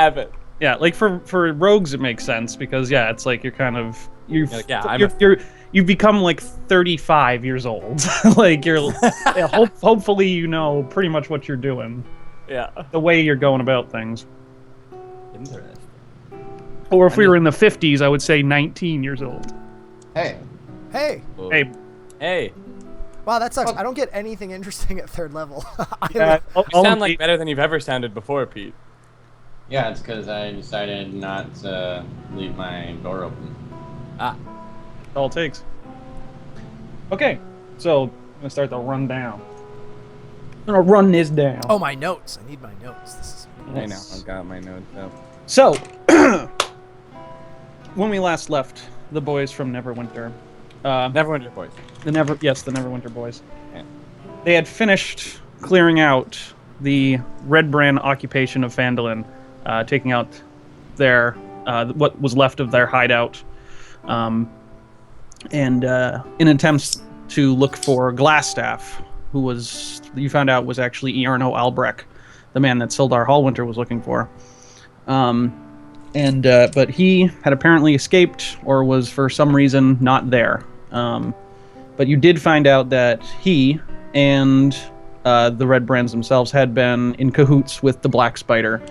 have it. Yeah, like for rogues it makes sense because it's like you're kind of you've become like 35 years old. Like you're hopefully you know pretty much what you're doing. Yeah. The way you're going about things. Interesting. Or if we were in the 50s, I would say 19 years old. Hey. Whoa. Hey. Wow, that sucks. I don't get anything interesting at 3rd level. You sound like better than you've ever sounded before, Pete. Yeah, it's because I decided not to leave my door open. Ah. That's all it takes. Okay, so I'm going to start the rundown. I'm going to run this down. Oh, my notes. I need my notes. This is... I know. I've got my notes up. So, when we last left the boys from Neverwinter... Neverwinter boys. The Neverwinter boys. Yeah. They had finished clearing out the Red Brand occupation of Phandalin, taking out their what was left of their hideout, and in attempts to look for Glassstaff, who you found out was actually Iarno Albrecht, the man that Sildar Hallwinter was looking for. But he had apparently escaped or was for some reason not there. But you did find out that he and the Red Brands themselves had been in cahoots with the Black Spider.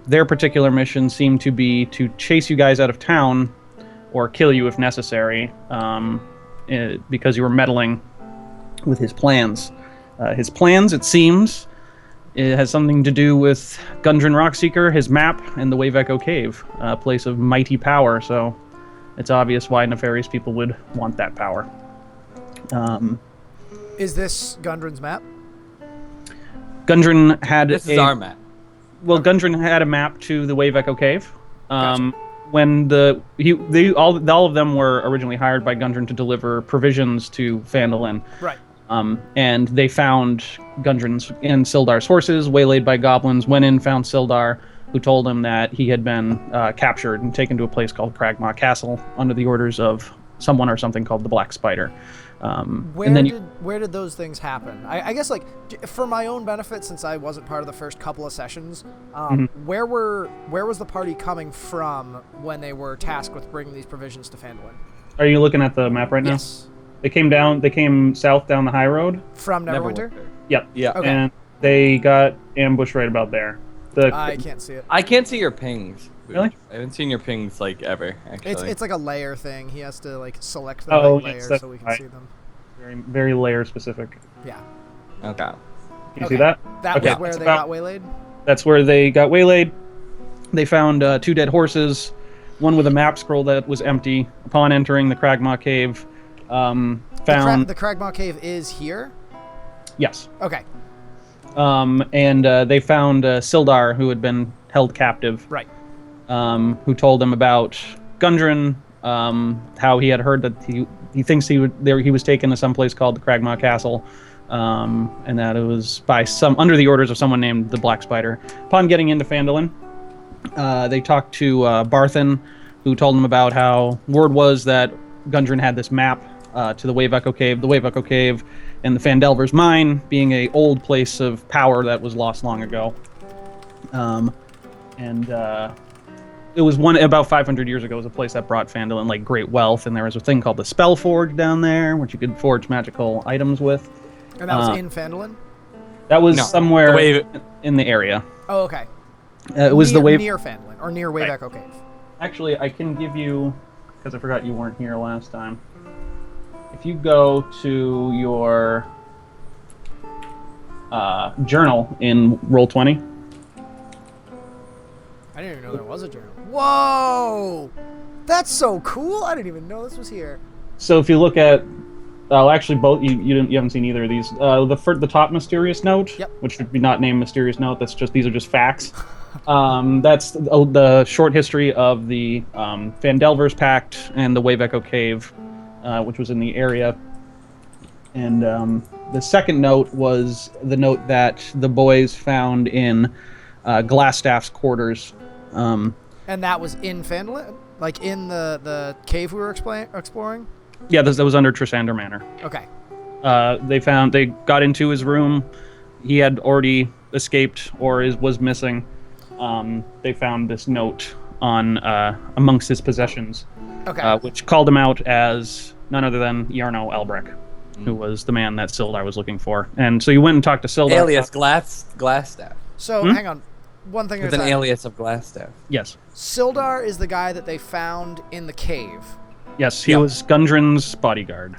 Their particular mission seemed to be to chase you guys out of town or kill you if necessary, because you were meddling with his plans. His plans, it seems, it has something to do with Gundren Rockseeker, his map, and the Wave Echo Cave, a place of mighty power, so it's obvious why nefarious people would want that power. Is this Gundren's map? Gundren had This is our map. Well, Gundren had a map to the Wave Echo Cave. Gotcha. When all of them were originally hired by Gundren to deliver provisions to Phandalin. Right. And they found Gundren's and Sildar's horses, waylaid by goblins, went in, found Sildar, who told him that he had been captured and taken to a place called Cragmaw Castle under the orders of someone or something called the Black Spider. Where did those things happen? I guess, like, for my own benefit, since I wasn't part of the first couple of sessions, where was the party coming from when they were tasked with bringing these provisions to Phandalin? Are you looking at the map right now? Yes. They came south down the high road. From Neverwinter? Yep. Yeah. Okay. And they got ambushed right about there. I can't see it. I can't see your pings. Really? I haven't seen your pings, like, ever, actually. It's like a layer thing. He has to, like, select the right layer so we can see them. Very, very layer specific. Yeah. Okay. Can you see that? That was where they got waylaid? That's where they got waylaid. They found 2 dead horses, one with a map scroll that was empty. Upon entering the Cragmaw Cave, found... The Cragmaw Cave is here? Yes. Okay. And they found Sildar, who had been held captive. Right. Who told them about Gundren, how he had heard that he thinks he was taken to some place called the Cragmaw Castle, and that it was by under the orders of someone named the Black Spider. Upon getting into Phandalin, they talked to Barthen, who told them about how word was that Gundren had this map to the Wave Echo Cave. The Wave Echo Cave and the Phandelver's Mine being a old place of power that was lost long ago. It was about 500 years ago. It was a place that brought Phandalin like great wealth, and there was a thing called the Spell Forge down there, which you could forge magical items with. And that was in Phandalin? That was somewhere in the area. Oh, okay. It was near the Phandalin, or near Wave Echo Cave. Actually, I can give you, because I forgot you weren't here last time. If you go to your journal in Roll20. I didn't even know there was a journal. Whoa! That's so cool! I didn't even know this was here. So if you look at, actually both you haven't seen either of these. The top mysterious note, which should be not named mysterious note. These are just facts. That's the short history of the Phandelver's Pact and the Wave Echo Cave, which was in the area. And the second note was the note that the boys found in Glassstaff's quarters. And that was in Phandalin? Like in the cave we were exploring? Yeah, that was under Trisander Manor. Okay. They got into his room. He had already escaped or was missing. they found this note on amongst his possessions, Okay. which called him out as none other than Jarno Albrecht, who was the man that Sildar was looking for. And so you went and talked to Sildar. Alias Glassstaff. So hang on, one thing at With a an time. alias of Glassstaff. Yes. Sildar is the guy that they found in the cave. Yes, he was Gundren's bodyguard.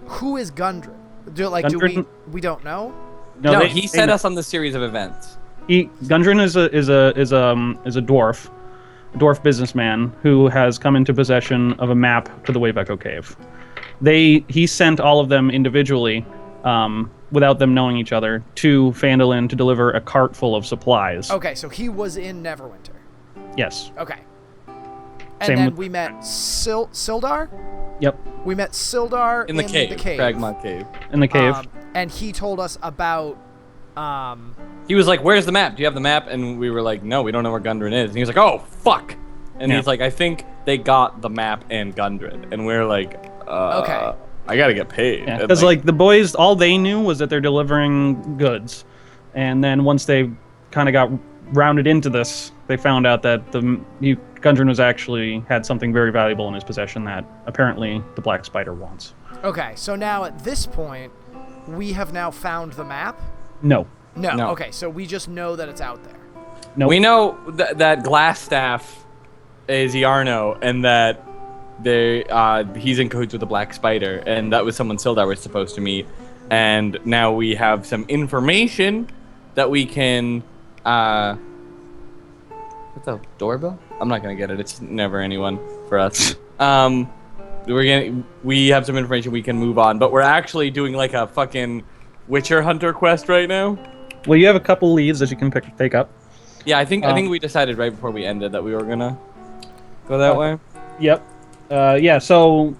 Who is Gundren? Do Gundren- we don't know? No, he set us on the series of events. Gundren is a dwarf businessman who has come into possession of a map to the Wave Echo Cave. He sent all of them individually, without them knowing each other, to Phandalin to deliver a cart full of supplies. Okay, so he was in Neverwinter. Yes. Okay. And Same then with- we met Sildar? Yep. We met Sildar In the cave. Cragmont Cave. In the cave. And he told us about... He was like, "Where's the map? Do you have the map?" And we were like, "No, we don't know where Gundren is." And he was like, "Oh, fuck!" And Yeah. he's like, "I think they got the map and Gundren." And we're like, Okay. I gotta get paid." Yeah, And, because like the boys, all they knew was that they're delivering goods, and then once they kind of got rounded into this, they found out that Gundren was actually had something very valuable in his possession that apparently the Black Spider wants. Okay, so now at this point, we have now found the map? No. No. Okay, so we just know that it's out there. No. we know that Glassstaff is Yarno, and that he's in cahoots with the Black Spider, and that was someone Sildar was supposed to meet. And now we have some information that we can. What's a doorbell? I'm not gonna get it. It's never anyone for us. We have some information we can move on, but we're actually doing like a fucking Witcher Hunter quest right now. Well, you have a couple leads that you can take up. Yeah, I think we decided right before we ended that we were gonna go that way. Yep. Yeah. So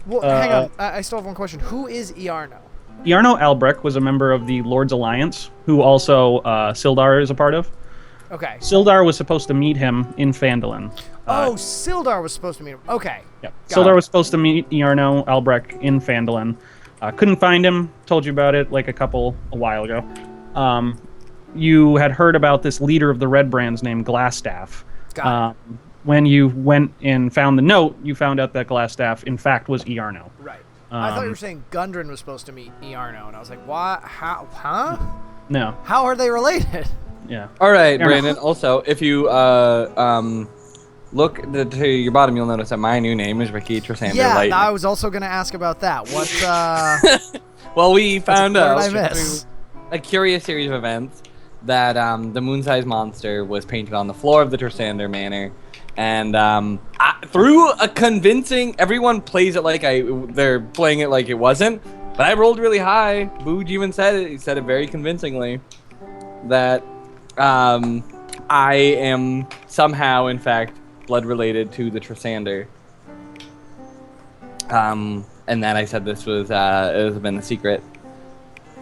Well, hang on. I still have one question. Who is Iarno? Jarno Albrecht was a member of the Lord's Alliance, who also Sildar is a part of. Okay. Sildar was supposed to meet him in Phandalin. Sildar was supposed to meet him. Okay. Yep. Got Sildar it. was supposed to meet Jarno Albrecht in Phandalin. Couldn't find him. Told you about it like a while ago. You had heard about this leader of the Red Brands named Glassstaff. Got it. When you went and found the note, you found out that Glassstaff, in fact, was Iarno. Right. I thought you were saying Gundren was supposed to meet Iarno, and I was like, what? How? Huh? No. How are they related? Yeah. All right, Fair Brandon. Also, if you look to your bottom, you'll notice that my new name is Riki Trisander Yeah, Lightning. I was also going to ask about that. What, Well, we found what out did I miss? through a curious series of events that the moon-sized monster was painted on the floor of the Trisander Manor. And through a convincing, everyone plays it like they're playing it like it wasn't. But I rolled really high. Booj even said it. He said it very convincingly that I am somehow, in fact, blood related to the Trisander. And that I said this was it has been a secret,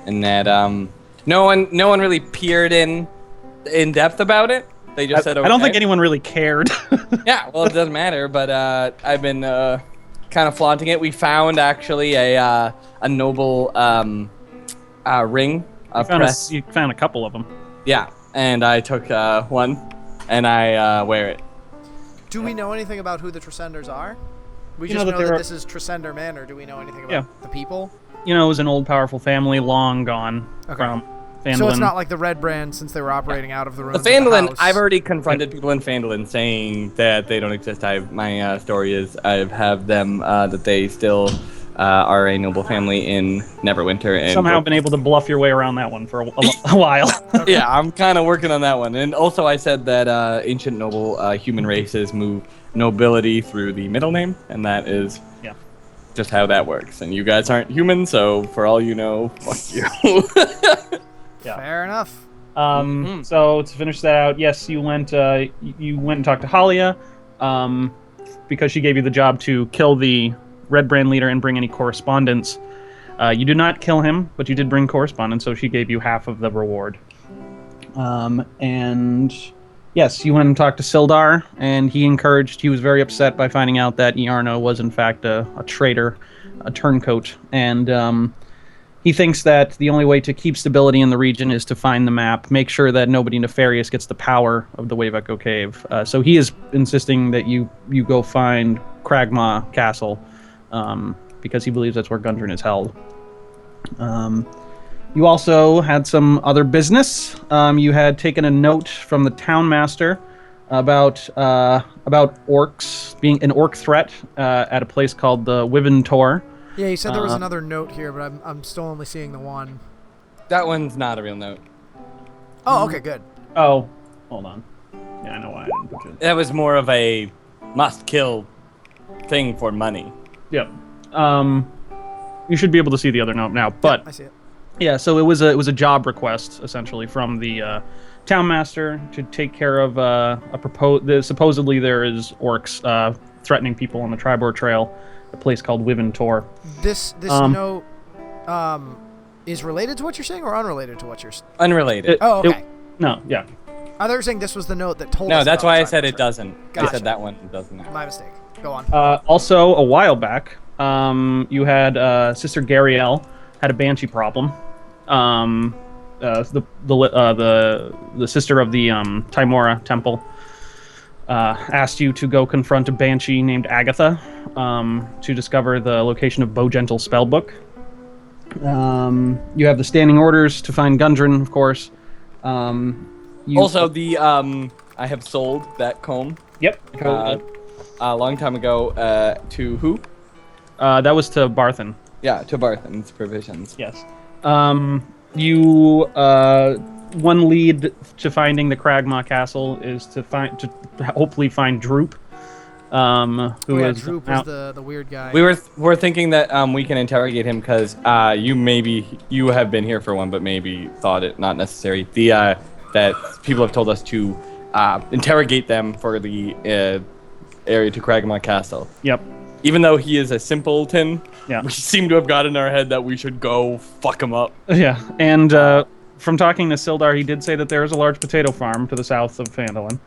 and that no one really peered in depth about it. They just said, okay. I don't think anyone really cared. Yeah, well, it doesn't matter, but I've been kind of flaunting it. We found actually a noble ring. You found a couple of them. Yeah, and I took one, and I wear it. Do we know anything about who the Tresenders are? We You just know know that that there are- this is Tresender Manor. Do we know anything about Yeah. the people? You know, it was an old, powerful family, long gone from Phandalin. So it's not like the Red Brand, since they were operating out of the The ruins Phandalin, of the house. I've already confronted people in Phandalin saying that they don't exist. My story is I have them that they still are a noble family in Neverwinter. And somehow been able to bluff your way around that one for a while. Yeah, I'm kind of working on that one. And also I said that ancient noble human races move nobility through the middle name, and that is just how that works. And you guys aren't human, so for all you know, fuck you. Yeah. Fair enough. So to finish that out, yes, you went and talked to Halia, because she gave you the job to kill the Red Brand leader and bring any correspondence. You did not kill him, but you did bring correspondence, so she gave you half of the reward. And yes, you went and talked to Sildar, and he was very upset by finding out that Iarno was in fact a traitor, a turncoat, and he thinks that the only way to keep stability in the region is to find the map, make sure that nobody nefarious gets the power of the Wave Echo Cave. So he is insisting that you go find Cragmaw Castle, because he believes that's where Gundren is held. You also had some other business. You had taken a note from the town master about orcs being an orc threat at a place called the Wyvern Tor. Yeah, you said there was another note here, but I'm still only seeing the one. That one's not a real note. Oh, okay, good. Oh, hold on. Yeah, I know why I didn't put it. That was more of a must-kill thing for money. Yep. You should be able to see the other note now, but Yeah, I see it. yeah. So it was a job request essentially from the town master to take care of supposedly there is orcs threatening people on the Tribor Trail, a place called Wyvern Tor. This note is related to what you're saying or unrelated to what you're saying? Unrelated. Oh, okay. No, yeah. I thought you were saying this was the note that told No, us that's about why I the said it Tribor doesn't. Gotcha. I said that one doesn't. My mistake. Go on. Also, a while back, you had Sister Gariel had a banshee problem. The sister of the Timora temple asked you to go confront a banshee named Agatha to discover the location of Bowgentle's spellbook. You have the standing orders to find Gundren, of course. Also, I have sold that comb Yep. a long time ago to who? That was to Barthen. Yeah, to Barthen's provisions. Yes. One lead to finding the Cragmaw Castle is to hopefully find Droop. Droop was the weird guy. We're thinking that we can interrogate him because you have been here for one, but maybe thought it not necessary. That people have told us to interrogate them for the area to Cragmaw Castle. Yep. Even though he is a simpleton, Yeah. we seem to have got in our head that we should go fuck him up. Yeah, and from talking to Sildar, he did say that there is a large potato farm to the south of Phandalin.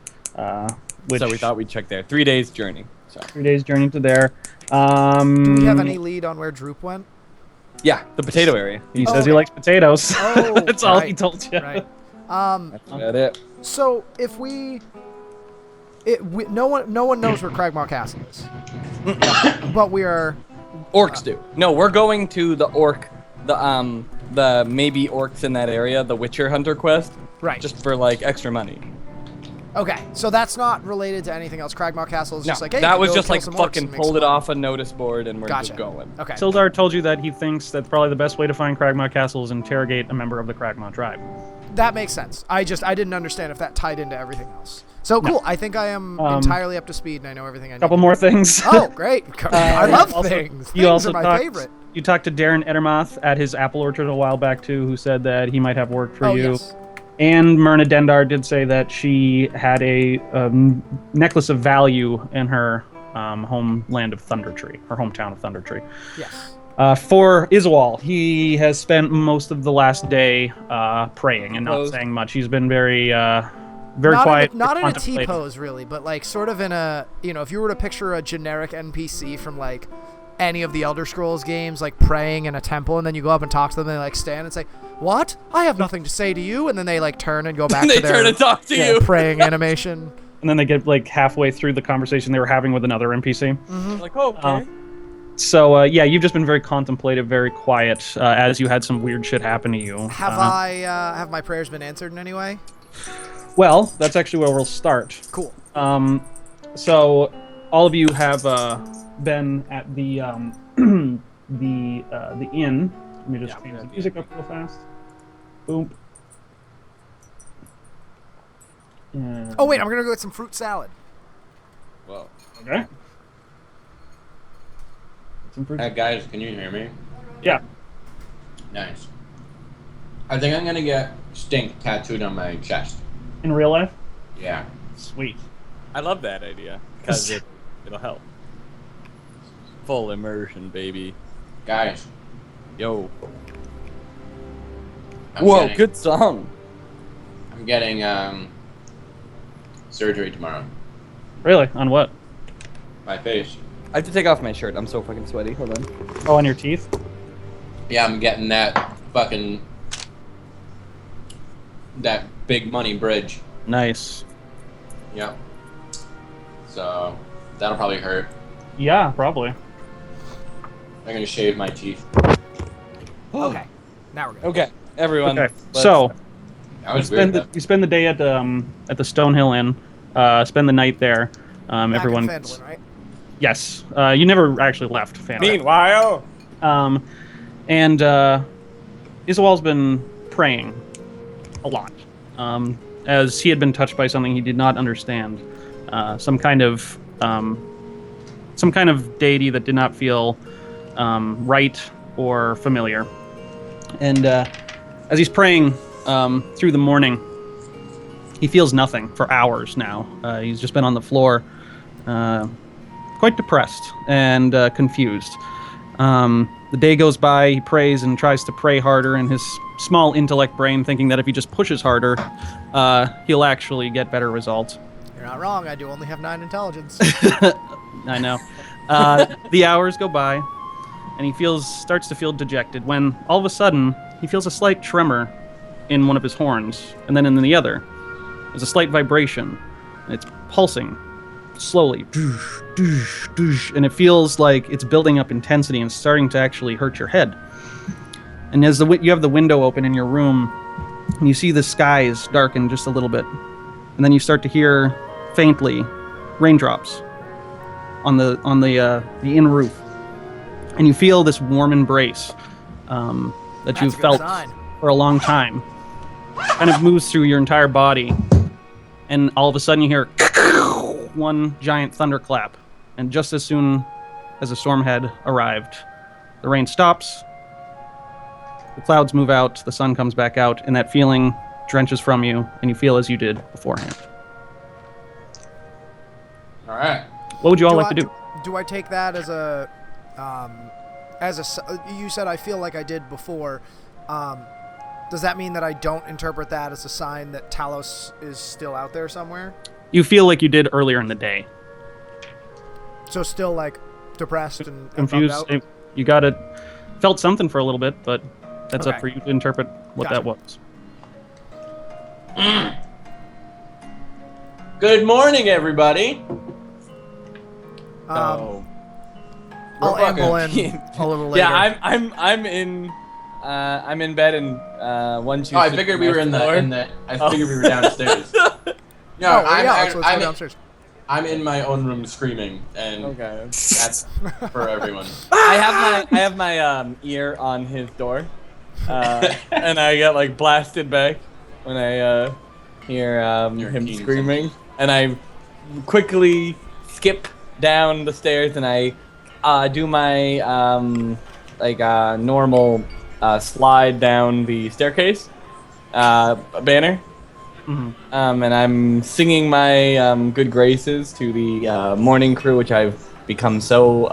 Which So we thought we'd check there. 3 days journey. So 3 days journey to there. Do we have any lead on where Droop went? yeah, the potato area. He says he okay. likes potatoes. Oh, That's all he right, told you. Right. That's about it. So if no one knows where Cragmaw Castle is, but we are. Orcs do. No, we're going to the the maybe orcs in that area, the Witcher Hunter quest. Right. Just for like extra money. Okay, so that's not related to anything else. Cragmaw Castle is No, just like, hey, that you was go just kill like some orcs fucking and make pulled some it money. off a notice board and we're Gotcha. just going. Okay. Sildar told you that he thinks that probably the best way to find Cragmaw Castle is interrogate a member of the Cragmaw tribe. That makes sense. I didn't understand if that tied into everything else. So cool. I think I am entirely up to speed and I know everything I need. Couple more things. Oh, great. I love also- things. you Things also are my talked- favorite. You talked to Darren Edermoth at his apple orchard a while back too, who said that he might have work for you. Yes. And Myrna Dendar did say that she had a necklace of value in her homeland of Thundertree, her hometown of Thundertree. Yes. For Iswal, he has spent most of the last day praying and not Pose. saying much. He's been very quiet. Not in a contemplative. T-pose, really, but like sort of in a, if you were to picture a generic NPC from like any of the Elder Scrolls games, like praying in a temple, and then you go up and talk to them, and they like stand and say, "What? I have nothing to say to you," and then they like turn and go back They to their turn and talk to you. praying animation. And then they get like halfway through the conversation they were having with another NPC. Like, oh, okay. So yeah, you've just been very contemplative, very quiet, as you had some weird shit happen to you. Have my prayers been answered in any way? Well, that's actually where we'll start. Cool. So all of you have been at the the inn. Let me just change the music up real fast. Boom. Yeah. Oh wait, I'm gonna go get some fruit salad. Well, Okay. Some fruit. Hey guys, can you hear me? Yeah. Nice. I think I'm gonna get stink tattooed on my chest. In real life. Yeah. Sweet. I love that idea because it'll help. Full immersion, baby. Guys. Yo. I'm Whoa, getting- good song. I'm getting surgery tomorrow. Really? On what? My face. I have to take off my shirt. I'm so fucking sweaty. Hold on. Oh, on your teeth. Yeah, I'm getting that big money bridge. Nice. Yep. So that'll probably hurt. Yeah, probably. I'm gonna shave my teeth. Okay. Now we're good. Okay, everyone. Okay, let's- so That was weird. you spend the day at the Stonehill Inn. Spend the night there. Back Everyone. in Phandalin, right? Yes. You never actually left Phandalin. Meanwhile, And Isawal's been praying a lot, as he had been touched by something he did not understand, some kind of deity that did not feel right or familiar. And as he's praying through the morning, he feels nothing for hours now. He's just been on the floor, quite depressed and confused. The day goes by, he prays and tries to pray harder in his small intellect brain, thinking that if he just pushes harder, he'll actually get better results. You're not wrong. I do only have 9 intelligence. I know. The hours go by, and he starts to feel dejected when all of a sudden he feels a slight tremor in one of his horns, and then in the other. There's a slight vibration, and it's pulsing slowly, doosh, doosh, doosh, and it feels like it's building up intensity and starting to actually hurt your head. And as you have the window open in your room, and you see the skies darken just a little bit, and then you start to hear faintly raindrops on the inn roof, and you feel this warm embrace that you've a good felt sign. for a long time. Kind of moves through your entire body, and all of a sudden you hear one giant thunderclap, and just as soon as the storm had arrived, the rain stops, the clouds move out, the sun comes back out, and that feeling drenches from you, and you feel as you did beforehand. All right. What would you all like to do? Do I take that as a, you said I feel like I did before. Does that mean that I don't interpret that as a sign that Talos is still out there somewhere? You feel like you did earlier in the day. So still like depressed and Confused. bummed out? You felt something for a little bit, but that's up Okay. for you to interpret what Gotcha. that was. Good morning, everybody. oh. I'll We're amble fucking- in a little later. Yeah, I'm in bed and one two. Oh, I figured we were I figured we were downstairs. No, let's go downstairs. I'm in my own room screaming, and Okay. that's for everyone. I have my ear on his door, and I get like blasted back when I hear him teens. screaming, and I quickly skip down the stairs and I do my normal slide down the staircase banner. Mm-hmm. And I'm singing my good graces to the morning crew, which I've become so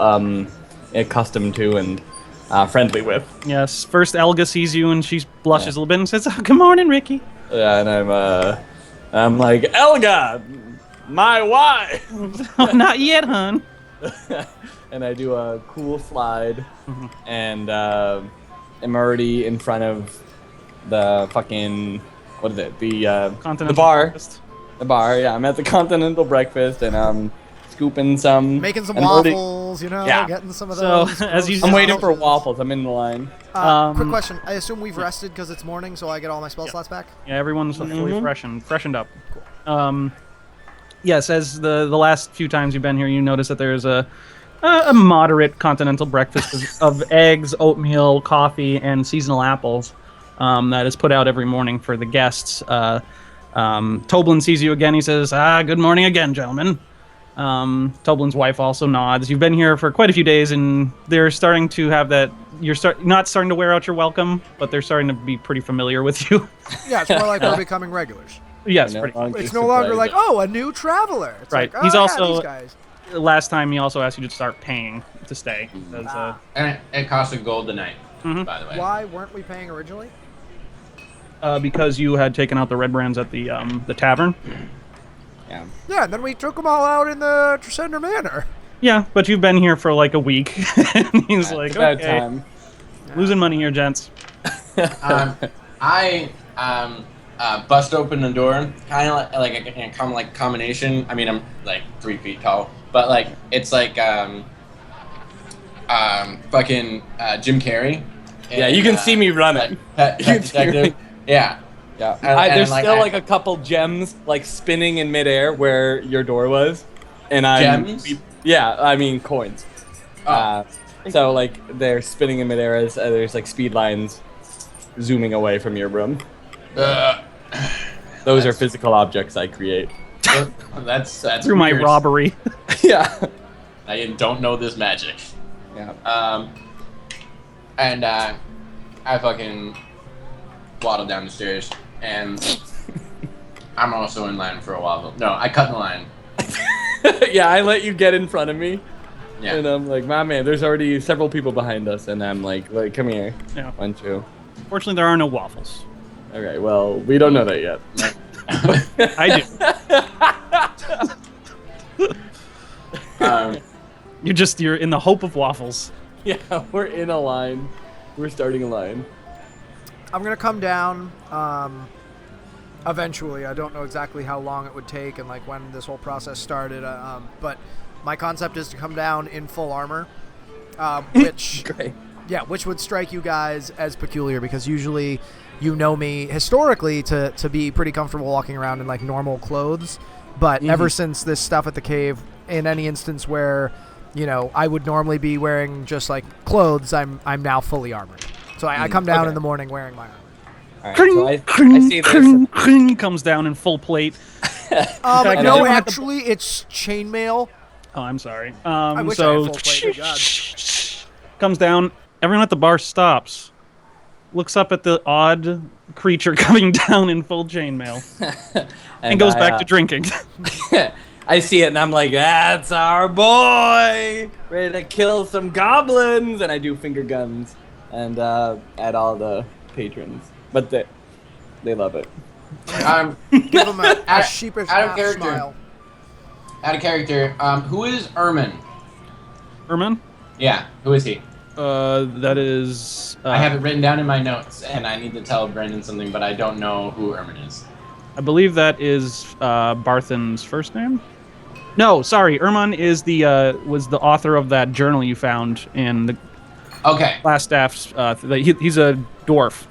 accustomed to and friendly with. Yes. First, Elga sees you and she blushes a little bit and says, "Oh, good morning, Riki." Yeah, and I'm like, Elga, my wife. Oh, not yet, hon. And I do a cool slide, and I'm already in front of the fucking, what is it? The Continental bar. breakfast. The bar, yeah. I'm at the Continental Breakfast, and I'm scooping some. Making some I'm already- waffles, Yeah. getting some of So, those. as you- I'm waiting for sausages. waffles. I'm in the line. Quick question. I assume we've rested because it's morning, so I get all my spell slots back? Yeah, everyone's fully freshened up. Yes, as the last few times you've been here, you notice that there's a moderate continental breakfast of eggs, oatmeal, coffee, and seasonal apples that is put out every morning for the guests. Toblin sees you again. He says, "Good morning again, gentlemen." Toblin's wife also nods. You've been here for quite a few days, and they're starting to have that. You're not starting to wear out your welcome, but they're starting to be pretty familiar with you. Yeah, it's more like we're becoming regulars. Yes, No pretty. longer It's no longer like, surprised. oh, a new traveler. It's Right. Like, He's yeah, also- these guys. Last time he also asked you to start paying to stay. As, And it costs a gold a night, Mhm. by the way. Why weren't we paying originally? because you had taken out the red brands at the tavern. Yeah. Yeah, and then we took them all out in the Tresender Manor. Yeah, but you've been here for like a week. And he's like, it's about okay. time. Losing money here, gents. I bust open the door, kind of like a combination. I mean, I'm like 3 feet tall, but like it's like fucking Jim Carrey. Yeah, you can see me running. Pet detective. Yeah. Yeah. And There's still like a couple gems like spinning in midair where your door was, and Gems? Yeah, I mean coins. Oh. So like they're spinning in midair as there's like speed lines zooming away from your room. Those are physical objects I create. That's Through my weird. robbery. Yeah. I don't know this magic. Yeah. And I fucking waddle down the stairs, and I'm also in line for a waffle. No, I cut the line. Yeah, I let you get in front of me. Yeah. And I'm like, my man, there's already several people behind us, and I'm like, come here. Yeah. 1, 2. Fortunately, there are no waffles. Okay, well, we don't know that yet. I do. You're in the hope of waffles. Yeah, we're in a line. We're starting a line. I'm gonna come down eventually. I don't know exactly how long it would take and like when this whole process started, but my concept is to come down in full armor, which Great. yeah, which would strike you guys as peculiar because usually you know me historically to be pretty comfortable walking around in like normal clothes, but ever since this stuff at the cave, in any instance where you know I would normally be wearing just like clothes, I'm now fully armored. So I come down in the morning wearing my armor. All right, so I see this. Comes down in full plate. And No, I- actually, it's chainmail. Oh, I'm sorry. I wish I so had full plate. Good God. comes down. Everyone at the bar stops, looks up at the odd creature coming down in full chainmail, and goes back to drinking. I see it and I'm like, that's our boy, ready to kill some goblins, and I do finger guns and at all the patrons, but they love it. Give them a Out- sheepish out of half character. smile. Out of character. Who is Ermin? Ermin? Yeah, who is he? That is. I have it written down in my notes, and I need to tell Brendan something, but I don't know who Ermin is. I believe that is Barthen's first name. No, sorry. Ermin is was the author of that journal you found in the Okay. last staff's. He's a dwarf.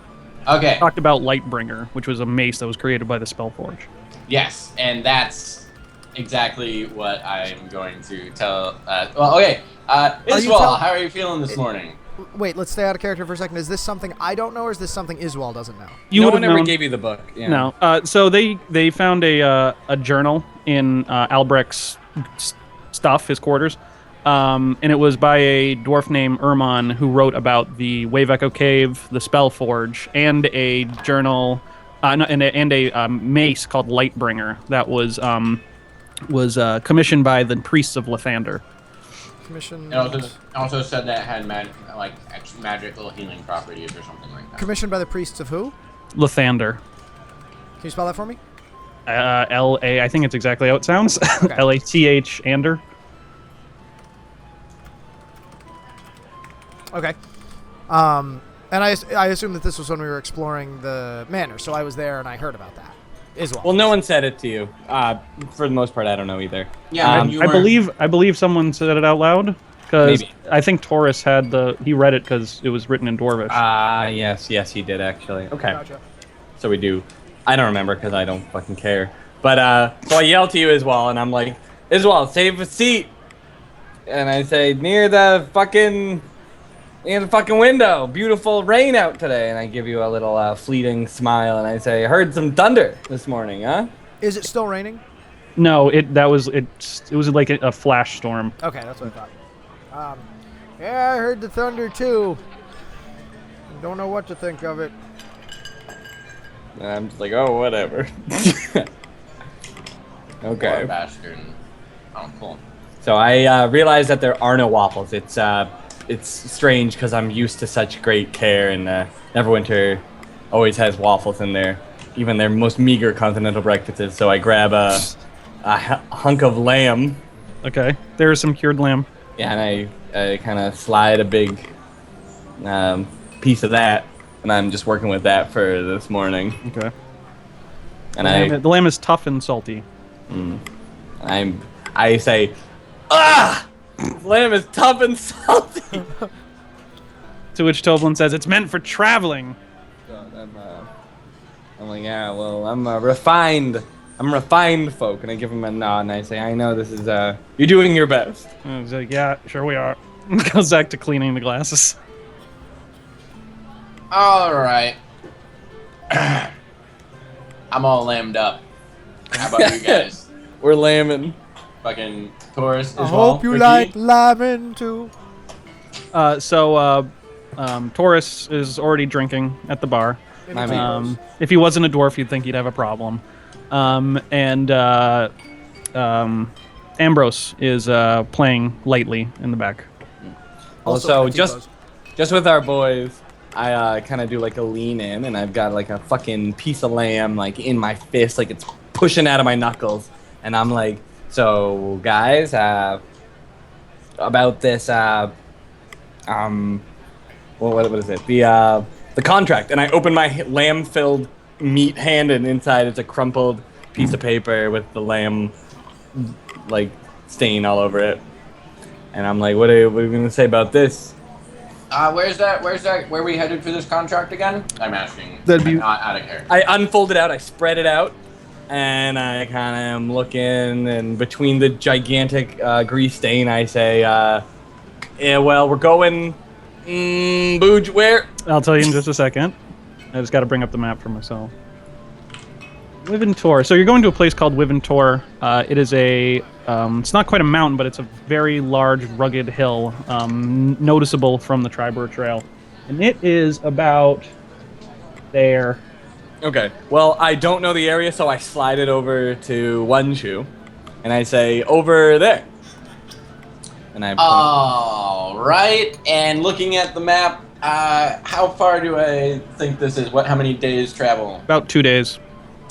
Okay. Talked about Lightbringer, which was a mace that was created by the Spellforge. Yes, and that's exactly what I'm going to tell. Well, okay. Iswal, how are you feeling this morning? Wait, let's stay out of character for a second. Is this something I don't know, or is this something Iswal doesn't know? You No would one have ever known. gave you the book. Yeah. No. So they found a journal in Albrecht's stuff, his quarters, and it was by a dwarf named Ermin who wrote about the Wave Echo Cave, the Spellforge, and a journal, and a mace called Lightbringer that was commissioned by the priests of Lathander. Commissioned. It also said that it had magical healing properties or something like that. Commissioned by the priests of who? Lathander. Can you spell that for me? L-A, I think it's exactly how it sounds. Okay. L-A-T-H Ander. Okay. And I assume that this was when we were exploring the manor, so I was there and I heard about that. Iswal. Well, no one said it to you. For the most part, I don't know either. Yeah, but you I were- believe someone said it out loud because Maybe. I think Taurus had he read it because it was written in Dwarvish. Yes, he did actually. Okay. Gotcha. So we do. I don't remember because I don't fucking care. But so I yell to you, Iswal, and I'm like, Iswal, save a seat. And I say, near the fucking window. Beautiful rain out today. And I give you a little fleeting smile, and I say, heard some thunder this morning, huh? Is it still raining? No, it was like a flash storm. Okay, that's what I thought. Yeah, I heard the thunder too. Don't know what to think of it. And I'm just like, oh, whatever. Okay. Bastard. Oh, cool. So I realize that there are no waffles. It's strange because I'm used to such great care, and Neverwinter always has waffles in there, even their most meager continental breakfasts. So I grab a hunk of lamb. Okay, there's some cured lamb. Yeah, and I kind of slide a big piece of that, and I'm just working with that for this morning. Okay. And the lamb is tough and salty. I say, ah, lamb is tough and salty. To which Toblin says, "It's meant for traveling." I'm like, yeah, well, I'm refined folk, and I give him a nod, and I say, I know this is you're doing your best. And he's like, "Yeah, sure we are." Goes back to cleaning the glasses. All right. I'm all lammed up. How about you guys? We're lambing. Fucking Taurus as I well. hope you Riki? like lambing too. Taurus is already drinking at the bar. I mean, If he wasn't a dwarf, you'd think he'd have a problem. Ambrose is playing lightly in the back. Also, Antipo's. just with our boys, I kind of do like a lean in, and I've got like a fucking piece of lamb like in my fist, like it's pushing out of my knuckles, and I'm like, so guys, about this, what is it? The contract, and I open my lamb-filled meat hand, and inside it's a crumpled piece of paper with the lamb like stain all over it, and I'm like, what are you gonna say about this? Where's that? Where are we headed for this contract again? I'm asking. That'd be- not out of here. I unfold it out, I spread it out, and I kind of am looking, and between the gigantic grease stain, I say, yeah, well, we're going, Booj, where? I'll tell you in just a second. I just got to bring up the map for myself. Wiventor. So you're going to a place called Wiventor. It is it's not quite a mountain, but it's a very large, rugged hill, noticeable from the Tribur Trail. And it is about there. Okay, well, I don't know the area, so I slide it over to One Shoe, and I say, over there. And I All right. And looking at the map, how far do I think this is? How many days travel? About 2 days.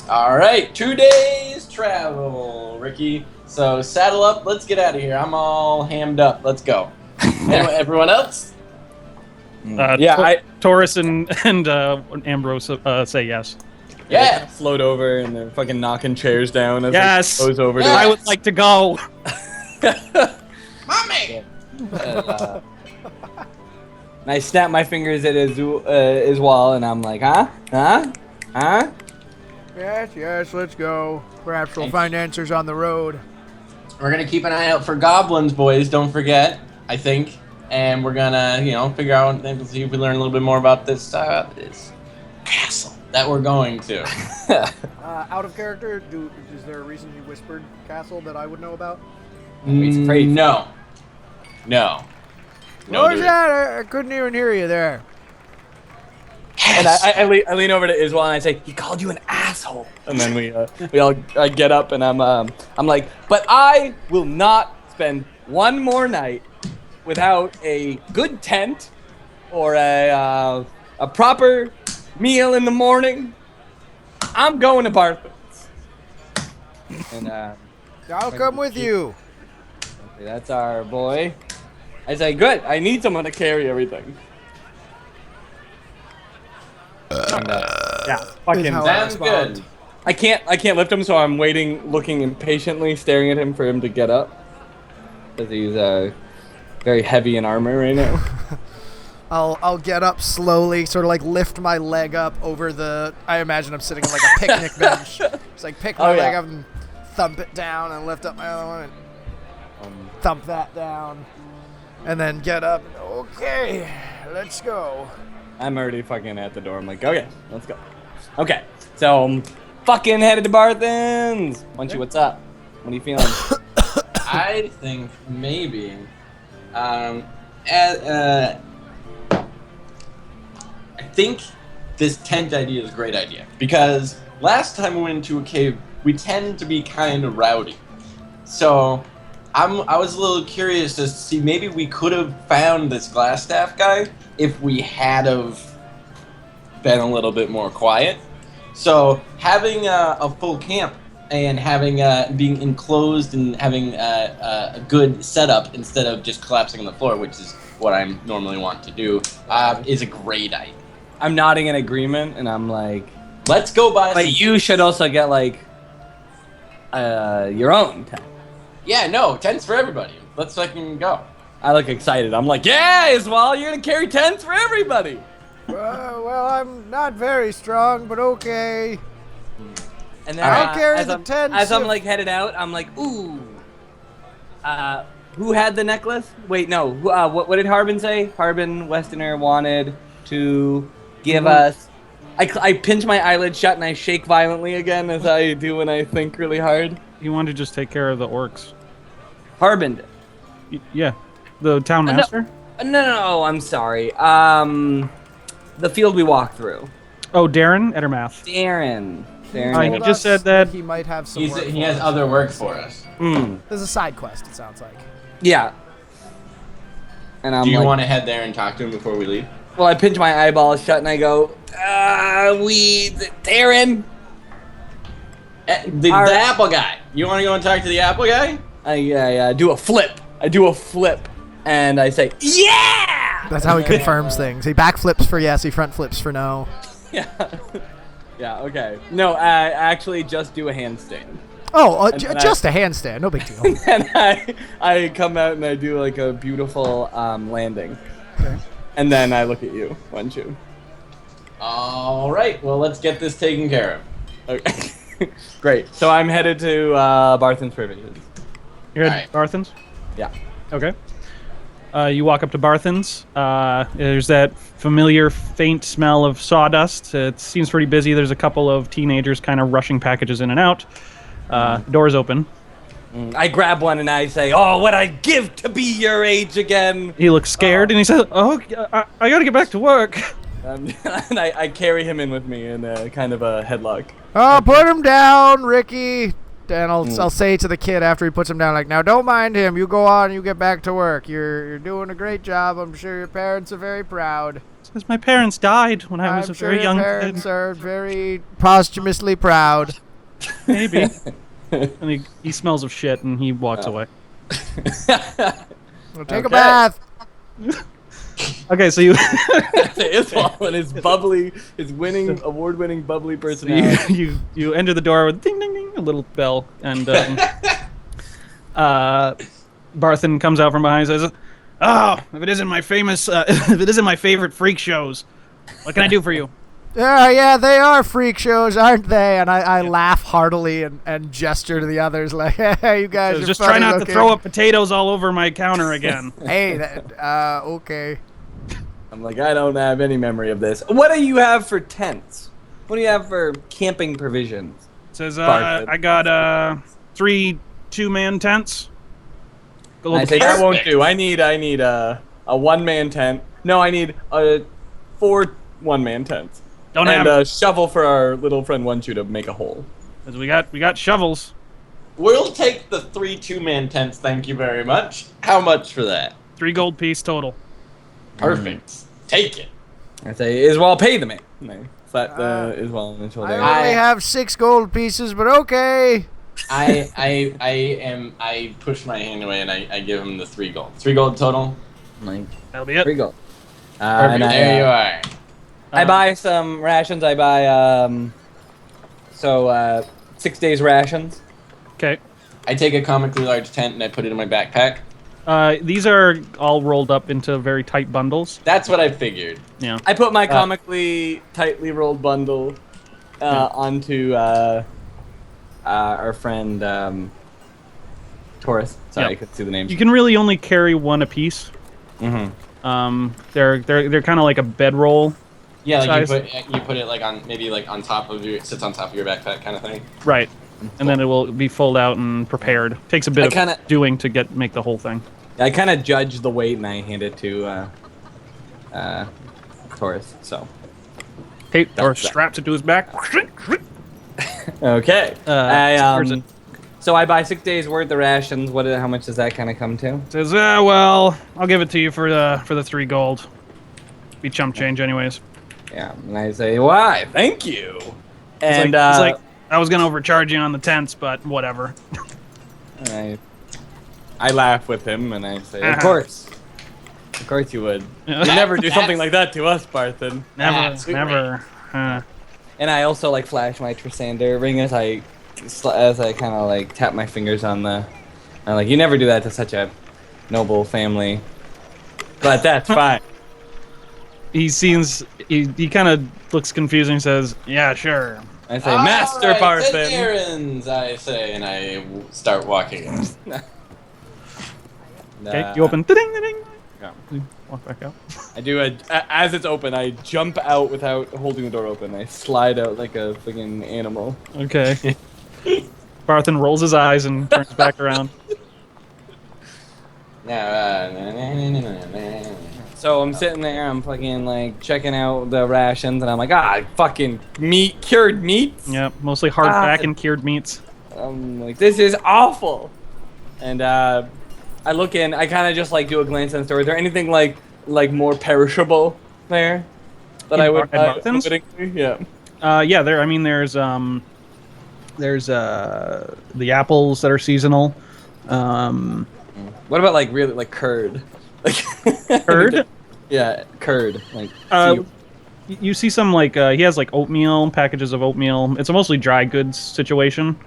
All right, 2 days travel, Riki. So saddle up. Let's get out of here. I'm all hammed up. Let's go. Everyone else? Taurus and Ambrose say yes. Yeah. float over, and they're fucking knocking chairs down as Yes. it goes over Yes. I would like to go. Mommy! And I snap my fingers at his wall, and I'm like, huh? Yes, let's go. Perhaps we'll find answers on the road. We're gonna keep an eye out for goblins, boys. Don't forget. I think, and we're gonna, figure out and see if we learn a little bit more about this castle that we're going to. Out of character, is there a reason you whispered castle that I would know about? He's afraid. No. What was that? I couldn't even hear you there. And I lean over to Iswal and I say, he called you an asshole. And then I get up and I'm like, but I will not spend one more night without a good tent or a proper meal in the morning. I'm going to Bartham's. And I'll come with you. that's our boy. I say, good. I need someone to carry everything. And, Fucking Is how I Sounds respond. good. I can't lift him, so I'm waiting, looking impatiently, staring at him for him to get up, because he's very heavy in armor right now. I'll get up slowly, sort of like lift my leg up over the. I imagine I'm sitting on like a picnic bench. Just like pick my leg up and thump it down, and lift up my other one and thump that down, and then get up. Okay, let's go. I'm already fucking at the door. I'm like, okay, let's go. Okay, so I'm fucking headed to Bartham's. Munchy, what's up? What are you feeling? I think maybe, I think this tent idea is a great idea, because last time we went into a cave, we tend to be kind of rowdy. So I was a little curious to see, maybe we could have found this Glassstaff guy if we had have been a little bit more quiet. So having a full camp and having being enclosed and having a good setup instead of just collapsing on the floor, which is what I normally want to do, is a great idea. I'm nodding in agreement, and I'm like, let's go buy. But you should also get like your own tent. Yeah, no, tents for everybody. Let's fucking go. I look excited. I'm like, yeah, Iswal, you're gonna carry tents for everybody. Well, I'm not very strong, but okay. And then I'll carry the tents. As I'm like headed out, I'm like, ooh. Who had the necklace? Wait, no. What did Harbin say? Harbin Westerner wanted to give us. I pinch my eyelid shut and I shake violently again, as I do when I think really hard. You wanted to just take care of the orcs. Harbin did. Yeah, the town master. No, I'm sorry. The field we walked through. Oh, Darren Ettermath. Darren. He just said that he might have some. He has other work for us. There's a side quest. It sounds like. Yeah. And I'm Do you like, want to head there and talk to him before we leave? well, I pinch my eyeballs shut and I go, Darren. The apple guy. You want to go and talk to the apple guy? I do a flip. And I say, yeah! That's how he confirms things. He backflips for yes, he front flips for no. Yeah. Yeah, okay. No, I actually just do a handstand. Oh, just a handstand. No big deal. And I come out and I do like a beautiful landing. Okay. And then I look at you, Wenchu. All right. Well, let's get this taken care of. Okay. Great. So I'm headed to Barthen's Provisions. You're at Alright. Barthen's? Yeah. Okay. You walk up to Barthen's. There's that familiar faint smell of sawdust. It seems pretty busy. There's a couple of teenagers kind of rushing packages in and out. Doors open. I grab one and I say, oh, what I'd give to be your age again. He looks scared and he says, oh, I gotta get back to work. And I carry him in with me in a kind of a headlock. Oh, put him down, Ricky. And I'll say to the kid after he puts him down, like, now don't mind him. You go on and you get back to work. You're doing a great job. I'm sure your parents are very proud. Says my parents died when I was I'm a sure very young your parents kid. are very posthumously proud. Maybe. And he smells of shit and he walks away. Well, take a bath. Okay, so you Iswal and his bubbly, his award-winning bubbly personality. you enter the door with ding ding ding, a little bell, and Barthen comes out from behind and says, "Oh, if it isn't my favorite freak shows, what can I do for you?" Yeah, they are freak shows, aren't they? And I laugh heartily and gesture to the others like, hey, you guys are just funny try not looking. to throw up potatoes all over my counter again. Hey, okay. I'm like, I don't have any memory of this. What do you have for tents? What do you have for camping provisions? Says, Barthen. I got 3 2-man tents. I say that won't do. I need a 1-man tent. No, I need 4 1-man tents. And a shovel for our little friend Wenchu to make a hole. Cause we got shovels. We'll take the 3 2-man tents, thank you very much. How much for that? 3 gold piece total. Perfect. Take it. I say, Iswal, pay the man. No, slap Iswal on the shoulder. I only have 6 gold pieces, but okay. I push my hand away and I give him the 3 gold. 3 gold total. Like, That'll be it. 3 gold. Perfect. There you are. I buy some rations. I buy 6 days rations. Okay. I take a comically large tent and I put it in my backpack. These are all rolled up into very tight bundles. That's what I figured. Yeah. I put my comically tightly rolled bundle onto our friend Taurus. Sorry, I couldn't see the names. You can really only carry 1 apiece. Mm-hmm. They're kind of like a bedroll. Yeah, like size. you put it like on top of your sits on top of your backpack kind of thing. Right. And then it will be folded out and prepared. Takes a bit of doing to make the whole thing. I kind of judge the weight and I hand it to Taurus. So. Hey, or straps it to his back. Okay. Secures it. So I buy 6 days worth of rations. How much does that kind of come to? Says, well, I'll give it to you for the 3 gold. Be chump change anyways. Yeah, and I say, why? Thank you. And he's like, I was gonna overcharge you on the tents, but whatever. I laugh with him and I say, of course you would. You never do something like that to us, Barthen. Never. And I also like flash my Trisander ring as I kind of like tap my fingers on the. I'm like, you never do that to such a noble family, but that's fine. He kind of looks confused and says, "Yeah, sure." I say, Master Barthen. Errands, I say, and I start walking. Okay, you open. Ding. Yeah. Walk back out. I do as it's open, I jump out without holding the door open. I slide out like a friggin' animal. Okay. Barthen rolls his eyes and turns back around. So I'm sitting there, I'm fucking like checking out the rations, and I'm like, fucking cured meats. Yeah, mostly hard back and cured meats. I'm like, this is awful. And I look in, I kind of just like do a glance in the store. Is there anything like more perishable there that I would? Yeah. Yeah. There. I mean, there's the apples that are seasonal. What about like really like curd? Like curd? Yeah, curd. Like you see some like he has like oatmeal, packages of oatmeal. It's a mostly dry goods situation.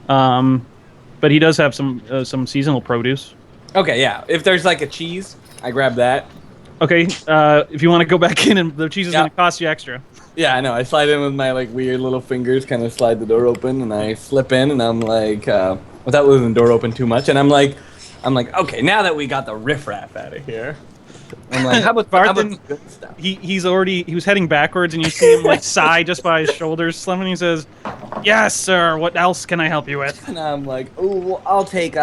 But he does have some seasonal produce. Okay, yeah. If there's like a cheese, I grab that. Okay, if you want to go back in, and the cheese is going to cost you extra. Yeah, I know. I slide in with my like weird little fingers, kind of slide the door open, and I slip in, and I'm like, without leaving the door open too much, and I'm like, okay, now that we got the riffraff out of here, I'm like, how about the good stuff? He was heading backwards, and you see him like sigh just by his shoulders, slumping. He says, "Yes, sir. What else can I help you with?" And I'm like, oh, well, I'll take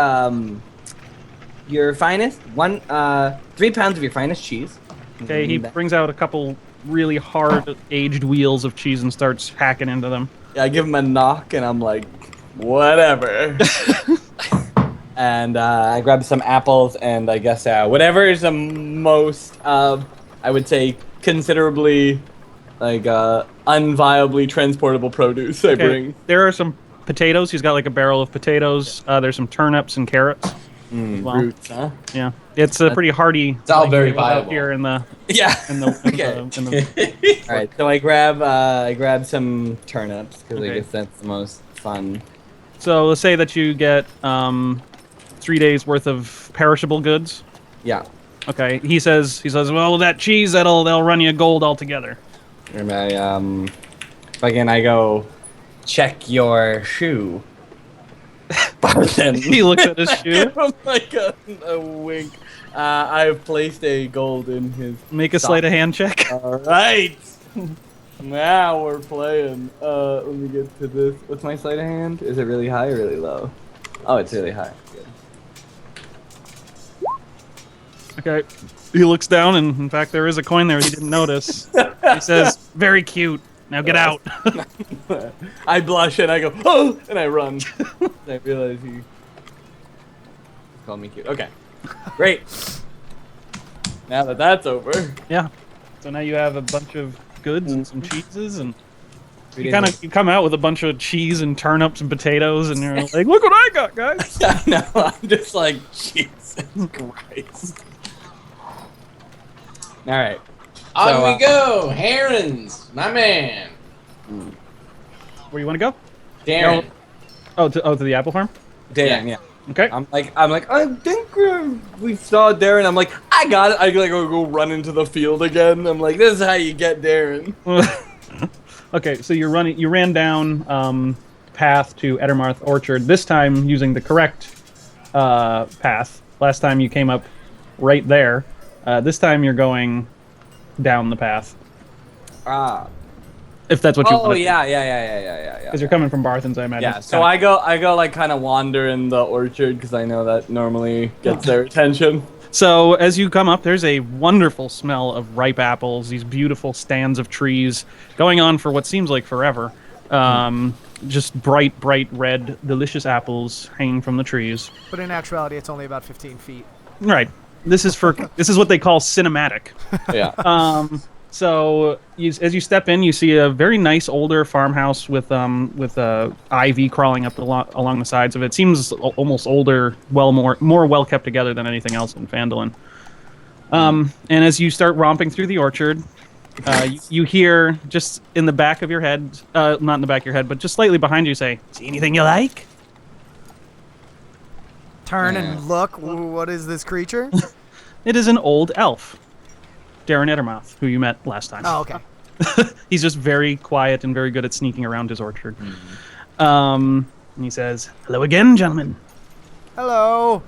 your finest 3 pounds of your finest cheese. Okay, he brings out a couple really hard aged wheels of cheese and starts hacking into them. Yeah, I give him a knock, and I'm like, whatever. And I grab some apples, and I guess whatever is the most, I would say, considerably, like, unviably transportable produce I bring. There are some potatoes. He's got like a barrel of potatoes. There's some turnips and carrots. Well. Roots, huh? Yeah, it's a pretty hearty. It's all very viable here in the. Yeah. Okay. All right, so I grab some turnips because I guess that's the most fun. So let's say that you get 3 days worth of perishable goods. Yeah. Okay. He says, well, that cheese they'll run you gold altogether. And I go, check your shoe. Barthen. He looks at his shoe. Like a wink. I've placed a gold in his. Make a sleight of hand check. All right. Now we're playing. Let me get to this. What's my sleight of hand? Is it really high or really low? Oh, it's really high. Good. Okay. He looks down, and in fact, there is a coin there he didn't notice. He says, "Very cute. Now get out." I blush and I go, oh, and I run. I realize he called me cute. Okay, great. Now that that's over. Yeah. So now you have a bunch of goods and some cheeses, and you come out with a bunch of cheese and turnips and potatoes, and you're like, "Look what I got, guys!" No, I'm just like, Jesus Christ. All right. On we go, Herons, my man. Where you want to go? Darren. Oh, to the apple farm. Darren, yeah. Okay. I'm like, I think we saw Darren. I'm like, I got it. I go run into the field again. I'm like, this is how you get Darren. Okay, so you ran down path to Edermarth Orchard. This time using the correct path. Last time you came up right there. This time you're going down the path. If that's what you want. Oh yeah. Because you're coming from Barthen's, I imagine. Yeah, so I go like kind of wander in the orchard because I know that normally gets their attention. So as you come up, there's a wonderful smell of ripe apples. These beautiful stands of trees going on for what seems like forever. Just bright red, delicious apples hanging from the trees. But in actuality, it's only about 15 feet. Right. This is what they call cinematic. Yeah. So as you step in, you see a very nice older farmhouse with ivy crawling up along the sides of it. Seems almost older, more well kept together than anything else in Phandalin. And as you start romping through the orchard, you hear just in the back of your head, not in the back of your head, but just slightly behind you, say, "See anything you like?" Turn and look. What is this creature? It is an old elf, Darren Ettermouth, who you met last time. Oh, okay. He's just very quiet and very good at sneaking around his orchard. And he says, "Hello again, gentlemen." Hello.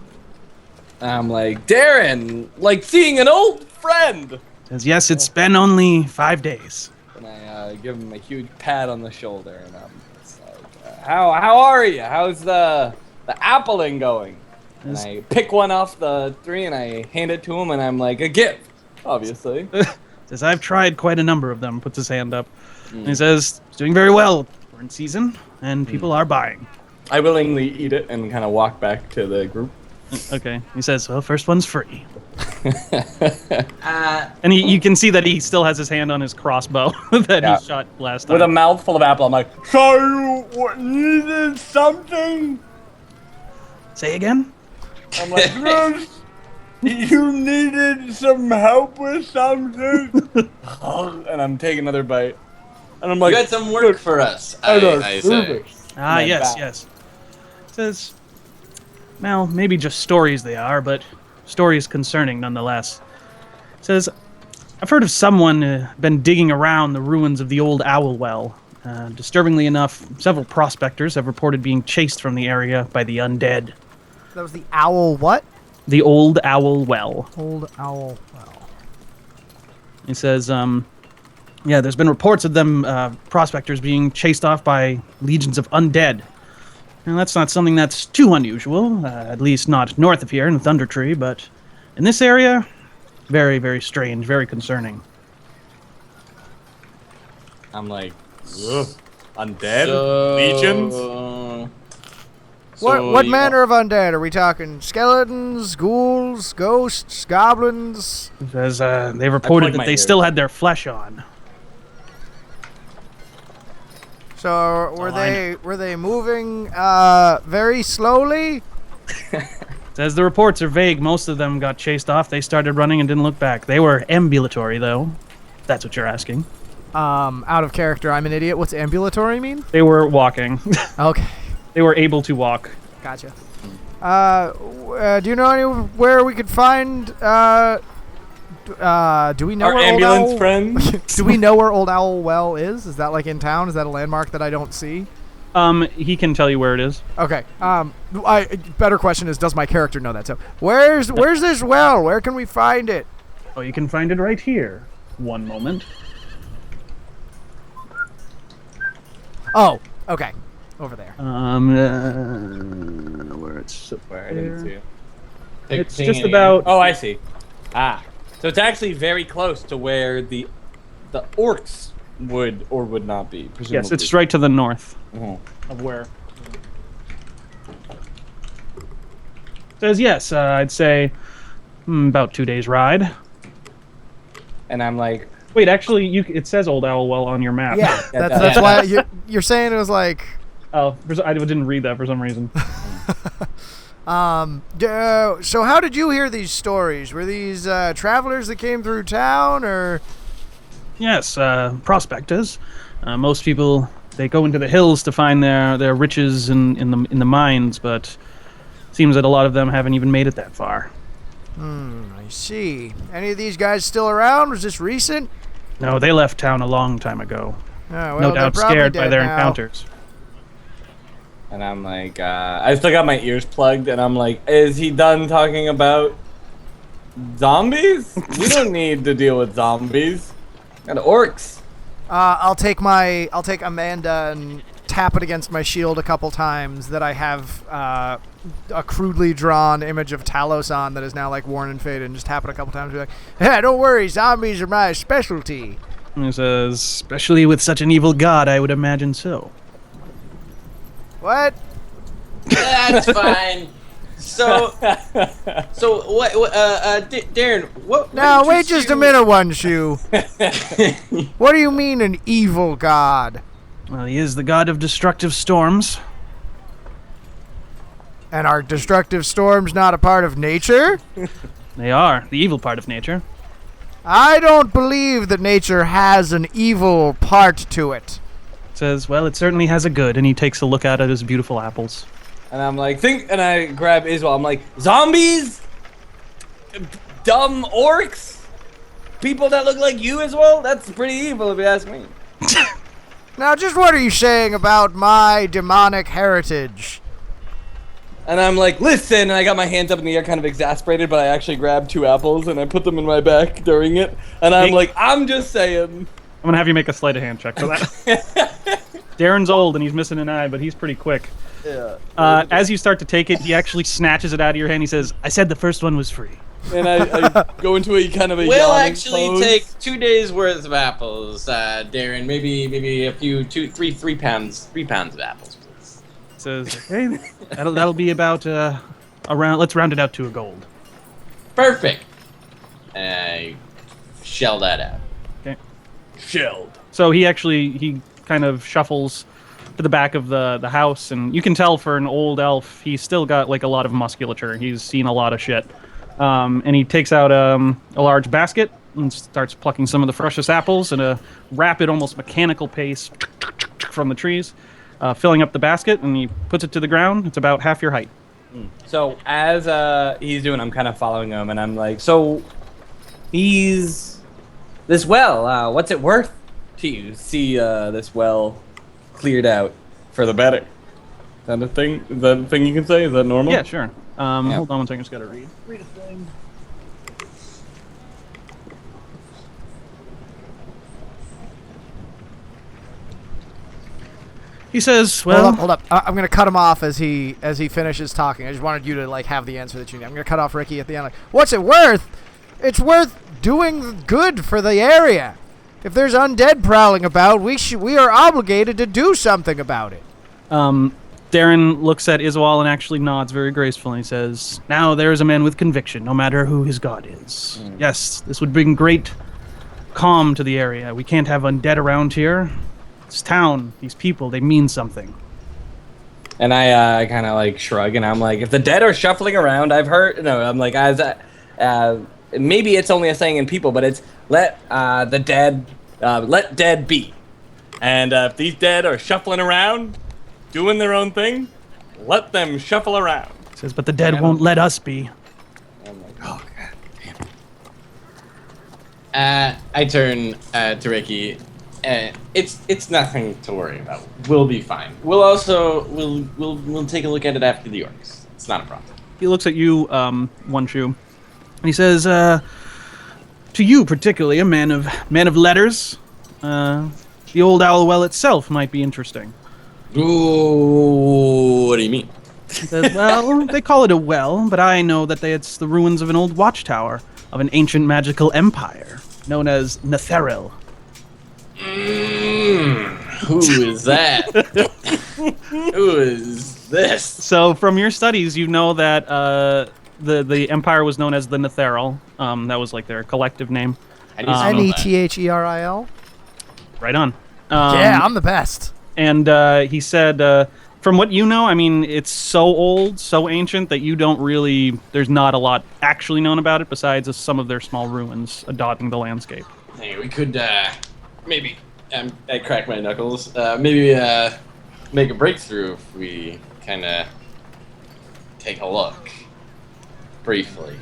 I'm like, Darren, like seeing an old friend. Says, "Yes, it's been only 5 days." And I give him a huge pat on the shoulder, and I'm just like, how are you? How's the appling going? And I pick one off the three, and I hand it to him, and I'm like, a gift, obviously. Says, "I've tried quite a number of them." Puts his hand up. And he says, "It's doing very well. We're in season, and people are buying." I willingly eat it and kind of walk back to the group. Okay. He says, "Well, first one's free." And you can see that he still has his hand on his crossbow that he shot last time. With a mouthful of apple, I'm like, so you needed something? Say again? I'm like, yes, you needed some help with something? And I'm taking another bite. And I'm like, You got some work for us, I say. Ah, yes. Says, "Well, maybe just stories they are, but stories concerning nonetheless." Says, "I've heard of someone been digging around the ruins of the old owl well. Disturbingly enough, several prospectors have reported being chased from the area by the undead." That was the owl what? The old owl well. Old owl well. He says, yeah, there's been reports of them prospectors being chased off by legions of undead. And that's not something that's too unusual, at least not north of here in the Thunder Tree, but in this area, very, very strange, very concerning. I'm like, ugh, undead? Legions? What manner of undead? Are we talking skeletons, ghouls, ghosts, goblins? He says, they reported that they still had their flesh on. So were they moving very slowly? Says the reports are vague. Most of them got chased off. They started running and didn't look back. They were ambulatory, though. That's what you're asking. Out of character, I'm an idiot. What's ambulatory mean? They were walking. Okay. They were able to walk. Gotcha. Do you know anywhere we could find? Do we know our where ambulance Old Owl... friends? Do we know where Old Owl Well is? Is that like in town? Is that a landmark that I don't see? He can tell you where it is. Okay. Better question is, does my character know that? So, where's this well? Where can we find it? Oh, you can find it right here. One moment. Oh, okay. Over there. Where it's Where I didn't see it. It's just about. Oh, I see. So it's actually very close to where the orcs would or would not be. Presumably. Yes, it's right to the north of where. Says yes. I'd say about 2 days ride. And I'm like, wait, actually, it says Old Owl Well on your map. Yeah, that's why you're saying it was like. Oh, I didn't read that for some reason. So how did you hear these stories? Were these travelers that came through town, or? Yes, prospectors. Most people, they go into the hills to find their riches in the mines, but it seems that a lot of them haven't even made it that far. I see. Any of these guys still around? Was this recent? No, they left town a long time ago. Oh, well, no doubt scared by their encounters. And I'm like, I still got my ears plugged, and I'm like, is he done talking about zombies? We don't need to deal with zombies. And orcs. I'll take Amanda and tap it against my shield a couple times that I have a crudely drawn image of Talos on that is now like worn and faded, and just tap it a couple times and be like, hey, don't worry, zombies are my specialty. And he says, especially with such an evil god, I would imagine so. What? That's fine. So what? Darren, what? Now, what wait interests just a you- minute, One Shoe. What do you mean, an evil god? Well, he is the god of destructive storms. And are destructive storms not a part of nature? They are the evil part of nature. I don't believe that nature has an evil part to it. Says, well, it certainly has a good, and he takes a look at his beautiful apples. And I'm like, and I grab Iswell. I'm like, zombies? Dumb orcs? People that look like you as well? That's pretty evil if you ask me. Now, just what are you saying about my demonic heritage? And I'm like, listen, and I got my hands up in the air kind of exasperated, but I actually grabbed 2 apples and I put them in my back during it. And I'm like, I'm just saying. I'm gonna have you make a sleight of hand check for that. Darren's old and he's missing an eye, but he's pretty quick. Yeah. As you start to take it, he actually snatches it out of your hand. He says, I said the first one was free. And I go into a kind of a We'll yawning actually pose. take 2 days worth of apples, Darren. Maybe a few, 3 pounds of apples, please. Says, okay, that'll be about around. Let's round it out to a gold. Perfect. And I shell that out. Okay. Shelled. So he kind of shuffles to the back of the house, and you can tell for an old elf, he's still got like a lot of musculature. He's seen a lot of shit. And he takes out a large basket and starts plucking some of the freshest apples in a rapid, almost mechanical pace from the trees, filling up the basket, and he puts it to the ground. It's about half your height. So as he's doing, I'm kind of following him, and I'm like, so he's this well. What's it worth to you? See this well cleared out for the better. Is that a thing? Is that a thing you can say? Is that normal? Yeah, sure. Hold on one second. I just gotta read. Read a thing. He says, "Well, Hold up. I'm gonna cut him off as he finishes talking. I just wanted you to like have the answer that you need. I'm gonna cut off Ricky at the end. Like, what's it worth? It's worth doing good for the area. If there's undead prowling about, we are obligated to do something about it. Darren looks at Iswal and actually nods very gracefully. He says, now there is a man with conviction, no matter who his god is. Yes, this would bring great calm to the area. We can't have undead around here. This town, these people, they mean something." And I kind of like shrug, and I'm like, if the dead are shuffling around, I've heard. No, I'm like, maybe it's only a saying in people, but it's let dead be. And if these dead are shuffling around, doing their own thing, let them shuffle around. He says, but the dead won't let us be. I'm like, oh god damn. I turn to Ricky. It's nothing to worry about. We'll be fine. We'll take a look at it after the orcs. It's not a problem. He looks at you, One Shoe, and he says, to you particularly, a man of letters, the old owl well itself might be interesting. Ooh, what do you mean? He says, well, they call it a well, but I know that it's the ruins of an old watchtower of an ancient magical empire known as Netheril. Who is that? Who is this? So from your studies, you know that the empire was known as the Netheril. That was like their collective name. How do you spell that? Netheril. Right on. Yeah, I'm the best. And he said, from what you know, I mean, it's so old, so ancient that you don't really, there's not a lot actually known about it besides some of their small ruins dotting the landscape. Hey, we could maybe. I crack my knuckles. Maybe make a breakthrough if we kind of take a look briefly.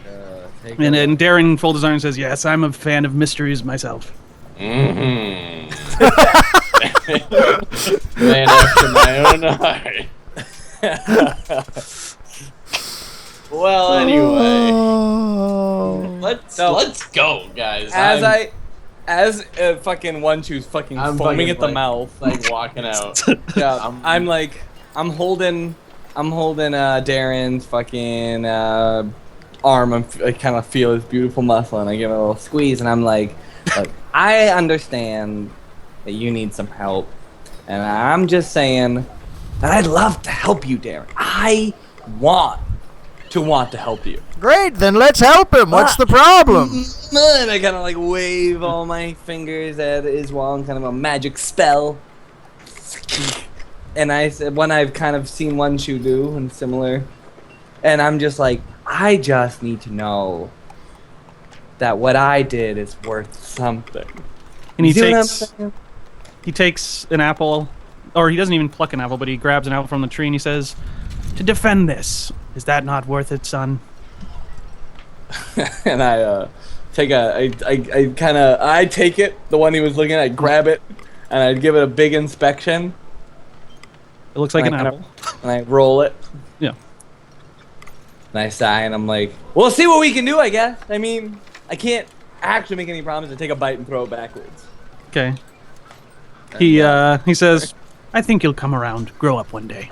And Darren folds his arms and says, yes, I'm a fan of mysteries myself. Mm-hmm. Man after my own heart. Well, anyway, let's go, guys. As fucking One Shoe's fucking I'm foaming at the like- mouth, like walking out. yeah, I'm holding Darren's fucking arm. I kind of feel his beautiful muscle, and I give it a little squeeze, and I'm like, look, I understand that you need some help, and I'm just saying that I'd love to help you, Darren. I want to want to help you. Great, then let's help him. What's the problem? And I kind of like wave all my fingers at his wand, kind of a magic spell. And I said, one I've kind of seen one shoe do and similar. And I'm just like, I just need to know that what I did is worth something. And You he see what I'm takes saying? an apple, or he doesn't even pluck an apple, but he grabs an apple from the tree and he says, "To defend this, is that not worth it, son?" And I take I take it, the one he was looking at, I grab it, and I give it a big inspection. It looks like an And I apple. And I roll it. Yeah. And I sigh, and I'm like, we'll see what we can do, I guess. I mean, I can't actually make any promises to take a bite and throw it backwards. Okay. He says, "I think you'll come around, grow up one day."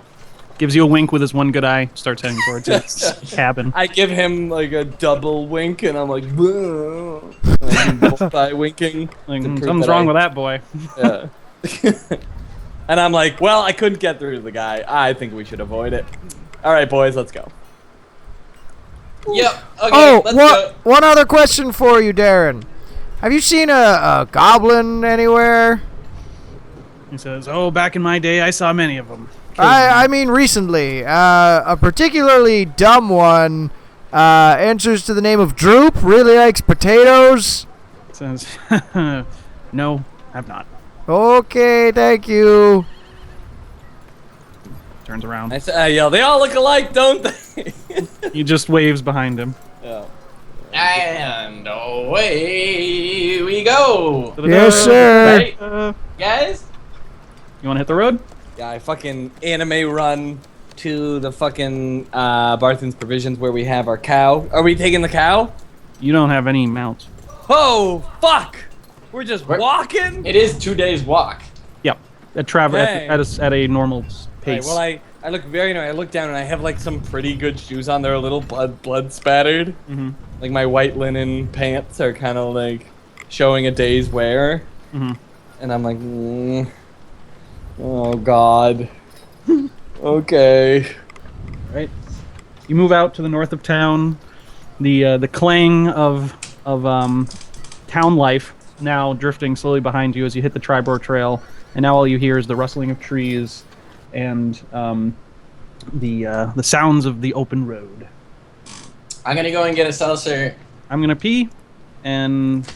Gives you a wink with his one good eye, starts heading towards his cabin. I give him like a double wink, and I'm like, "Whoa." And both eye winking. Like, to prove something's that wrong I- with that boy. Yeah. And I'm like, well, I couldn't get through to the guy. I think we should avoid it. All right, boys, let's go. Yep. Okay. Oh, let's go. one other question for you, Darren. Have you seen a goblin anywhere? He says, "Oh, back in my day, I saw many of them." I mean recently. A particularly dumb one answers to the name of Droop, really likes potatoes. He says, "No, I've not." Okay, thank you. Turns around. I yell, they all look alike, don't they? He just waves behind him. Yeah. And away we go. Yes, sir. Right, guys? You want to hit the road? Yeah, I fucking anime run to the fucking Barthen's Provisions where we have our cow. Are we taking the cow? You don't have any mounts. Oh, fuck! We're just Where- walking? It is 2 days walk. Yep. At Okay. at a normal Right, pace. well, I look very nice. I look down and I have like some pretty good shoes on. They're a little blood spattered. Mm-hmm. Like my white linen pants are kind of like showing a day's wear. Mm-hmm. And I'm like, oh god. Okay. Right. You move out to the north of town. The clang of town life now drifting slowly behind you as you hit the Tribor Trail, and now all you hear is the rustling of trees and the sounds of the open road. I'm gonna go and get a seltzer. I'm gonna pee, and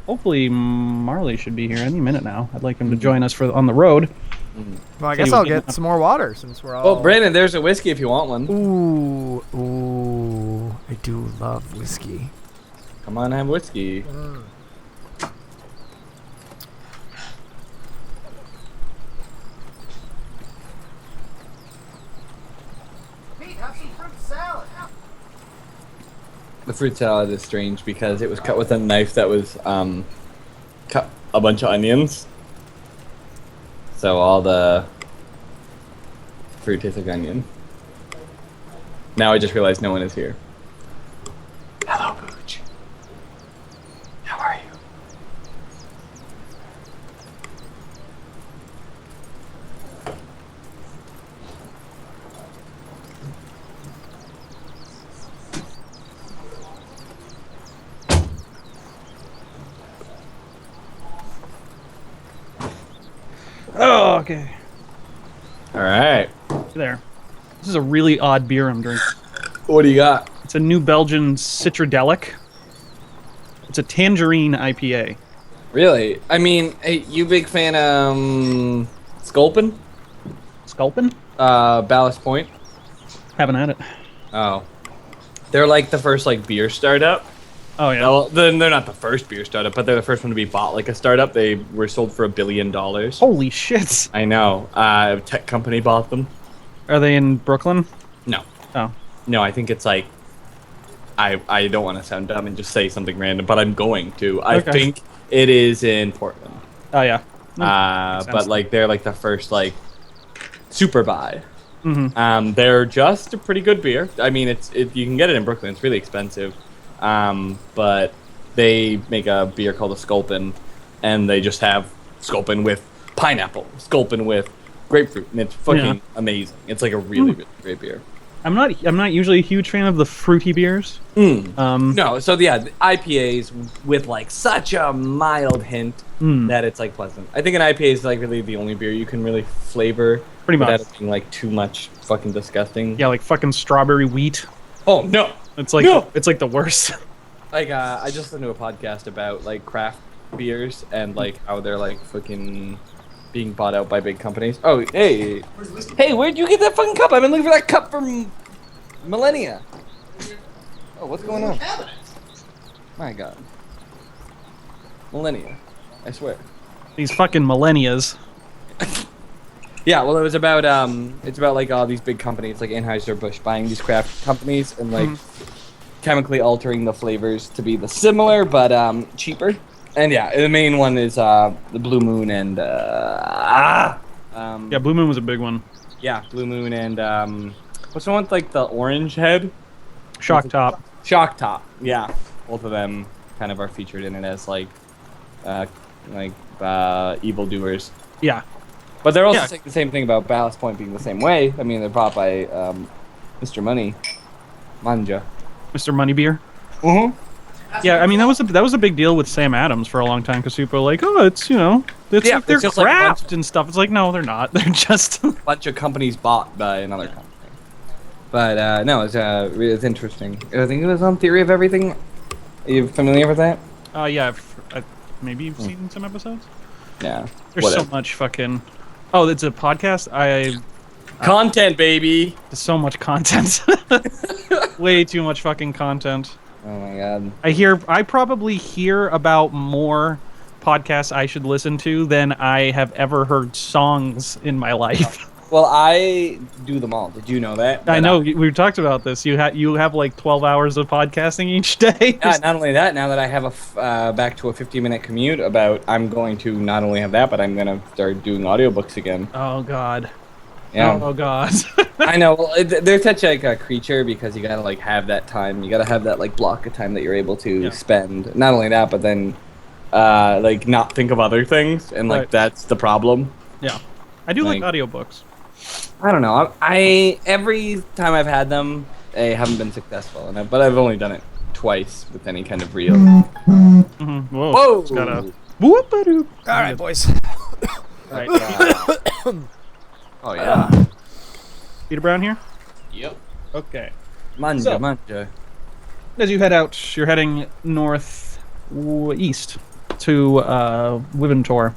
hopefully Marley should be here any minute now. I'd like him to join us on the road. Well, I Say guess we I'll get- get some more water since we're all. Oh, Brandon, there's a whiskey if you want one. Ooh, I do love whiskey. Come on, have whiskey. Pete, have some fruit salad. The fruit salad is strange because it was cut with a knife that was cut a bunch of onions. So all the fruit tastes like onion. Now I just realized no one is here. Hello, Booch. How are you? Oh, okay. All right. There. This is a really odd beer I'm drinking. What do you got? It's a New Belgian Citradelic. It's a tangerine IPA. Really? I mean, hey, you big fan of Sculpin? Sculpin? Ballast Point? Haven't had it. Oh. They're like the first like beer startup. Oh, yeah. Well, then they're not the first beer startup, but they're the first one to be bought like a startup. They were sold for $1 billion. Holy shit. I know. A tech company bought them. Are they in Brooklyn? No. Oh. No, I think it's like... I don't want to sound dumb and just say something random, but I'm going to. I Okay. think it is in Portland. Oh, yeah. But like they're like the first like super buy. Mm-hmm. They're just a pretty good beer. I mean, you can get it in Brooklyn. It's really expensive. But they make a beer called a Sculpin, and they just have Sculpin with pineapple, Sculpin with grapefruit, and it's fucking amazing. It's like a really, really great beer. I'm not usually a huge fan of the fruity beers. No, so yeah, the IPAs with like such a mild hint that it's like pleasant. I think an IPA is like really the only beer you can really flavor Pretty much. without it being like too much fucking disgusting. Yeah, like fucking strawberry wheat. Oh no, It's like No! it's like the worst. like I just listened to a podcast about like craft beers and like how they're like fucking being bought out by big companies. Oh hey, where'd you get that fucking cup? I've been looking for that cup for millennia. Oh, what's going on? My God, millennia, I swear. These fucking millennials. Yeah, well, it's about like all these big companies like Anheuser-Busch buying these craft companies and like chemically altering the flavors to be the similar but cheaper. And yeah, the main one is the Blue Moon and Yeah, Blue Moon was a big one. yeah, Blue Moon and what's the one with like the orange head? Shock Top. Shock Top. Yeah, both of them kind of are featured in it as like evildoers. Yeah. But they're also Yeah. saying the same thing about Ballast Point being the same way. I mean, they're bought by Mr. Money, Manja. Mr. Moneybeer. Mm-hmm. Yeah, I mean that was a big deal with Sam Adams for a long time because people are like, oh, it's it's Yeah, like they're it's just like a bunch craft and stuff. It's like no, they're not. They're just Bunch of companies bought by another company. But no, it's interesting. I think it was on Theory of Everything. Are you familiar with that? yeah, maybe you've seen some episodes. Yeah. There's Whatever. so much fucking. Oh, it's a podcast. Content, baby. There's so much content. Way too much fucking content. Oh my God. I probably hear about more podcasts I should listen to than I have ever heard songs in my life. Well, I do them all. Did you know that? I know we've talked about this. You have like 12 hours of podcasting each day. Yeah, not only that, now that I have a back to a 50-minute commute, I'm going to not only have that, but I'm gonna start doing audiobooks again. Oh God. Yeah. Oh God. I know. Well, they're such like a creature because you gotta like have that time. You gotta have that like block of time that you're able to spend. Not only that, but then like not think of other things, and like Right. that's the problem. Yeah. I do like Like- audiobooks. I don't know. I every time I've had them, they haven't been successful, but I've only done it twice with any kind of real. Mm-hmm. Whoa. Whoa! It's got a whoop-a-doop. All right, boys. Right. Oh yeah. Peter Brown here. Yep. Okay. Manja, So- manja. As you head out, you're heading northeast to Wyvern Tor.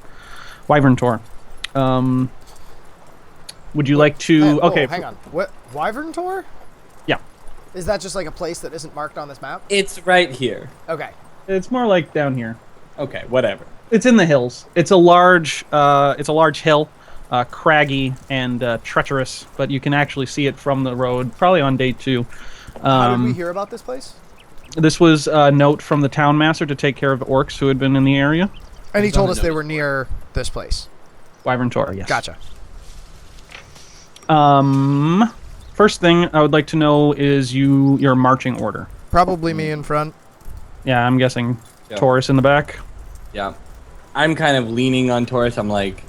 Would you like to? Okay. hang on. What? Wyvern Tor? Yeah. Is that just like a place that isn't marked on this map? It's right here. Okay. It's more like down here. Okay, whatever. It's in the hills. It's a large hill, craggy and treacherous, but you can actually see it from the road. Probably on day 2. How did we hear about this place? This was a note from the town master to take care of orcs who had been in the area. And he told us they were near this place. Wyvern Tor, yes. Gotcha. First thing I would like to know is your marching order. Probably me in front. Yeah, I'm guessing Yeah. Taurus in the back. Yeah. I'm kind of leaning on Taurus. I'm like,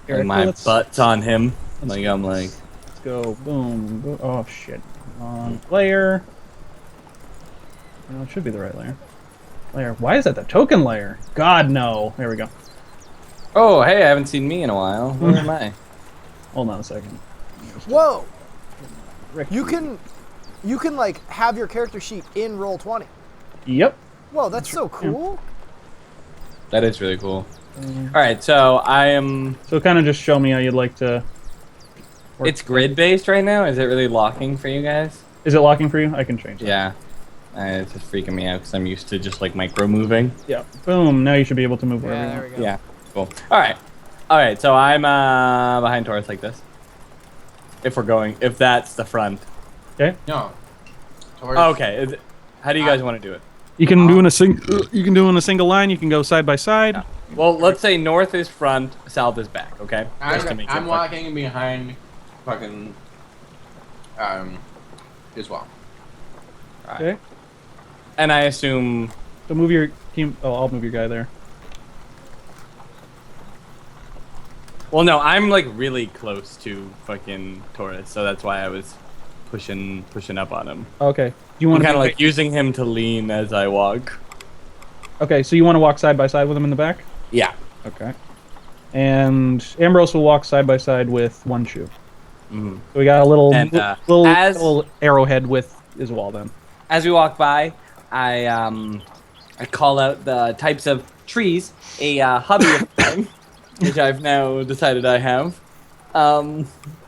Here, my let's- butt's on him. let's Like I'm like, Let's go. Boom. Oh shit. On layer. No, it should be the right layer. Layer. Why is that the token layer? God no. There we go. oh hey, I haven't seen me in a while. Where am I? Hold on a second. Whoa! Riki. You can like have your character sheet in Roll20. Yep. Whoa, that's so cool. That is really cool. All right, so I am. So kind of just show me how you'd like to. work. It's grid based right now. Is it really locking for you guys? Is it locking for you? I can change it. Yeah. It's just freaking me out because I'm used to just like micro moving. Yeah. Boom. Now you should be able to move wherever Yeah, you there want. we go. Yeah. Cool. All right. So I'm behind Taurus like this. If that's the front. Okay. No. Taurus. Oh, okay. How do you guys want to do it? You can do in a single line. You can go side by side. Yeah. Well, let's say north is front, south is back. Okay. Just to I'm, make it I'm quick. walking behind fucking as well. All right. Okay. And I assume. So move your team. Oh, I'll move your guy there. Well, no, I'm like really close to fucking Taurus, so that's why I was pushing up on him. Okay. Do you I'm want kind to of like using him to lean as I walk. Okay, so you want to walk side by side with him in the back? Yeah. Okay. And Ambrose will walk side by side with One Shoe. Mm-hmm. So we got a little And, little arrowhead with Iswal then. As we walk by, I call out the types of trees, a hobby of mine, which I've now decided I have.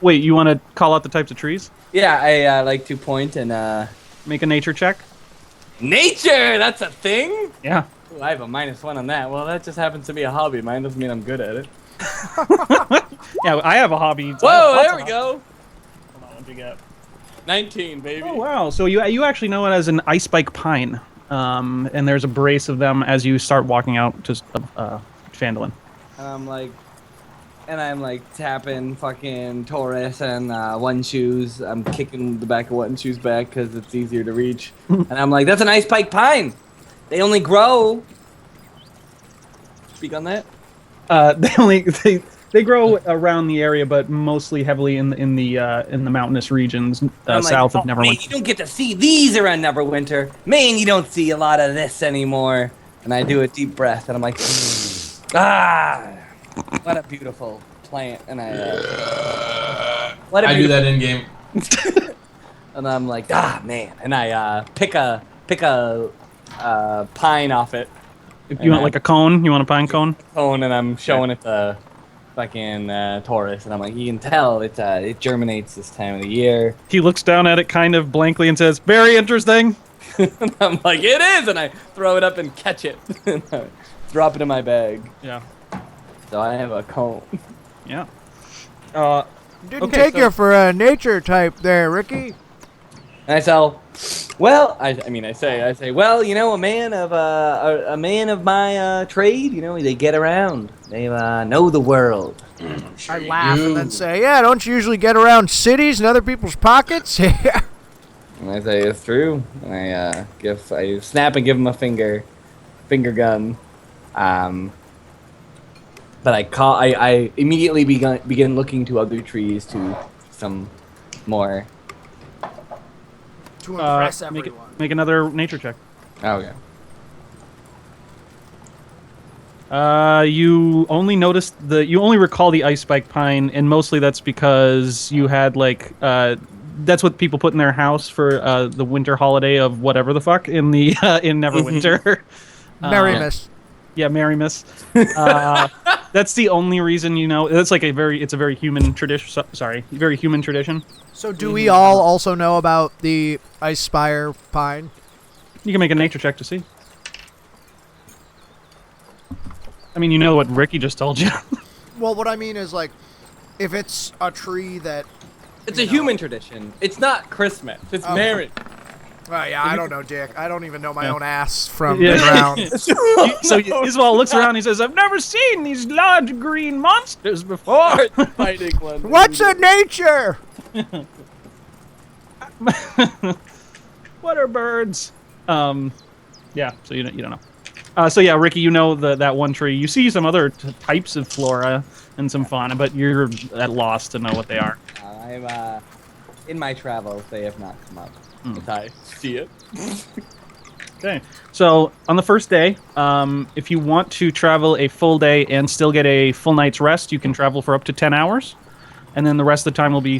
Wait, you want to call out the types of trees? Yeah, I like to point and Make a nature check. nature. That's a thing. Yeah. Ooh, I have a -1 on that. Well, that just happens to be a hobby. Mine doesn't mean I'm good at it. Yeah, I have a hobby. Whoa, there we go. Hold on, what'd you get? 19, baby. Oh wow! So you actually know it as an ice spike pine, and there's a brace of them as you start walking out to Phandalin. And I'm like tapping fucking Taurus and One Shoes. I'm kicking the back of One Shoes back because it's easier to reach. And I'm like, that's an ice spike pine. They only grow. Speak on that. They grow around the area, but mostly heavily in the mountainous regions south of Neverwinter. Man, you don't get to see these around Neverwinter. Man, you don't see a lot of this anymore. And I do a deep breath, and I'm like, what a beautiful plant. And I do that in game. And I'm like, man. And I pick a pine off it. You want like a cone? You want a pine cone? Cone, and I'm showing it to fucking Taurus, and I'm like, you can tell it germinates this time of the year. He looks down at it kind of blankly and says, "Very interesting." And I'm like, it is, and I throw it up and catch it, and I drop it in my bag. Yeah. So I have a cone. Yeah. Didn't take you for a nature type there, Riki. And I tell, well, I say, well, you know, a man of my trade, you know, they get around, they know the world. I laugh and then say, yeah, don't you usually get around cities and other people's pockets? And I say, it's true. And I snap and give him a finger gun. But I immediately begin looking to other trees to some more. To impress everyone. Make another nature check. Oh You yeah. you only recall the ice spike pine, and mostly that's because you had that's what people put in their house for the winter holiday of whatever the fuck in the in Neverwinter. Merrymas. Yeah, Merrymas. That's the only reason you know. That's like it's a very human tradition. Sorry, very human tradition. So do we all also know about the ice spire pine? You can make a nature check to see. I mean, you know what Riki just told you. Well, what I mean is, like, if it's a tree that... It's a human tradition. It's not Christmas. It's marriage. Well, yeah, I don't know, Dick. I don't even know my own ass from the ground. So Iswal looks around and he says, "I've never seen these large green monsters before." Fighting one. What's a nature? What are birds? Yeah, so you don't know. So yeah, Riki, you know that one tree. You see some other types of flora and some fauna, but you're at loss to know what they are. I'm in my travels, they have not come up. As I see it. Okay, so on the first day, if you want to travel a full day and still get a full night's rest, you can travel for up to 10 hours. And then the rest of the time will be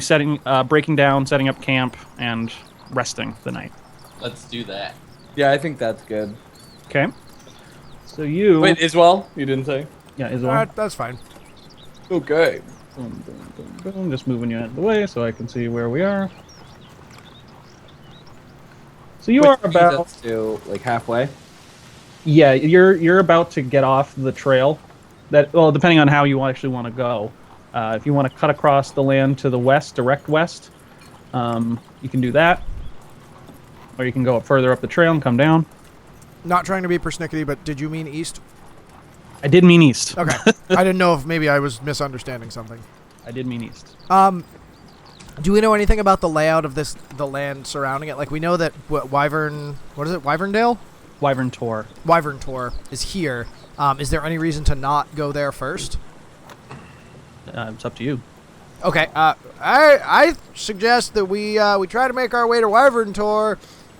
breaking down, setting up camp, and resting the night. Let's do that. Yeah, I think that's good. Okay. So you... Wait, Iswal? You didn't say? Yeah, Iswal. That's fine. Okay. Boom, boom, boom, boom. Just moving you out of the way so I can see where we are. So you are about to like halfway. Yeah, you're about to get off the trail. Depending on how you actually want to go. If you want to cut across the land to the west, direct west, you can do that. Or you can go further up the trail and come down. Not trying to be persnickety, but did you mean east? I did mean east. Okay. I didn't know if maybe I was misunderstanding something. I did mean east. Do we know anything about the layout of the land surrounding it? Like, we know that Wyverndale? Wyvern Tor. Wyvern Tor is here. Is there any reason to not go there first? It's up to you. Okay. I suggest that we try to make our way to Wyvern Tor,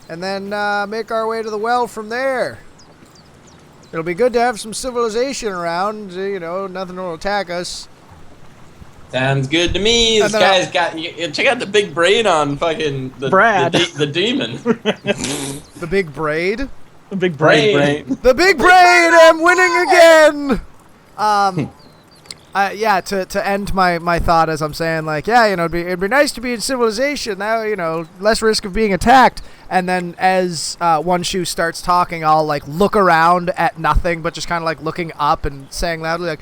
and then make our way to the well from there. It'll be good to have some civilization around. Nothing will attack us. Sounds good to me. This guy's got. Check out the big braid on fucking Brad. The demon. The big braid. The big braid. The big braid. I'm winning again. Yeah. To end my thought as I'm saying, like, yeah, it'd be nice to be in civilization now. Less risk of being attacked. And then as One Shoe starts talking, I'll like look around at nothing, but just kind of like looking up and saying loudly, like,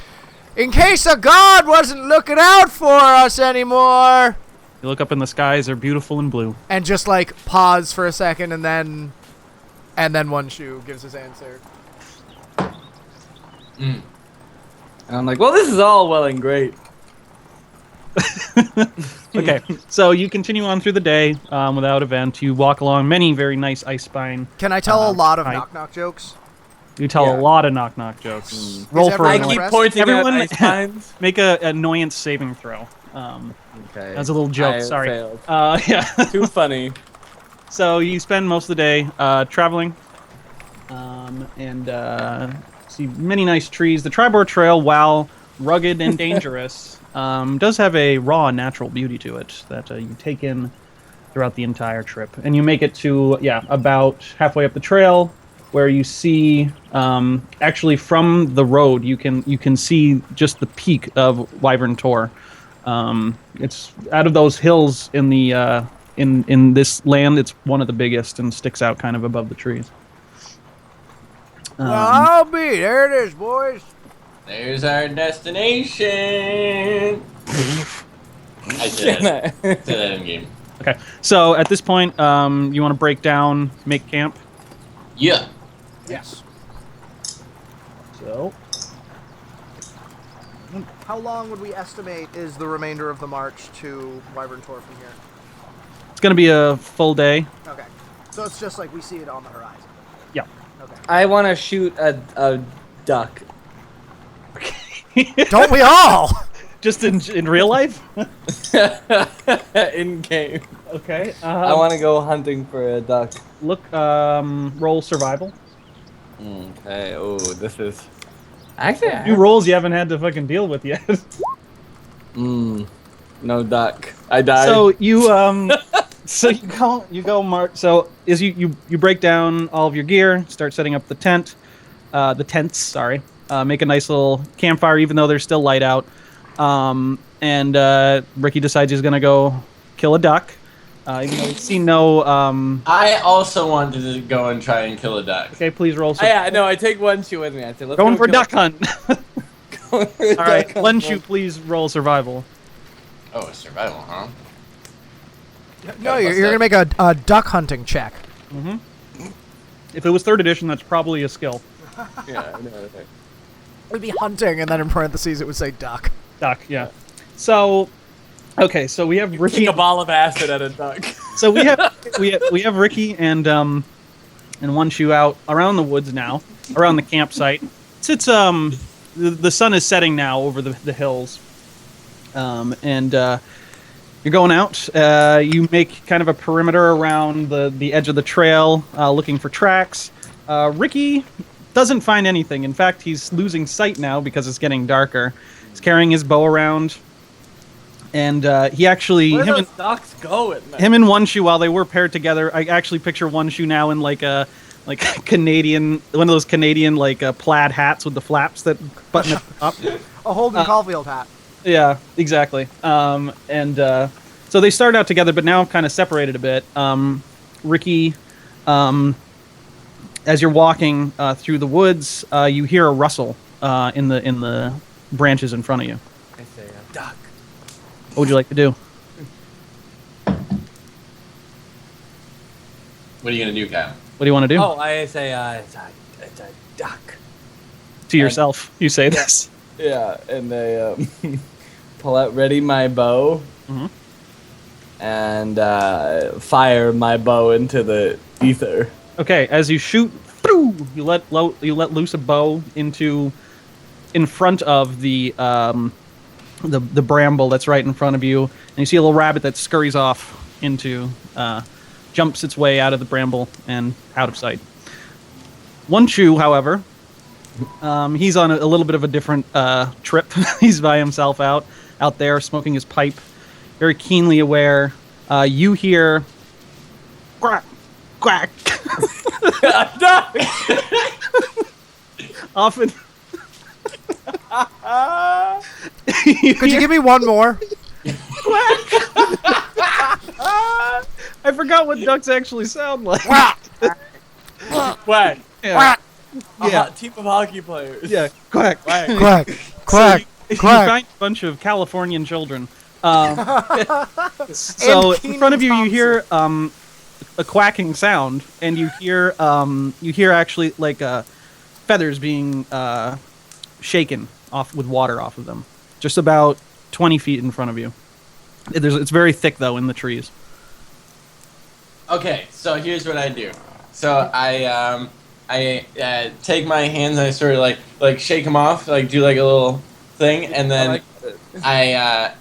in case a god wasn't looking out for us anymore. You look up in the skies; they're beautiful and blue. And just like pause for a second, and then One Shoe gives his answer. And I'm like, well, this is all well and great. Okay, so you continue on through the day without event. You walk along many very nice ice spine. Can I tell a lot of knock-knock jokes? You tell a lot of knock-knock jokes. Roll for everyone I annoyance. keep pointing Everyone at ice pines. make a annoyance saving throw. Okay. That's a little joke. I Sorry. failed. Yeah. Too funny. So you spend most of the day traveling, and see many nice trees. The Tribor Trail, while rugged and dangerous, does have a raw natural beauty to it that you take in throughout the entire trip. And you make it to about halfway up the trail, where you see actually from the road you can see just the peak of Wyvern Tor. It's out of those hills in the in this land. It's one of the biggest and sticks out kind of above the trees. Well, I'll be. There it is, boys. There's our destination. I did that. Did that in game. Okay, so at this point, you want to break down, make camp. Yeah. Yes. So How long would we estimate is the remainder of the march to Wyvern Tor from here? it's gonna be a full day. Okay. So it's just like we see it on the horizon. Yeah. Okay. I want to shoot a duck. Don't we all? Just in real life. In game. Okay. I want to go hunting for a duck. Look. Roll survival. Okay. Oh, this is actually New rolls you haven't had to fucking deal with yet. No duck. I died. So you so you go march. So as you break down all of your gear, start setting up the tents. Sorry. Make a nice little campfire, even though there's still light out. And Riki decides he's gonna go kill a duck. Even though we've seen no. I also wanted to go and try and kill a duck. Okay, please roll. yeah, no, I take One Shoe with me. I say, let's Going go for kill- duck hunt. Going for a All right, duck hunt. One Shoe, please roll survival. Oh, survival, huh? No, you're gonna make a duck hunting check. If it was 3rd edition, that's probably a skill. Yeah, I know. Okay. It would be hunting, and then in parentheses it would say duck. Duck, yeah. So, okay, so we have Riki. Kick a ball of acid at a duck. So we have Riki and One Shoe out around the woods now, around the campsite. It's the sun is setting now over the hills, and you're going out. You make kind of a perimeter around the edge of the trail, looking for tracks. Riki doesn't find anything. In fact, he's losing sight now because it's getting darker. He's carrying his bow around, and he actually Where do those ducks go at night? him and One Shoe, while they were paired together, I actually picture One Shoe now in like a Canadian, one of those Canadian plaid hats with the flaps that button it up. A Holden Caulfield hat. Yeah, exactly. So they started out together, but now kind of separated a bit. Riki, as you're walking through the woods, you hear a rustle in the branches in front of you. I say a duck. What would you like to do? What are you gonna do, Kyle? What do you want to do? Oh, I say it's a duck. To yourself, you say this. Yeah, and I pull out ready my bow and fire my bow into the ether. Okay, as you shoot, you let loose a bow in front of the the bramble that's right in front of you, and you see a little rabbit that scurries off into, jumps its way out of the bramble and out of sight. One Chew, however, he's on a little bit of a different trip. He's by himself out there smoking his pipe, very keenly aware. You hear quack, quack. Often. Could you give me one more? I forgot what ducks actually sound like. Quack. Yeah. Yeah. Team of hockey players. Yeah, quack, Quack. Quack, quack, You quack. find a bunch of Californian children. So in front of you, you hear a quacking sound, and you hear actually like feathers being shaken off with water off of them, just about 20 feet in front of you. It's very thick though in the trees. Okay, so here's what I do. So I take my hands and I sort of like shake them off, like do like a little thing, and then I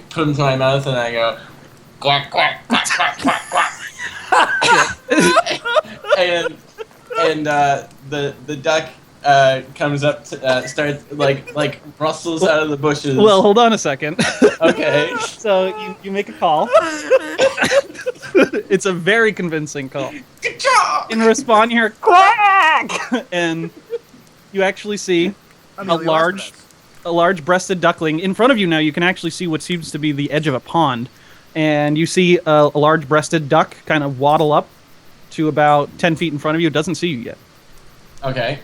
put them to my mouth and I go quack quack quack quack quack quack. and the duck comes up to, starts like rustles out of the bushes. Well, hold on a second. Okay. So you make a call. It's a very convincing call. Good job. In response, you hear quack, and you actually see a large breasted duckling in front of you. Now you can actually see what seems to be the edge of a pond, and you see a large breasted duck kind of waddle up to about 10 feet in front of you. It doesn't see you yet. Okay.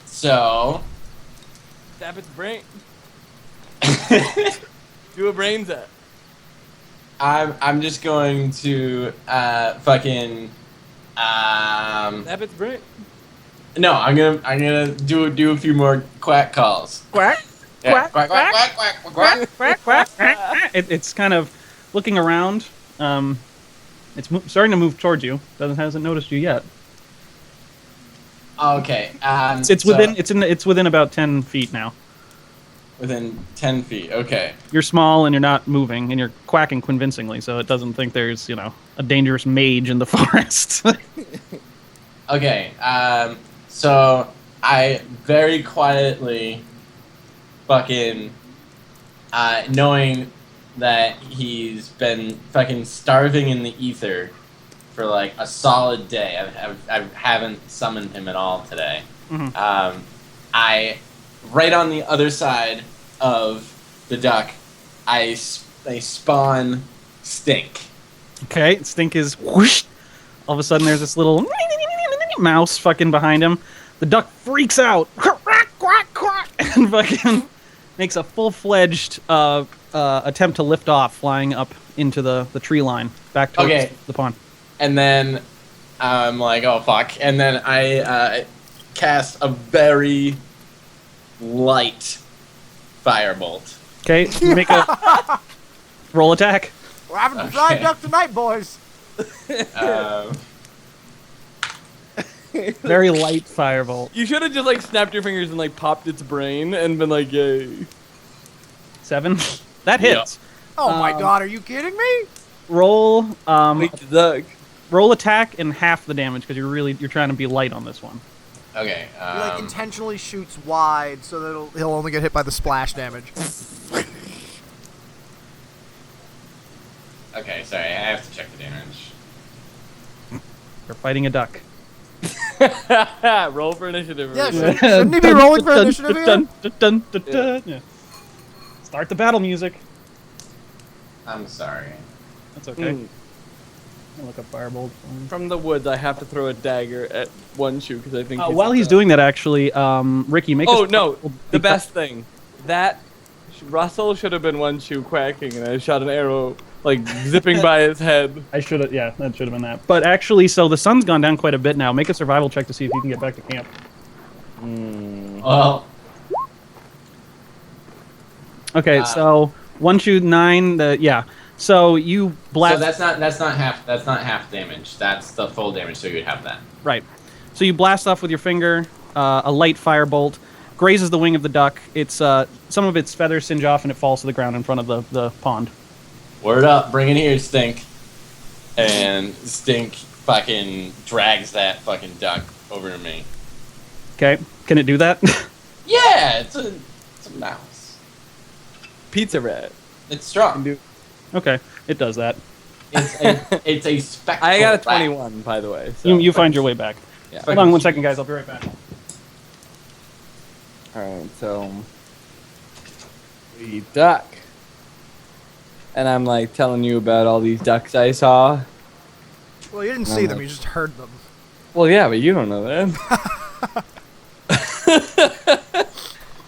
So. Stab its brain. Do a brain set. I'm just going to fucking Stab its brain. No, I'm gonna do a few more quack calls. Quack, Yeah. quack, Quack quack quack quack quack. quack, quack. It's kind of looking around. It's starting to move towards you. Hasn't noticed you yet. Okay. It's within about 10 feet now. Within 10 feet. Okay. You're small and you're not moving, and you're quacking convincingly, so it doesn't think there's a dangerous mage in the forest. Okay. So I very quietly, fucking, knowing that he's been fucking starving in the ether for like a solid day. I haven't summoned him at all today. Mm-hmm. I, right on the other side of the duck, I spawn Stink. Okay, Stink is whoosh. All of a sudden, there's this little mouse fucking behind him. The duck freaks out and fucking makes a full-fledged attempt to lift off, flying up into the tree line back towards the pond. And then I'm like, oh fuck. And then I cast a very light firebolt. Okay, you make a roll attack. We're having a fried duck tonight, boys. Very light firebolt. You should have just like snapped your fingers and like popped its brain and been like, yay. 7. That hits. Oh my god, are you kidding me? Roll Wait, the duck. roll attack and half the damage because you're trying to be light on this one. Okay. He like intentionally shoots wide so that he'll only get hit by the splash damage. Okay, sorry, I have to check the damage. You're fighting a duck. Roll for initiative. Yeah, everybody. shouldn't he be rolling for initiative here? Yeah. Start the battle music. I'm sorry. That's okay. Mm. I'll look up firebolt. From the woods, I have to throw a dagger at one shoe because I think. While he's doing that, actually, Ricky, make. Oh no! The best thing, that Russell should have been one shoe quacking, and I shot an arrow like zipping by his head. I should have. Yeah, that should have been that. But actually, so the sun's gone down quite a bit now. Make a survival check to see if you can get back to camp. Well. Okay, so 1 shoe 9. Yeah. So you blast. So that's not half damage. That's the full damage. So you'd have that. Right. So you blast off with your finger, a light firebolt grazes the wing of the duck. It's some of its feathers singe off and it falls to the ground in front of the pond. Word up, bring it here, Stink. And Stink fucking drags that fucking duck over to me. Okay, can it do that? Yeah, it's a mouse. Pizza rat. It's strong. Okay, it does that. It's a spectral I got a rat. 21, by the way. So. You find your way back. Yeah. Hold on 1 second, guys. I'll be right back. Alright, so we duck. And I'm like telling you about all these ducks I saw. Well, you didn't see them, you just heard them. Well, yeah, but you don't know that.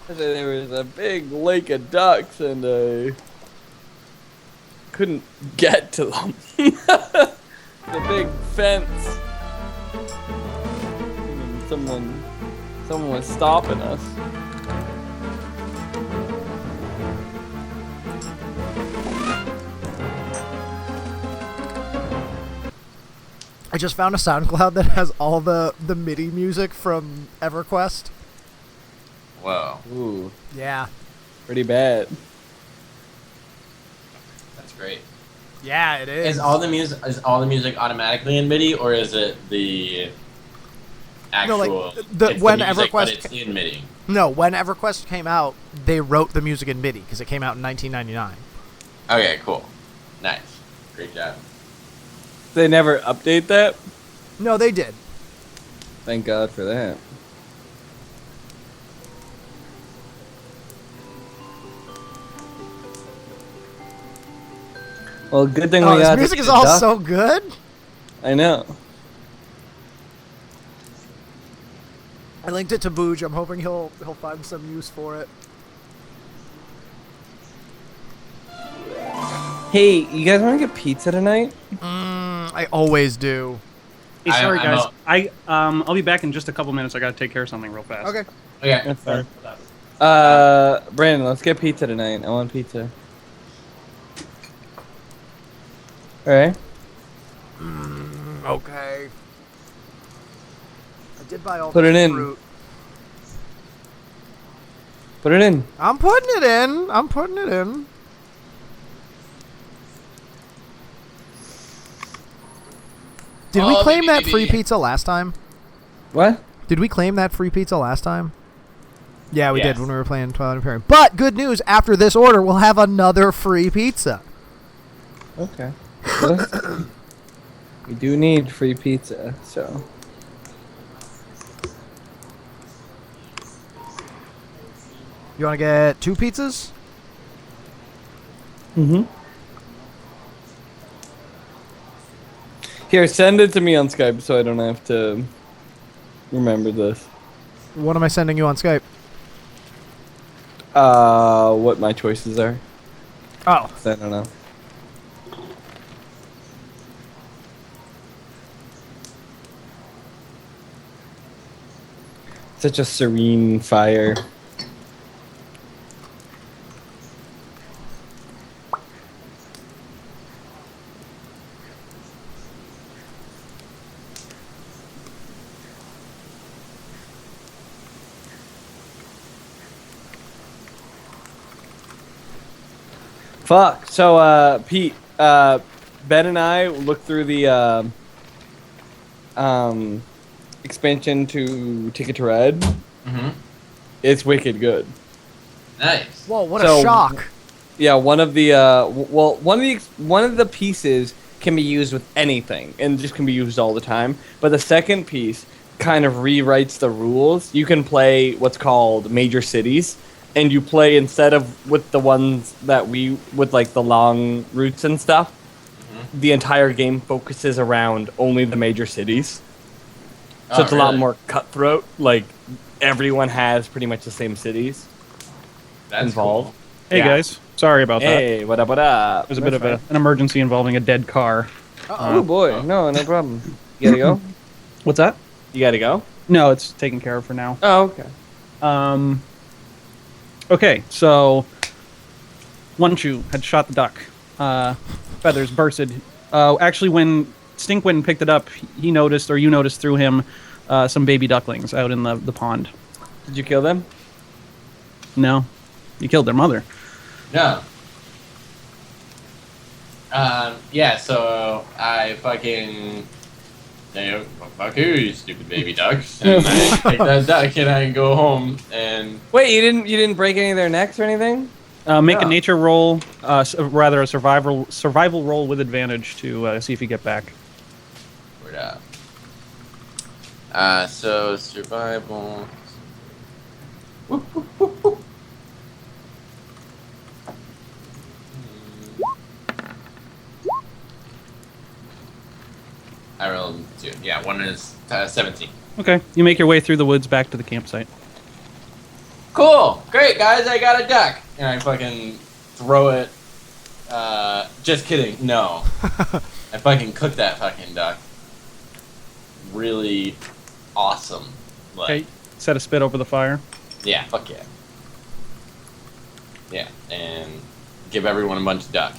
There was a big lake of ducks and I couldn't get to them. The big fence. And someone was stopping us. I just found a SoundCloud that has all the MIDI music from EverQuest. Whoa, Ooh, Yeah. pretty bad. that's great. Yeah, it is. Is all the music automatically in MIDI, or is it the actual? No, like, it's when the music, but EverQuest it's in MIDI. No, when EverQuest came out, they wrote the music in MIDI because it came out in 1999. Okay, cool, nice, great job. They never update that? No, they did. Thank God for that. Well, good thing Oh, we this got music is the all duck. so good. I know. I linked it to Booj. I'm hoping he'll find some use for it. Hey, you guys want to get pizza tonight? I always do. Hey, sorry, I'm guys. I'll be back in just a couple minutes. I gotta take care of something real fast. Okay. Okay, That's fine. Brandon, let's get pizza tonight. I want pizza. Alright. Okay. I did buy all Put this it in. fruit. Put it in. I'm putting it in. I'm putting it in. Did we Oh, claim that baby. free pizza last time? What? Did we claim that free pizza last time? Yeah, we Yes. did when we were playing Twilight Imperium. But good news, after this order, we'll have another free pizza. Okay. We do need free pizza, so. You want to get 2 pizzas? Mm-hmm. Here, send it to me on Skype so I don't have to remember this. What am I sending you on Skype? What my choices are. Oh. 'Cause I don't know. Such a serene fire. Fuck. So, Pete, Ben and I looked through the expansion to Ticket to Ride. Mm-hmm. It's wicked good. Nice. Whoa, what So- a shock. Yeah, one of the one of the pieces can be used with anything and just can be used all the time. But the second piece kind of rewrites the rules. You can play what's called major cities, and you play instead of with the ones that we with like the long routes and stuff. Mm-hmm. The entire game focuses around only the major cities. So Oh, it's a lot really? more cutthroat. Like everyone has pretty much the same cities That's involved. cool. Hey, Yeah. guys. Sorry about that. Hey, what up, what up? There's a bit of an emergency involving a dead car. Oh boy, no problem. You gotta go? What's that? You gotta go? No, it's taken care of for now. Oh, okay. Okay, so One Chew had shot the duck. Feathers bursted. Actually, when Stink went and picked it up, he noticed, or you noticed through him, some baby ducklings out in the pond. Did you kill them? No, you killed their mother. No. Yeah, so I fucking say, fuck you stupid baby ducks. And I take that duck and I go home and... Wait, you didn't break any of their necks or anything? Make a No. nature roll, rather a survival roll with advantage to see if you get back. Word up. So survival... I rolled 2. Yeah, one is 17. Okay, you make your way through the woods back to the campsite. Cool! Great, guys, I got a duck! And I fucking throw it. Just kidding. No. I fucking cooked that fucking duck. Really awesome. Like, Okay, set a spit over the fire. yeah, fuck yeah. Yeah, and give everyone a bunch of duck.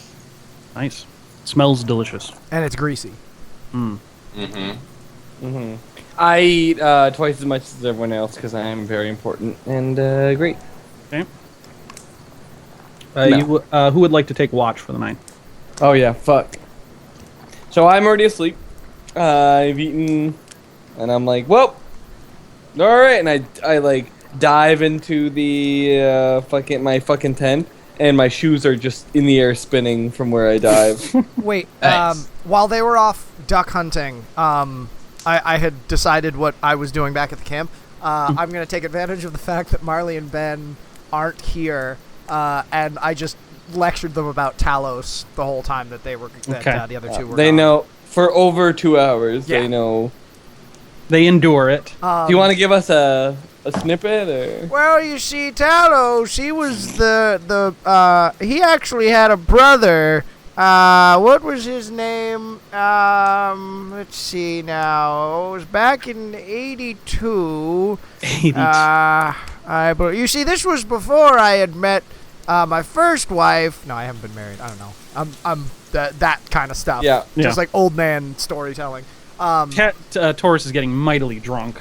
Nice. Smells delicious. And it's greasy. Mm. Mm-hmm. I eat twice as much as everyone else because I am very important and great. Okay. No. Who would like to take watch for the night? Oh yeah, fuck. So I'm already asleep. I've eaten, and I'm like, well, all right, and I like dive into the my fucking tent, and my shoes are just in the air spinning from where I dive. Wait, Nice. while they were off duck hunting, I had decided what I was doing back at the camp. I'm going to take advantage of the fact that Marley and Ben aren't here, and I just lectured them about Talos the whole time that they were Okay. the other two were They gone. know for over 2 hours. Yeah. They know. They endure it. Do you want to give us a snippet or? Well, you see, Talos, he was he actually had a brother. What was his name? Let's see now. It was back in 82. 82. You see, this was before I had met my first wife. No, I haven't been married. I don't know. I'm that kind of stuff. Yeah. Just like old man storytelling. Taurus is getting mightily drunk.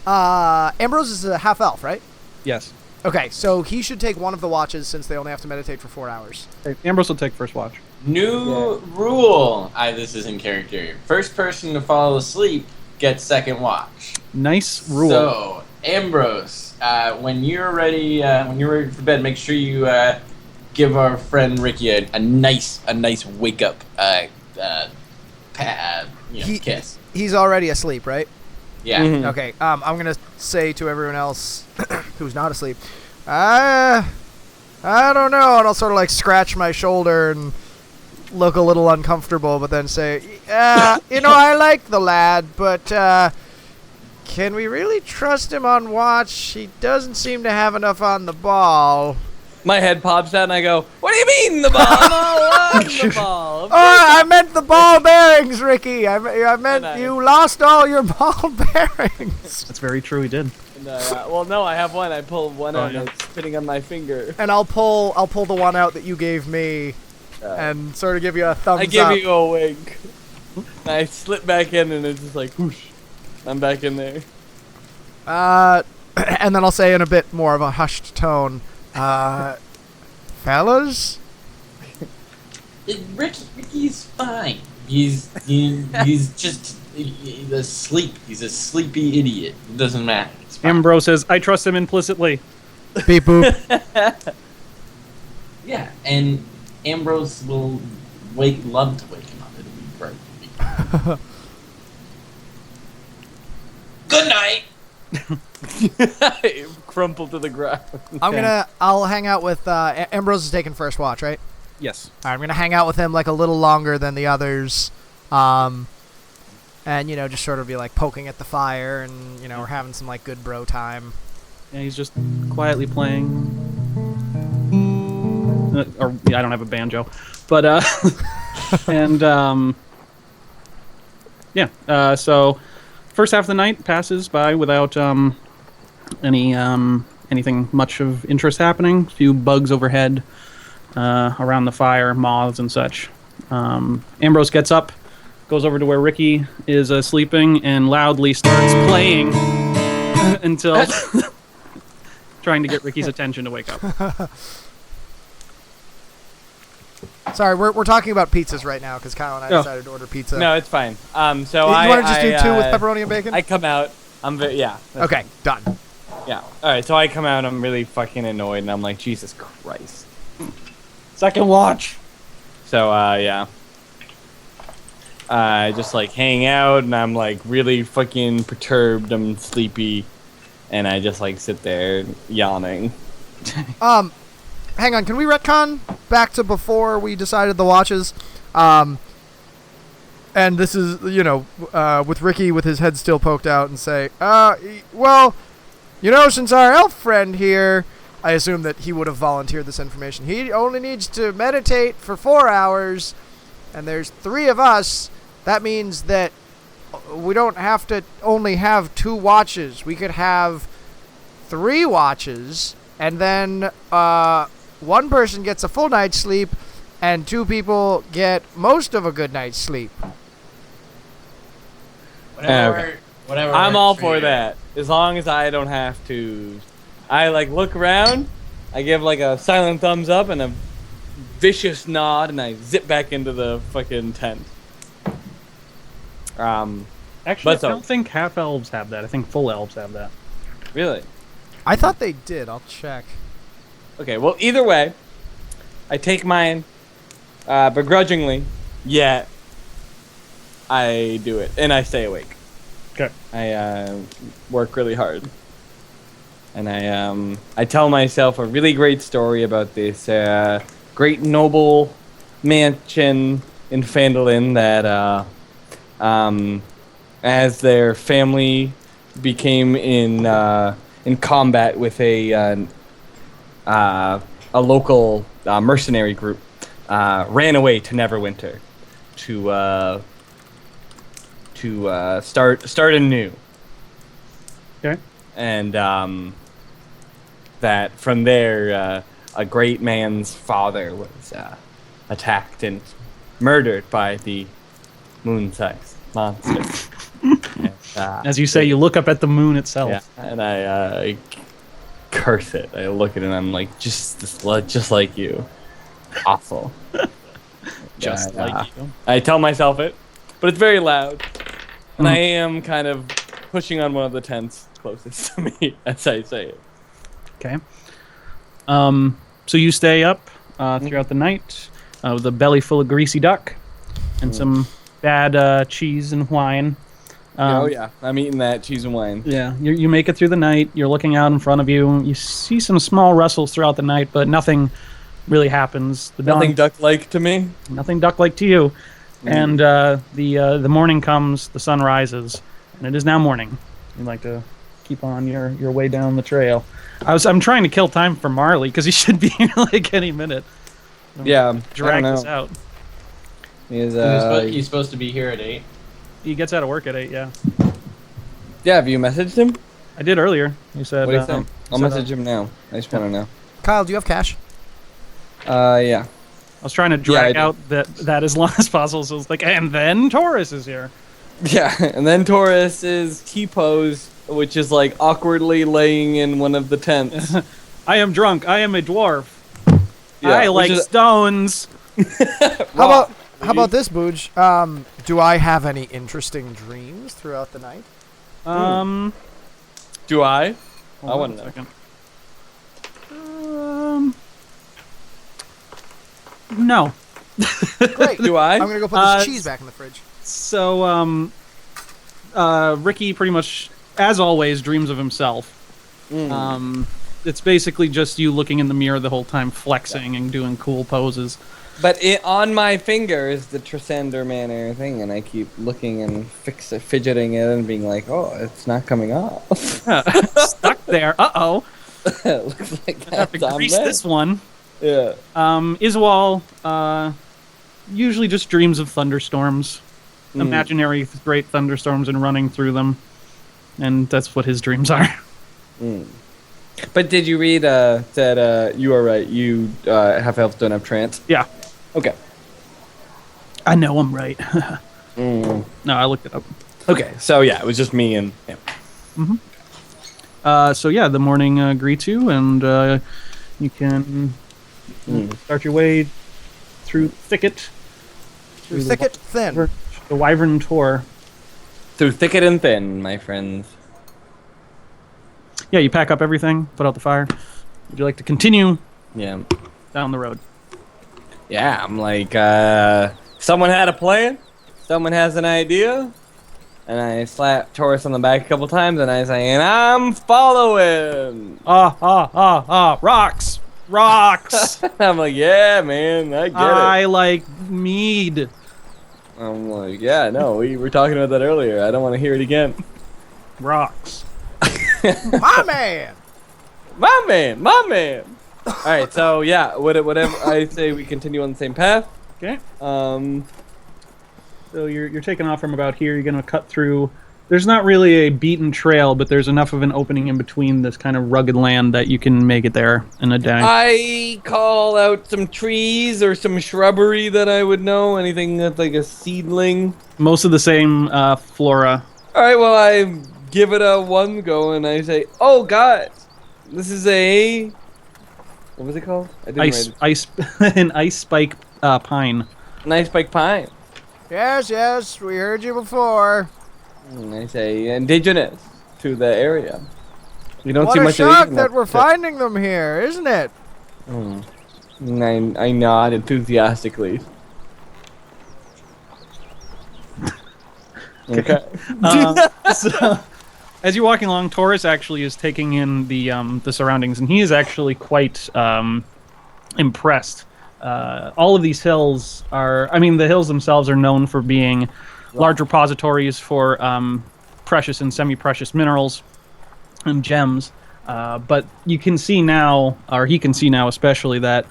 Ambrose is a half elf, right? Yes. Okay, so he should take one of the watches since they only have to meditate for 4 hours. Ambrose will take first watch. New rule. This is in character. First person to fall asleep gets second watch. Nice rule. So, Ambrose, when you're ready for bed, make sure you give our friend Riki a nice wake up kiss. He's already asleep, right? Yeah. Mhm. Okay, I'm gonna say to everyone else who's not asleep, I don't know, and I'll sort of like scratch my shoulder and look a little uncomfortable, but then say, I like the lad, but can we really trust him on watch? He doesn't seem to have enough on the ball. My head pops out and I go, "What do you mean the ball? I'm all on the ball." Oh, I meant the ball bearings, Ricky. I meant And you lost all your ball bearings. That's very true, he did. Well, no, I have one. I pulled one out yeah. and it's sitting on my finger. And I'll pull the one out that you gave me, and sort of give you a thumbs I up. give you a wink. And I slip back in and it's just like whoosh. I'm back in there. And then I'll say in a bit more of a hushed tone, fellas? Ricky's fine. He's just asleep. He's a sleepy idiot. It doesn't matter. It's fine. Ambrose says, I trust him implicitly. Beep boop. Yeah, and Ambrose will love to wake him up. It'll be great. Good night. Crumple to the ground. I'll hang out with, Ambrose is taking first watch, right? Yes. Alright, I'm gonna hang out with him like a little longer than the others. And, just sort of be like poking at the fire and, we're having some like good bro time. Yeah, he's just quietly playing. I don't have a banjo. But, so first half of the night passes by without anything much of interest happening. A few bugs overhead, around the fire, moths and such. Ambrose gets up, goes over to where Riki is sleeping and loudly starts playing until trying to get Ricky's attention to wake up. Sorry, we're talking about pizzas right now because Kyle and I decided to order pizza. No, it's fine. So you want to just do 2 with pepperoni and bacon? I come out. Yeah. Okay, done. Yeah. All right. So I come out. I'm really fucking annoyed, and I'm like, Jesus Christ. Second watch. So yeah. I just like hang out, and I'm like really fucking perturbed. I'm sleepy, and I just like sit there yawning. Hang on, can we retcon back to before we decided the watches? And this is, with Riki with his head still poked out and say, well, since our elf friend here, I assume that he would have volunteered this information. He only needs to meditate for 4 hours, and there's 3 of us. That means that we don't have to only have 2 watches. We could have 3 watches, and then, 1 person gets a full night's sleep, and 2 people get most of a good night's sleep. Whatever I'm all for you. that, as long as I don't have to. I like look around, I give like a silent thumbs up and a vicious nod, and I zip back into the fucking tent. Actually, I don't think half elves have that. I think full elves have that. Really? I thought they did. I'll check. Okay, well, either way, I take mine begrudgingly, yet I do it, and I stay awake. Okay. I work really hard, and I tell myself a really great story about this great noble mansion in Phandalin that, as their family became in combat with a local mercenary group, ran away to Neverwinter to start anew. Okay. And that from there, a great man's father was attacked and murdered by the moon-sized monster. And, As you say, you look up at the moon itself. yeah, and I curse it. I look at it and I'm like, just like you. Awful. Just like you. I tell myself it, but it's very loud. And I am kind of pushing on one of the tents closest to me as I say it. Okay. So you stay up throughout the night with a belly full of greasy duck and some bad cheese and wine. Oh yeah, I'm eating that cheese and wine. Yeah, you make it through the night. You're looking out in front of you. You see some small rustles throughout the night, but nothing really happens. Nothing duck-like to me. Nothing duck-like to you. And the morning comes, the sun rises, and it is now morning. You'd like to keep on your way down the trail. I'm trying to kill time for Marley because he should be here like any minute. Yeah, Drag this out. He's supposed to be here at 8. He gets out of work at 8. Yeah. Yeah, have you messaged him? I did earlier. He said. What do you think? I'll message him now. I just want to know. Kyle, do you have cash? Yeah. I was trying to drag out that as long as possible, so it's like, and then Taurus is here. Yeah, and then Taurus is T-pose, which is like awkwardly laying in one of the tents. I am drunk. I am a dwarf. Yeah, I like stones. How about this, Booj? Do I have any interesting dreams throughout the night? Do I? Hold I on want a to know. second. No. Great. Do I? I'm gonna go put this cheese back in the fridge. So, Riki pretty much, as always, dreams of himself. It's basically just you looking in the mirror the whole time, flexing and doing cool poses. But on my finger is the Trisander Manor thing, and I keep looking and fidgeting it and being like, oh, it's not coming off. Stuck there. Uh-oh. Looks like I have to grease this one. Yeah. Iswal usually just dreams of thunderstorms. Imaginary great thunderstorms and running through them. And that's what his dreams are. But did you read that you are right, you half-elves don't have trance? Yeah. Okay. I know I'm right. Mm. No, I looked it up. Okay, so yeah, it was just me and him. So yeah, the morning greets you, and you can start your way through thicket. Through thicket thin. The Wyvern Tor. Through thicket and thin, my friends. Yeah, you pack up everything, put out the fire. Would you like to continue Yeah. down the road? Yeah, I'm like, someone had a plan? Someone has an idea? And I slap Taurus on the back a couple times, and I say, and I'm following! Rocks! Rocks! I'm like, yeah, man, I get I it. like mead. I'm like, yeah, no, we were talking about that earlier. I don't want to hear it again. Rocks. My man! My man, my man! Alright, so yeah, whatever I say, we continue on the same path. Okay. Um, So you're taking off from about here. You're gonna cut through. There's not really a beaten trail, but there's enough of an opening in between this kind of rugged land that you can make it there in a day. I call out some trees or some shrubbery that I would know. Anything that's like a seedling. Most of the same flora. Alright, well, I give it a one go and I say, oh, God, this is a. What was it called? I didn't An ice spike pine. Nice big pine. Yes, we heard you before. And I say, indigenous to the area. You don't What see a much shock of that we're finding them here, isn't it? And I nod enthusiastically. Okay. So, as you're walking along, Taurus actually is taking in the surroundings, and he is actually quite impressed. All of these hills are, the hills themselves are known for being large repositories for precious and semi-precious minerals and gems. But you can see now, or he can see now especially, that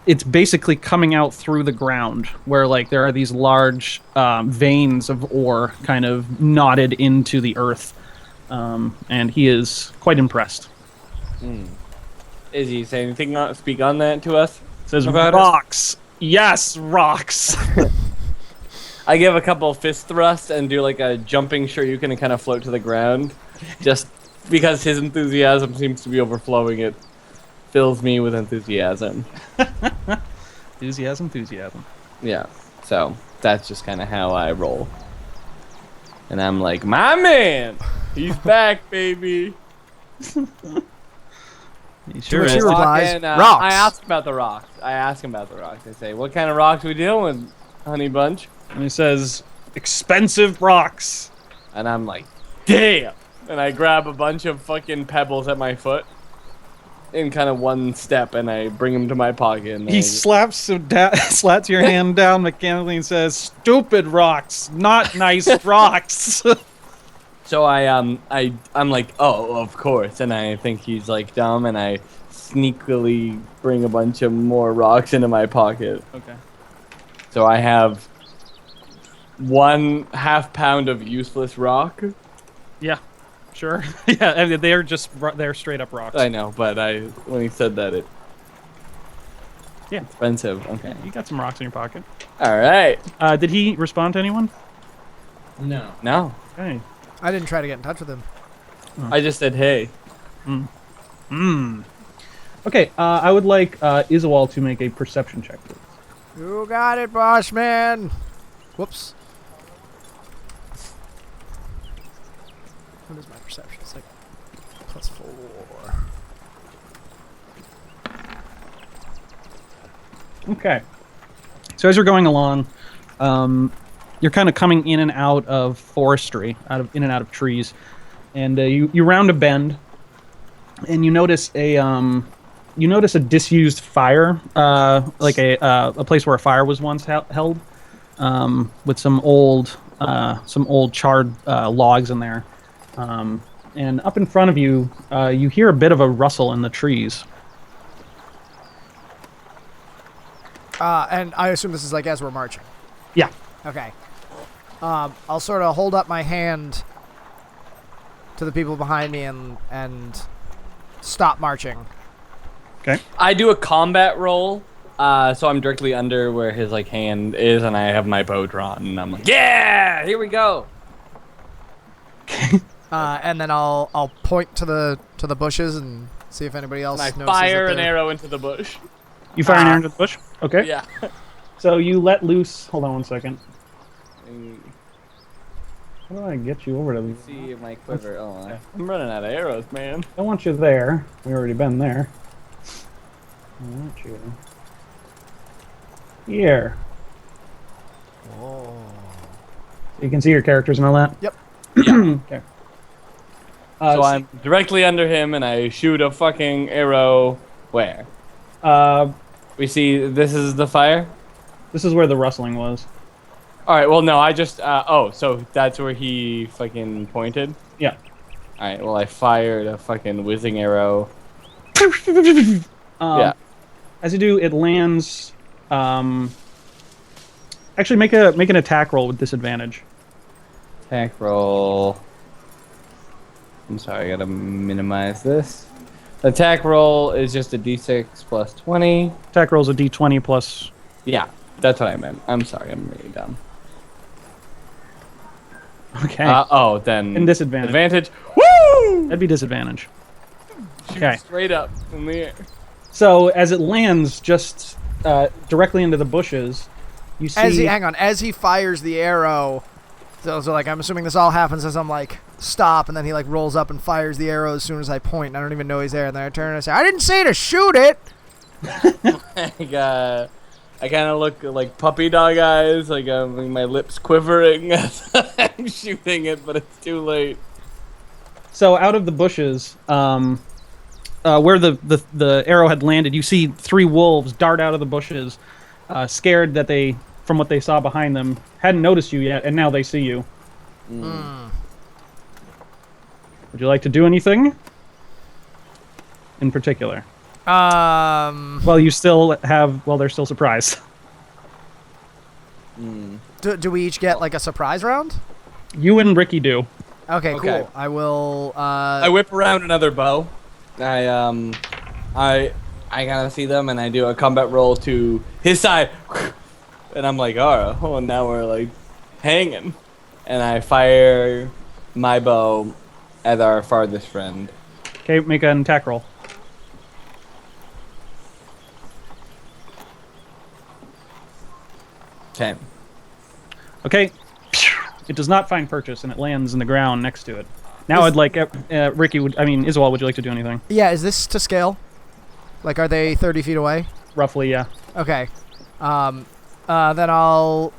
it's basically coming out through the ground, where like there are these large veins of ore kind of knotted into the earth. And he is quite impressed. Is he saying anything, speak on that to us? Says About rocks. Yes, rocks. I give a couple of fist thrusts and do like a jumping Shoryuken and kind of float to the ground. Just because his enthusiasm seems to be overflowing, it fills me with enthusiasm. Enthusiasm. Yeah, so that's just kind of how I roll. And I'm like, my man, he's back, baby. He sure which is. he replies, And, rocks. I ask about the rocks. I ask him about the rocks. I say, what kind of rocks we dealing with, honey bunch? And he says, expensive rocks. And I'm like, damn. And I grab a bunch of fucking pebbles at my foot in kind of one step, and I bring them to my pocket. And He slaps slaps your hand down mechanically and says, stupid rocks, not nice rocks. So I'm like, oh, of course, and I think he's like dumb, and I sneakily bring a bunch of more rocks into my pocket. Okay. So I have 1/2 pound of useless rock. Yeah, sure. Yeah, they're straight up rocks. I know, but when he said that, Yeah. expensive. Okay. You got some rocks in your pocket. All right. Did he respond to anyone? No. No, Okay. I didn't try to get in touch with him. I just said hey. Okay, I would like Isawal to make a perception check, please. You got it, boss man. Whoops. What is my perception? It's like +4. Okay. So as you're going along, you're kind of coming in and out of forestry, in and out of trees, and you round a bend, and you notice a disused fire, like a place where a fire was once held, with some old charred logs in there, and up in front of you, you hear a bit of a rustle in the trees. And I assume this is like as we're marching. Yeah. Okay. I'll sort of hold up my hand to the people behind me and stop marching. Okay. I do a combat roll So I'm directly under where his like hand is, and I have my bow drawn, and I'm like, yeah, here we go. And then I'll point to the bushes and see if anybody else. And I notices fire that an they're- arrow into the bush. You fire an arrow into the bush? Okay. Yeah. So you let loose... Hold on one second. How do I get you over to the... See my quiver. Oh, I'm running out of arrows, man. I don't want you there. We already been there. I want you... Here. Whoa. You can see your characters and all that? Yep. Okay. So I'm directly under him, and I shoot a fucking arrow. Where? We see this is the fire. This is where the rustling was. All right. Well, no, I just. Oh, so that's where he fucking pointed. Yeah. All right. Well, I fired a fucking whizzing arrow. Yeah. As you do, it lands. Actually, make an attack roll with disadvantage. Attack roll. I'm sorry, I gotta minimize this. Attack roll is just a d6 plus 20. Attack roll is a d20 plus. Yeah, that's what I meant. I'm sorry, I'm really dumb. Okay. Oh, then. And disadvantage. Advantage. Woo! That'd be disadvantage. Shoot Okay. straight up in the air. So as it lands just directly into the bushes, you see. As he fires the arrow. So like I'm assuming this all happens as I'm like stop, and then he like rolls up and fires the arrow as soon as I point. And I don't even know he's there, and then I turn and I say, "I didn't say to shoot it." I kind of look like puppy dog eyes, like my lips quivering as I'm shooting it, but it's too late. So out of the bushes, where the arrow had landed, you see 3 wolves dart out of the bushes, scared that they, from what they saw behind them, hadn't noticed you yet, and now they see you. Would you like to do anything in particular? Well, you still have. Well, they're still surprised. Do we each get like a surprise round? You and Riki do. Okay, Okay. cool. I will. I whip around another bow. I kind of see them, and I do a combat roll to his side, and I'm like, oh, now we're like hanging, and I fire my bow at our farthest friend. Okay, make an attack roll. Okay. Okay. It does not find purchase, and it lands in the ground next to it. Now I'd like Riki. Isabel, would you like to do anything? Yeah, is this to scale? Like, are they 30 feet away? Roughly, yeah. Okay. Then I'll.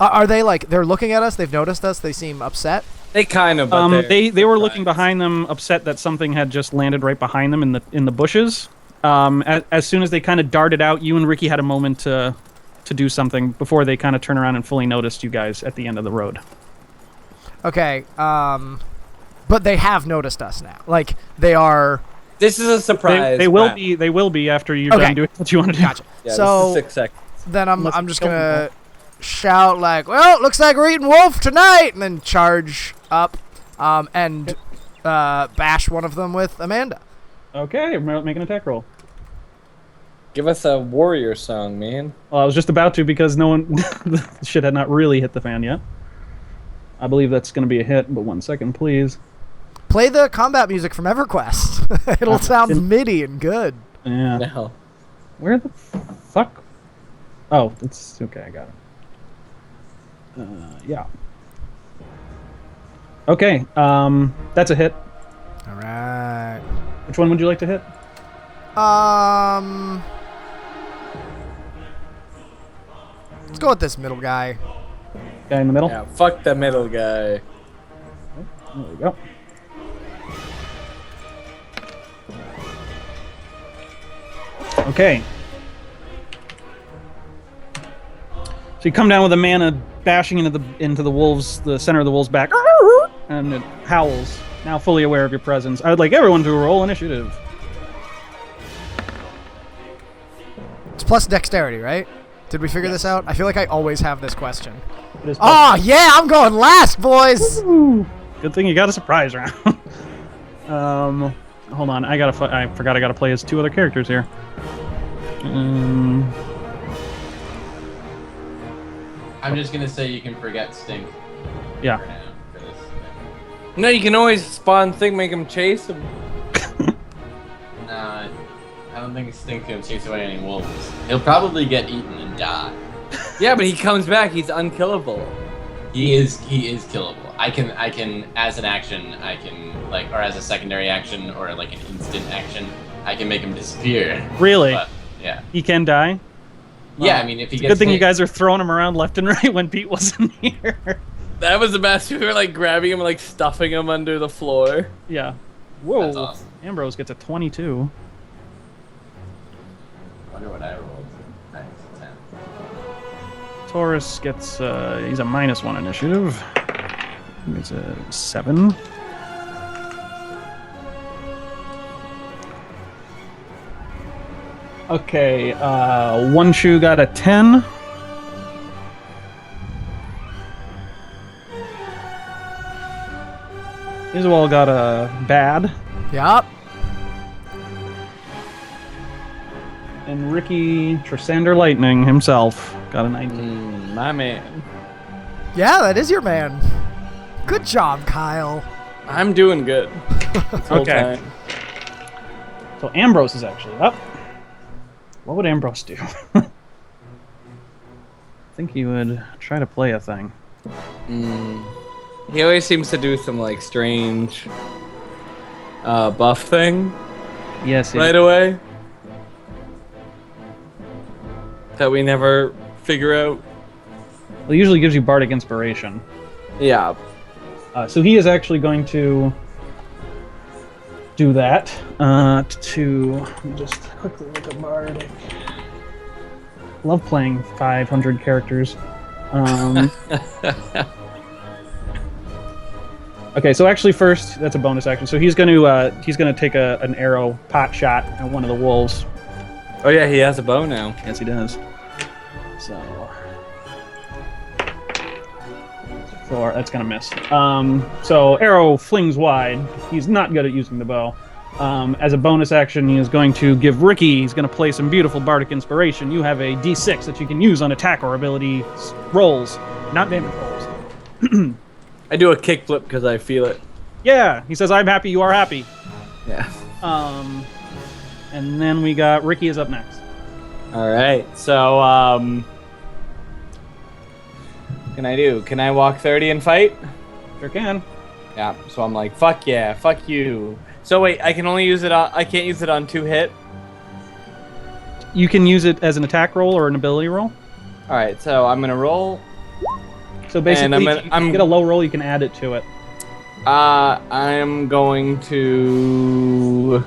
Are they like they're looking at us? They've noticed us. They seem upset. They kind of. But They were looking behind them, upset that something had just landed right behind them in the bushes. As soon as they kind of darted out, you and Riki had a moment to do something before they kind of turn around and fully noticed you guys at the end of the road. Okay. But they have noticed us now. Like they are. This is a surprise. They will be. They will be after you're done doing what you want to do. Gotcha. Yeah, So this is 6 seconds. then Unless I'm you just kill gonna shout like, "Well, looks like we're eating wolf tonight," and then charge up, and bash one of them with Amanda. Okay, make an attack roll. Give us a warrior song, man. Well, I was just about to because no one, the shit had not really hit the fan yet. I believe that's going to be a hit, but 1 second, please. Play the combat music from EverQuest. It'll sound MIDI and good. Yeah. No. Where the fuck? Oh, it's okay. I got it. Yeah. Okay. That's a hit. All right. Which one would you like to hit? Let's go with this middle guy. Guy in the middle. Yeah, fuck the middle guy. There we go. Okay. So you come down with a mana bashing into the wolves, the center of the wolves' back, and it howls. Now fully aware of your presence, I would like everyone to roll initiative. It's plus dexterity, right? Did we figure this out? I feel like I always have this question. It is Oh, yeah, I'm going last, boys! Woo! Good thing you got a surprise round. Hold on, I forgot I gotta play as 2 other characters here. I'm just gonna say you can forget Stink. Yeah. For now, 'cause, No, you can always spawn thing, make him chase him. nah, I don't think Stink's gonna chase away any wolves. He'll probably get eaten and die. Yeah, but he comes back. He's unkillable. He is killable. I can as an action or as a secondary action or like an instant action, I can make him disappear. Really? But, yeah. He can die? Yeah, I mean if he gets Good thing you hit- guys are throwing him around left and right when Pete wasn't here. That was the best. We were like grabbing him and like stuffing him under the floor. Yeah. Whoa. That's awesome. Ambrose gets a 22. Wonder what I rolled. Nice, 10. Taurus gets, he's a -1 initiative. He's a 7. Okay, One Shoe got a 10. Iswell got a bad. Yup. And Riki Trisander Lightning himself got a 19. My man. Yeah, that is your man. Good job, Kyle. I'm doing good. This whole Okay. time. So Ambrose is actually up. What would Ambrose do? I think he would try to play a thing. He always seems to do some like strange buff thing Yes, right away that we never figure out. Well, it usually gives you Bardic Inspiration. Yeah. So he is actually going to do that. Let me just quickly look at Bardic. Love playing 500 characters. Okay, so actually first, that's a bonus action. So he's going to take an arrow pot shot at one of the wolves. Oh yeah, he has a bow now. Yes, he does. So that's gonna miss. So arrow flings wide. He's not good at using the bow. As a bonus action, he is going to give Riki. He's going to play some beautiful Bardic Inspiration. You have a D6 that you can use on attack or ability rolls, not damage rolls. I do a kickflip because I feel it. Yeah, he says, "I'm happy. You are happy." Yeah. And then we got Riki is up next. All right. So can I walk 30 and fight? Sure can. Yeah. So I'm like, fuck yeah, fuck you. So wait, I can't use it on 2 hit. You can use it as an attack roll or an ability roll. All right. So I'm gonna roll. So basically, if you get a low roll, you can add it to it. I'm going to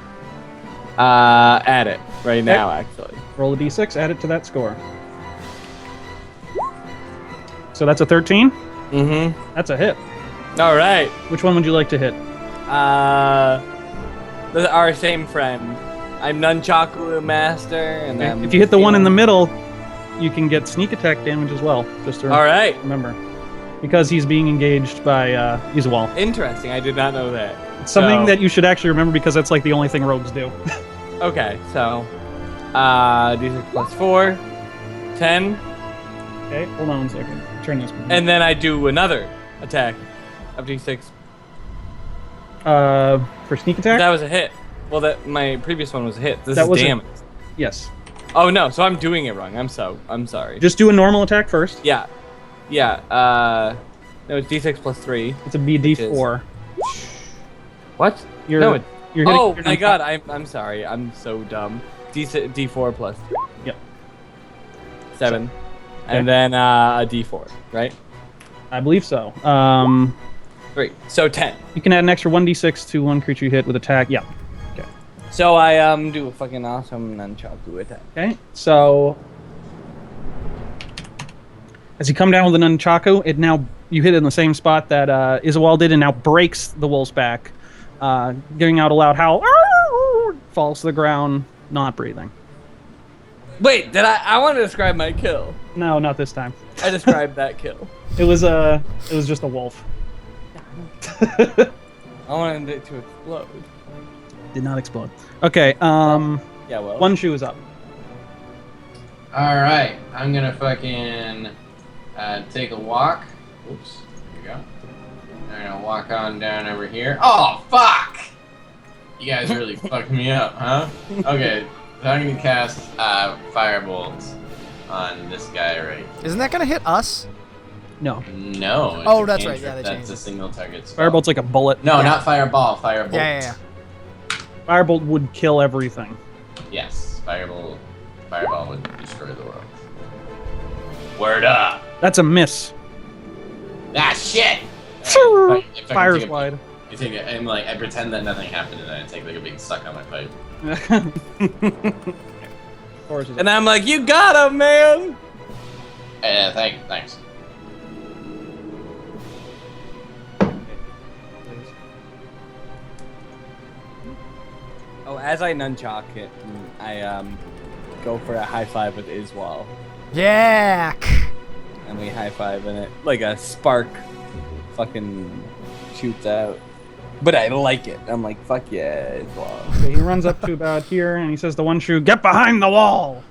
add it right now, actually. Roll a d6, add it to that score. So that's a 13? Mm-hmm. That's a hit. All right. Which one would you like to hit? Our same friend. I'm Nunchaku Master, and then If you hit the one in the middle, you can get sneak attack damage as well. Just to All right. remember. Because he's being engaged by Iswal. Interesting. I did not know that. It's something So- that you should actually remember because that's like the only thing rogues do. Okay, so d6 plus 4, 10, Okay, hold on 1 second. Turn this one. and then I do another attack of d6. For sneak attack? That was a hit. Well, my previous one was a hit. This That is was a- damage. Yes. Oh no, so I'm doing it wrong. I'm sorry. Just do a normal attack first. Yeah. No, it's d6 plus 3. It's a BD4. What? You're, No, you're hitting, Oh you're my hitting- god, I'm sorry. I'm so dumb. D4 plus 3. Yep. 7. And then a d4, right? I believe so. 3. So 10. You can add an extra 1d6 to one creature you hit with attack. Yeah. So I do a fucking awesome nunchaku attack. Okay. So as you come down with the nunchaku, you hit it in the same spot that Isawal did, and now breaks the wolf's back, giving out a loud howl. Falls to the ground, not breathing. Wait, I want to describe my kill. No, not this time. I described that kill. It was just a wolf. I wanted it to explode. Did not explode. Okay. Yeah, well. One shoe is up. Alright, I'm gonna fucking take a walk. Oops, there we go. I'm gonna walk on down over here. Oh, fuck! You guys really fucked me up, huh? Okay, so I'm gonna cast Firebolts on this guy right here. Isn't that gonna hit us? No. No. It's Oh, a that's right. cantrip. Yeah, they changed That's a it. single target spell. Firebolt's like a bullet. No, not Fireball, Firebolt. Yeah. Firebolt would kill everything. Yes, Fireball would destroy the world. Word up! That's a miss. Ah, shit! Fire slide. I take it, and I pretend that nothing happened, and then I take like a big suck on my pipe. And I'm like, you got him, man! Thanks. Oh, as I nunchuck it, I go for a high five with Iswal. Yeah. And we high five and it like a spark fucking shoots out. But I like it. I'm like, fuck yeah, Iswal. So he runs up to about here and he says to one shoe, "Get behind the wall!"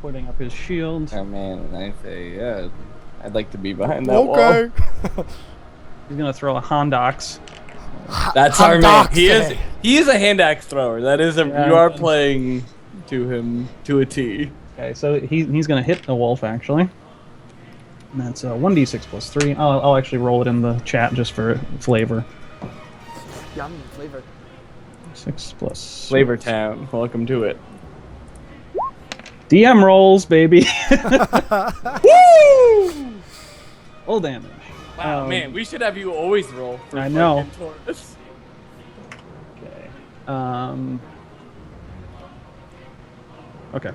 Putting up his shield. Oh man, and I say, yeah, I'd like to be behind that wall. Okay. He's gonna throw a hand axe. That's our man. Handox He is a hand axe thrower. That is a Yeah. you are playing to him to a T. Okay, so he's gonna hit the wolf actually. And that's 1d6 plus 3. I'll actually roll it in the chat just for flavor. Yum flavor. 6 plus Flavor Town. Welcome to it. DM rolls, baby. Woo! Full damage. Wow, man, we should have you always roll. For I know. fucking Taurus. Okay. Okay.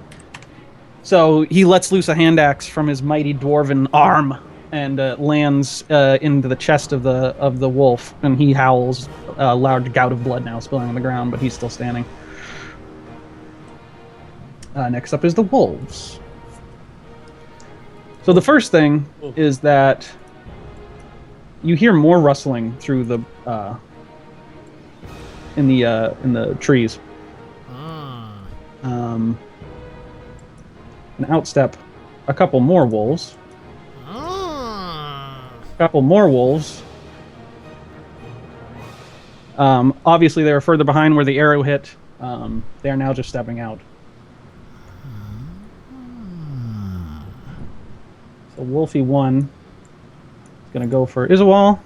So he lets loose a hand axe from his mighty dwarven arm and lands into the chest of the wolf, and he howls. A loud gout of blood now spilling on the ground, but he's still standing. Next up is the wolves. So the first thing is that you hear more rustling through the in the trees. And outstep a couple more wolves. Couple more wolves. Obviously, they were further behind where the arrow hit. They are now just stepping out. So Wolfie 1 is going to go for Isawal.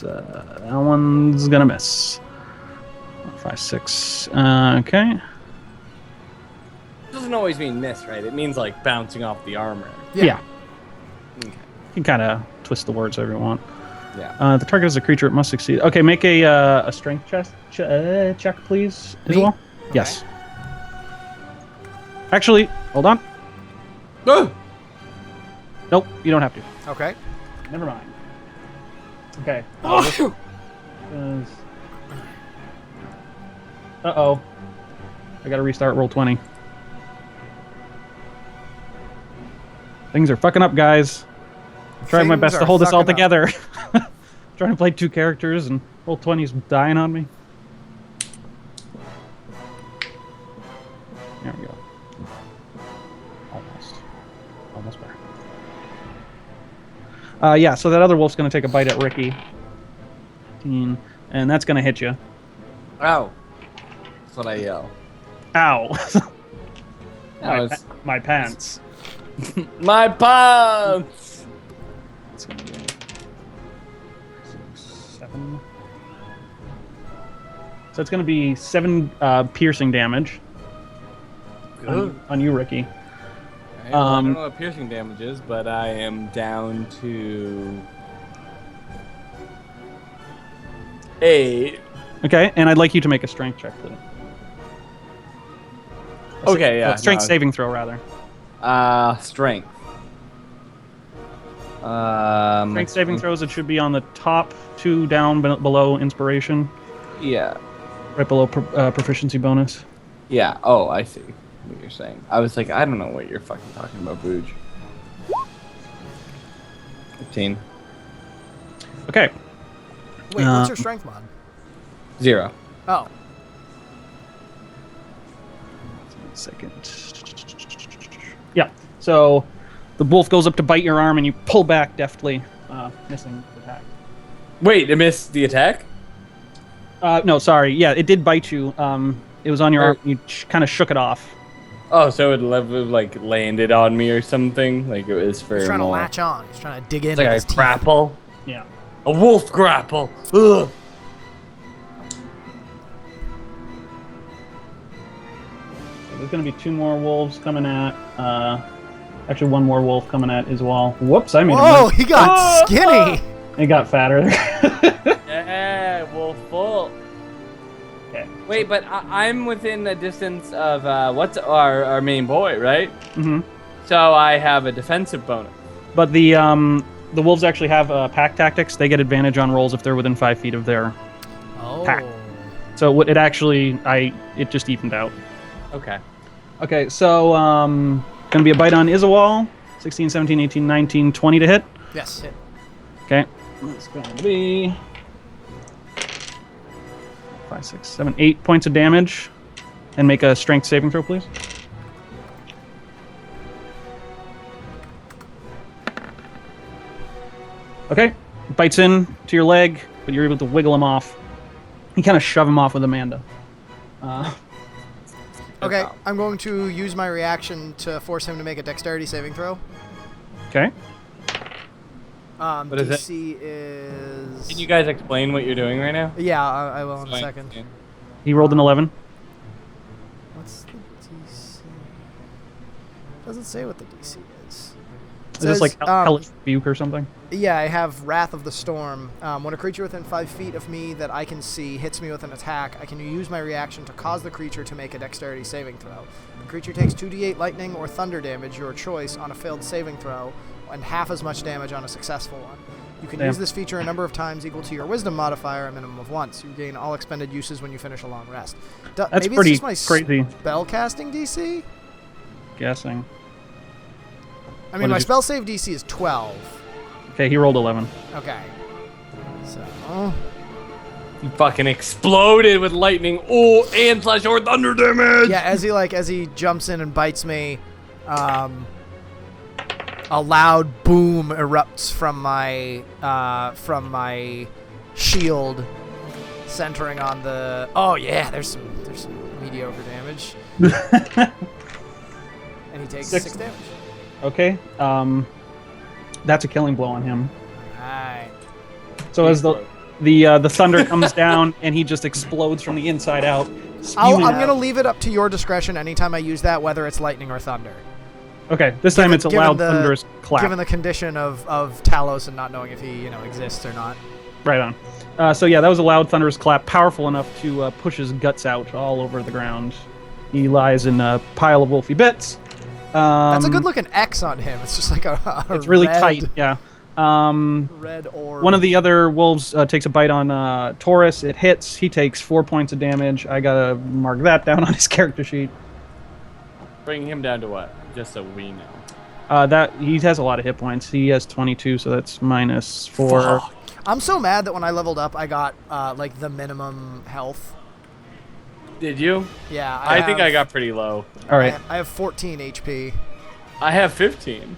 That one's going to miss. 5, 6. Okay. Doesn't always mean miss, right? It means like bouncing off the armor. Yeah. Okay. You can kind of twist the words however you want. Yeah. The target is a creature. It must succeed. Okay, make a strength check, please, Me? Isawal. Okay. Yes. Actually, hold on. Nope, you don't have to. Okay. Never mind. Okay. Uh-oh. I gotta restart roll 20. Things are fucking up, guys. I'm trying my best to hold this all together. Trying to play 2 characters and roll 20's dying on me. There we go. Almost there. Yeah, so that other wolf's gonna take a bite at Riki. And that's gonna hit you. Ow. That's what I yell. Ow. was- my pants. My pants! It's gonna go 7. So it's gonna be 7 piercing damage on you, Riki. Right, well, I don't know what piercing damage is, but I am down to 8. Okay, and I'd like you to make a strength check, please. Okay, yeah. Strength no. saving throw, rather. Strength. Strength saving throws, it should be on the top 2 down below inspiration. Yeah. Right below proficiency bonus. Yeah. Oh, I see what you're saying. I was like, I don't know what you're fucking talking about, Booj. 15. Okay. Wait, what's your strength mod? 0. Oh. second. Yeah. So the wolf goes up to bite your arm, and you pull back deftly, missing the attack. Wait, it missed the attack? No, sorry. Yeah, it did bite you. It was on your arm. You kind of shook it off. Oh, so it like landed on me or something? Like it was for He's trying to more... latch on. He's trying to dig in It's with like his a teeth. grapple. Yeah. A wolf grapple. Ugh. So there's going to be 2 more wolves coming at. Actually, 1 more wolf coming at as well. Whoops, I made Whoa, him. he got skinny. He got fatter. Yeah, wolf full. Okay. Wait, but I'm within a distance of what's our main boy, right? Mm-hmm. So I have a defensive bonus. But the wolves actually have pack tactics. They get advantage on rolls if they're within 5 feet of their Oh. pack. So it actually, it just evened out. Okay. Okay, so gonna be a bite on Isawal. 16, 17, 18, 19, 20 to hit. Yes. Hit. Okay. It's going to be 5, 6, 7, 8 points of damage. And make a strength saving throw, please. Okay. Bites in to your leg, but you're able to wiggle him off. You kind of shove him off with Amanda. Okay, I'm going to use my reaction to force him to make a dexterity saving throw. Okay. What is it? DC is... Can you guys explain what you're doing right now? Yeah, I will in a So I second. understand. He rolled an 11. What's the DC? Doesn't say what the DC is. Is this like Hellish Rebuke or something? Yeah, I have Wrath of the Storm. When a creature within 5 feet of me that I can see hits me with an attack, I can use my reaction to cause the creature to make a dexterity saving throw. The creature takes 2d8 lightning or thunder damage, your choice, on a failed saving throw, and half as much damage on a successful one. You can use this feature a number of times equal to your Wisdom modifier, a minimum of once. You gain all expended uses when you finish a long rest. That's maybe pretty it's just my crazy. spell casting DC? Guessing. I mean, my spell save DC is 12. Okay, he rolled 11. Okay. So... You fucking exploded with lightning, and slash or thunder damage. Yeah, as he jumps in and bites me, a loud boom erupts from my shield, centering on the. Oh yeah, there's some mediocre damage. And he takes 6 damage. Okay. That's a killing blow on him. Alright. So as the thunder comes down and he just explodes from the inside out. I'm gonna leave it up to your discretion anytime I use that, whether it's lightning or thunder. Okay, this time it's a loud thunderous clap. Given the condition of Talos and not knowing if he exists or not. Right on. So yeah, that was a loud thunderous clap, powerful enough to push his guts out all over the ground. He lies in a pile of wolfy bits. That's a good looking X on him. It's just like it's really red, tight, yeah. Red orb. One of the other wolves takes a bite on Taurus. It hits. He takes 4 points of damage. I gotta mark that down on his character sheet. Bring him down to what? Just so we know. That he has a lot of hit points. He has 22, so that's -4. Fuck. I'm so mad that when I leveled up, I got like the minimum health. Did you? Yeah. I think I got pretty low. All right. I have 14 HP. I have 15.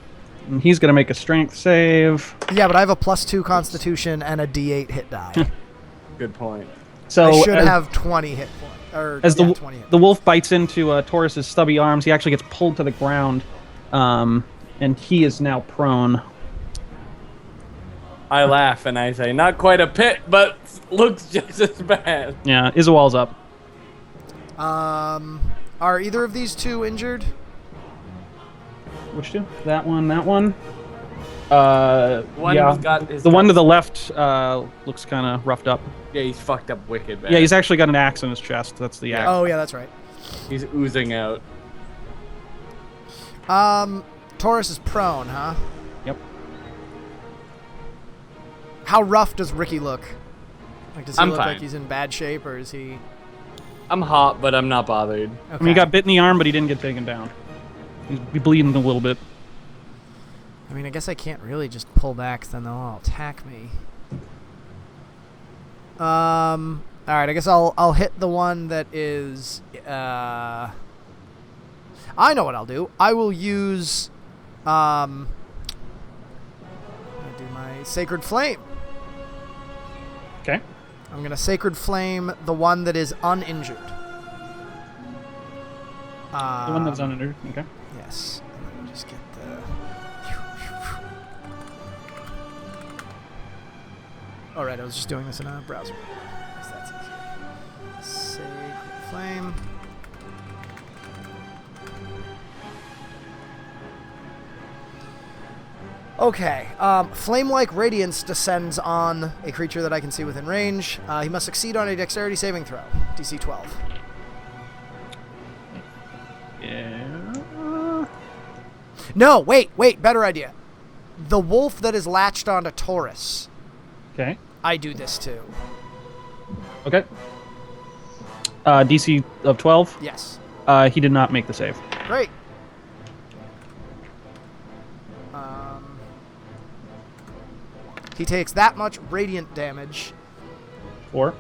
And he's gonna make a strength save. Yeah, but I have a +2 Constitution and a D8 hit die. Good point. So I should have 20 hit points. Or as yeah, 20 hit the wolf bites into Taurus's stubby arms, he actually gets pulled to the ground, and he is now prone. I laugh and I say, not quite a pit, but looks just as bad. Yeah, Isawal's up. Are either of these two injured? Which two? That one. That one. One Yeah. who's got his The one to the left looks kind of roughed up. Yeah, he's fucked up wicked bad. Yeah, he's actually got an axe in his chest. That's the axe. Oh yeah, that's right. He's oozing out. Taurus is prone, huh? Yep. How rough does Riki look? Like, does he I'm look fine. like he's in bad shape, or is he? I'm hot, but I'm not bothered. Okay. I mean, he got bit in the arm, but he didn't get taken down. He's bleeding a little bit. I mean, I guess I can't really just pull back, 'cause then they'll all attack me. All right. I guess I'll hit the one that is I know what I'll do. I will use, I'm gonna do my Sacred Flame. Okay. I'm gonna Sacred Flame the one that is uninjured. The one that's uninjured. Okay. Yes. And let me just get the. All right, I was just doing this in a browser. Guess that's easier. Sacred Flame. Okay. Flame-like radiance descends on a creature that I can see within range. He must succeed on a dexterity saving throw. DC 12. Yeah. No, wait. Better idea. The wolf that is latched onto Taurus. Okay. I do this too. Okay. DC of 12. Yes. He did not make the save. Great. He takes that much radiant damage, 4.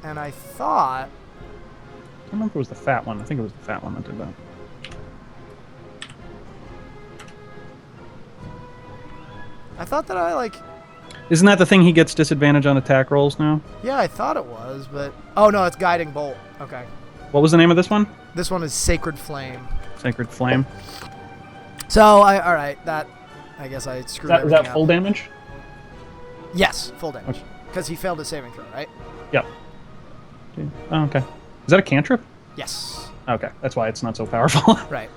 and I thought... I don't remember if it was the fat one. I think it was the fat one that did that. that I, like... Isn't that the thing he gets disadvantage on attack rolls now? Yeah, I thought it was, but... Oh, no, it's Guiding Bolt. Okay. What was the name of this one? This one is Sacred Flame. Sacred Flame. So, alright, that... I guess I screwed Is everything that full up. damage? Yes, full damage. Because he failed his saving throw, right? Yep. Oh, okay. Is that a cantrip? Yes. Okay, that's why it's not so powerful. Right.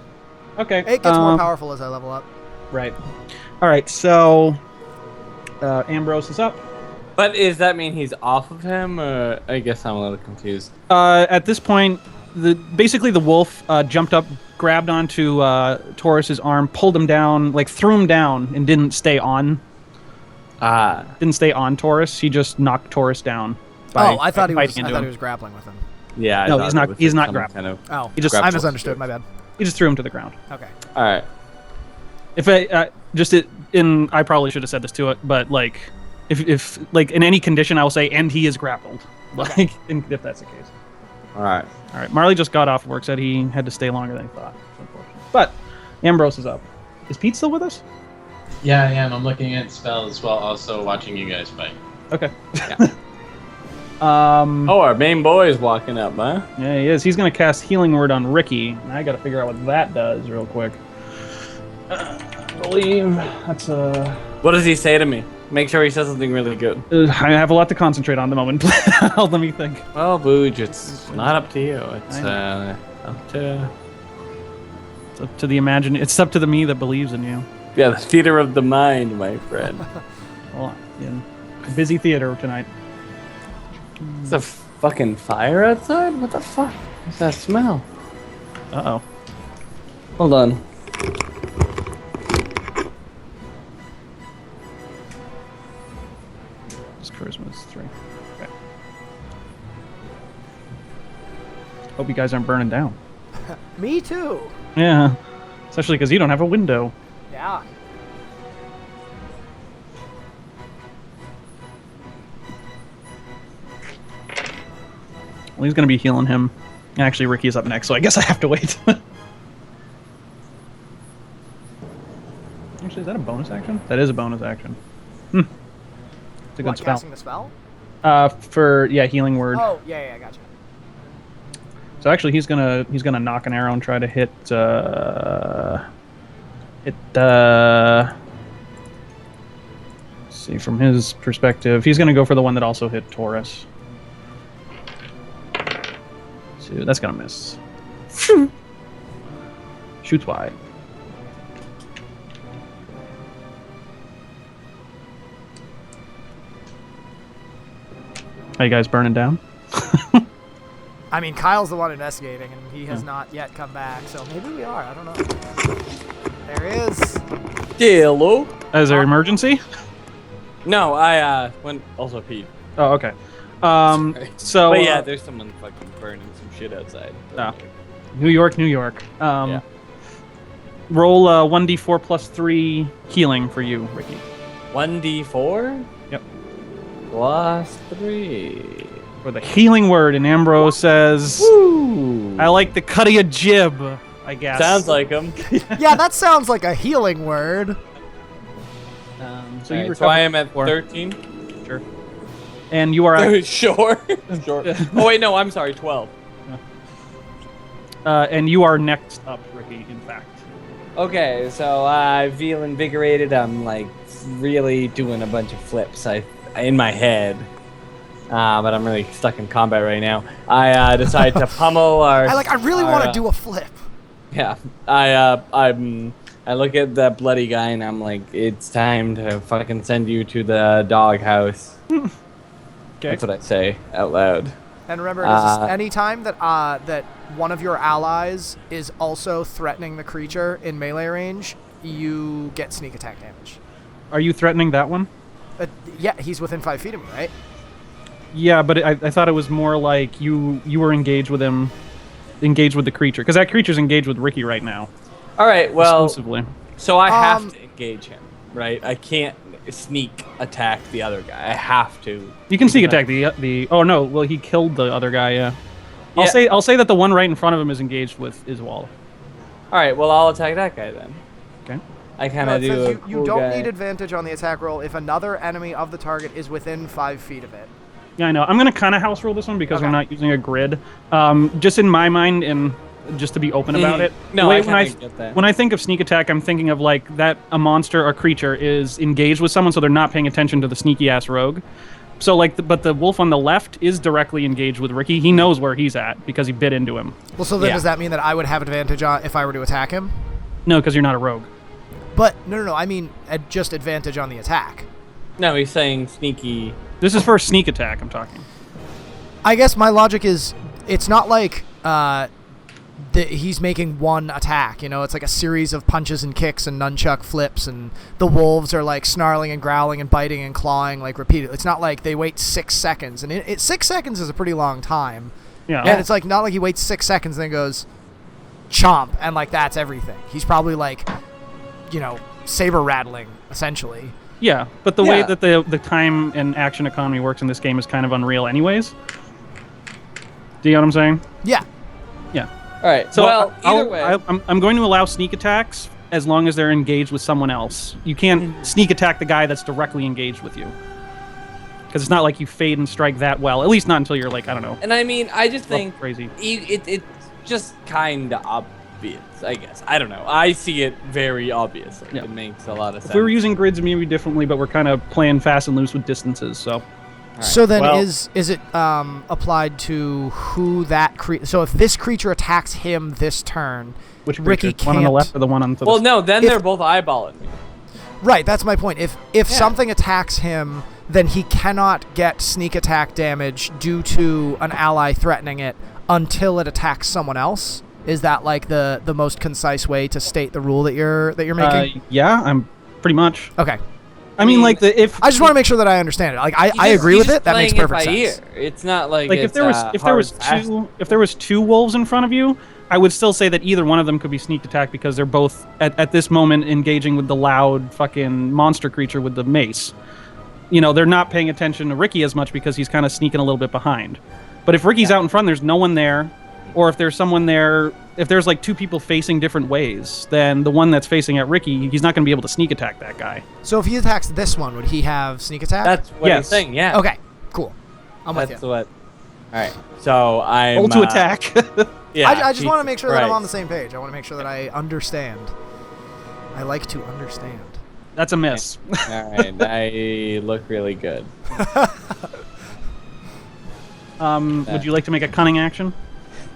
Okay. It gets more powerful as I level up. Right. All right, so Ambrose is up. But does that mean he's off of him? Or I guess I'm a little confused. At this point, basically the wolf jumped up, grabbed onto Taurus's arm, pulled him down, like threw him down, and didn't stay on. Didn't stay on Taurus. He just knocked Taurus down. I thought he was grappling with him. Yeah. No, he's not grappling. Kind of I misunderstood. My bad. He just threw him to the ground. Okay. All right. If I probably should have said this to it, but like, if like in any condition, I will say, and he is grappled. Like, if that's the case. All right. All right. Marley just got off work. Said he had to stay longer than he thought. Unfortunately. But Ambrose is up. Is Pete still with us? Yeah, I am. I'm looking at spells while also watching you guys fight. Okay. Yeah. Oh, our main boy is walking up, huh? Yeah, he is. He's gonna cast Healing Word on Riki. And I gotta figure out what that does real quick. I believe that's What does he say to me? Make sure he says something really good. I have a lot to concentrate on at the moment. Let me think. Well, Booj, it's not up to you. It's up to... It's up to the It's up to the me that believes in you. Yeah, the theater of the mind, my friend. Well, yeah. Busy theater tonight. Is a fucking fire outside? What the fuck? What's that smell? Uh-oh. Hold on. This charisma is 3. Okay. Hope you guys aren't burning down. Me too. Yeah. Especially because you don't have a window. Yeah. Well, he's going to be healing him. Actually, Ricky's up next, so I guess I have to wait. Actually, is that a bonus action? That is a bonus action. It's a good spell. Casting the spell? Healing Word. Oh, yeah, gotcha. So actually, he's gonna knock an arrow and try to hit. Let's see, from his perspective, he's gonna go for the one that also hit Taurus. So that's gonna miss. Shoots wide. Are you guys burning down? I mean, Kyle's the one investigating, and he has not yet come back, so maybe we are. I don't know. There he is. Hello. Is there emergency? No, I went also Pete. Oh, okay. Sorry. So. But yeah, there's someone fucking burning some shit outside. New York. Yeah. Roll 1d4 plus 3 healing for you, Riki. 1d4? Yep. Plus 3. for the healing word, and Ambrose says, Woo! I like the cut of your jib, I guess. Sounds like him. Yeah, that sounds like a healing word. So you So I am at 4. 13. Sure. And you are at, Sure. Oh wait, no, I'm sorry, 12. and you are next up, Riki, in fact. Okay, so I feel invigorated. I'm like really doing a bunch of flips in my head. But I'm really stuck in combat right now. I decide to pummel our. I really want to do a flip. Yeah, I look at that bloody guy and I'm like, it's time to fucking send you to the doghouse. Okay. That's what I say out loud. And remember, any time that that one of your allies is also threatening the creature in melee range, you get sneak attack damage. Are you threatening that one? Yeah, he's within 5 feet of me, right? Yeah, but I thought it was more like you were engaged with him, engaged with the creature, because that creature's engaged with Riki right now. All right, well, Exclusively. so I have to engage him, right? I can't sneak attack the other guy. I have to. You can sneak attack the. Oh no! Well, he killed the other guy. Yeah. I'll say that the one right in front of him is engaged with Iswal. All right, well, I'll attack that guy then. Okay. I kind of do. You don't need advantage on the attack roll if another enemy of the target is within 5 feet of it. Yeah, I know. I'm gonna kind of house roll this one because we're not using a grid. Just in my mind, and just to be open about it. No, I get that. When I think of sneak attack, I'm thinking of like that a monster or creature is engaged with someone, so they're not paying attention to the sneaky ass rogue. So like, but the wolf on the left is directly engaged with Riki. He knows where he's at because he bit into him. Well, so then does that mean that I would have advantage on if I were to attack him? No, because you're not a rogue. But no. I mean, just advantage on the attack. No, he's saying sneaky. This is for a sneak attack. I'm talking. I guess my logic is it's not like he's making one attack. You know, it's like a series of punches and kicks and nunchuck flips, and the wolves are like snarling and growling and biting and clawing like repeatedly. It's not like they wait 6 seconds, and 6 seconds is a pretty long time. Yeah. And it's like not like he waits 6 seconds and then goes chomp, and like that's everything. He's probably like, you know, saber rattling essentially. Yeah, but the way that the time and action economy works in this game is kind of unreal anyways. Do you know what I'm saying? Yeah. Yeah. All right. So either way, I'm going to allow sneak attacks as long as they're engaged with someone else. You can't sneak attack the guy that's directly engaged with you. Because it's not like you fade and strike that well. At least not until you're like, I don't know. And I mean, I just think crazy. It's just kind of obvious, I guess. I don't know. I see it very obvious. Like, it makes a lot of sense. If we were using grids maybe differently, but we're kind of playing fast and loose with distances, so. Right. So then, is it applied to who that creature? So if this creature attacks him this turn, which Riki can't. One on the left or the one on the? Well, no. Then they're both eyeballing me. Right. That's my point. If something attacks him, then he cannot get sneak attack damage due to an ally threatening it until it attacks someone else. Is that like the most concise way to state the rule that you're making? Yeah, I'm pretty much. Okay. I mean, like if I just want to make sure that I understand it. Like I agree with it. That makes perfect sense. It's not like if there was two wolves in front of you, I would still say that either one of them could be sneak attack because they're both at this moment engaging with the loud fucking monster creature with the mace. You know, they're not paying attention to Riki as much because he's kind of sneaking a little bit behind. But if Riki's out in front, there's no one there, or if there's someone there. If there's like two people facing different ways, then the one that's facing at Riki, he's not going to be able to sneak attack that guy. So if he attacks this one, would he have sneak attack? That's what he's saying, yeah. Okay, cool. I'm with you. That's what. All right, so I'm. Roll to attack. Yeah. I just want to make sure that I'm Christ. on the same page. I want to make sure that I understand. I like to understand. That's a miss. All right, I look really good. Would you like to make a cunning action?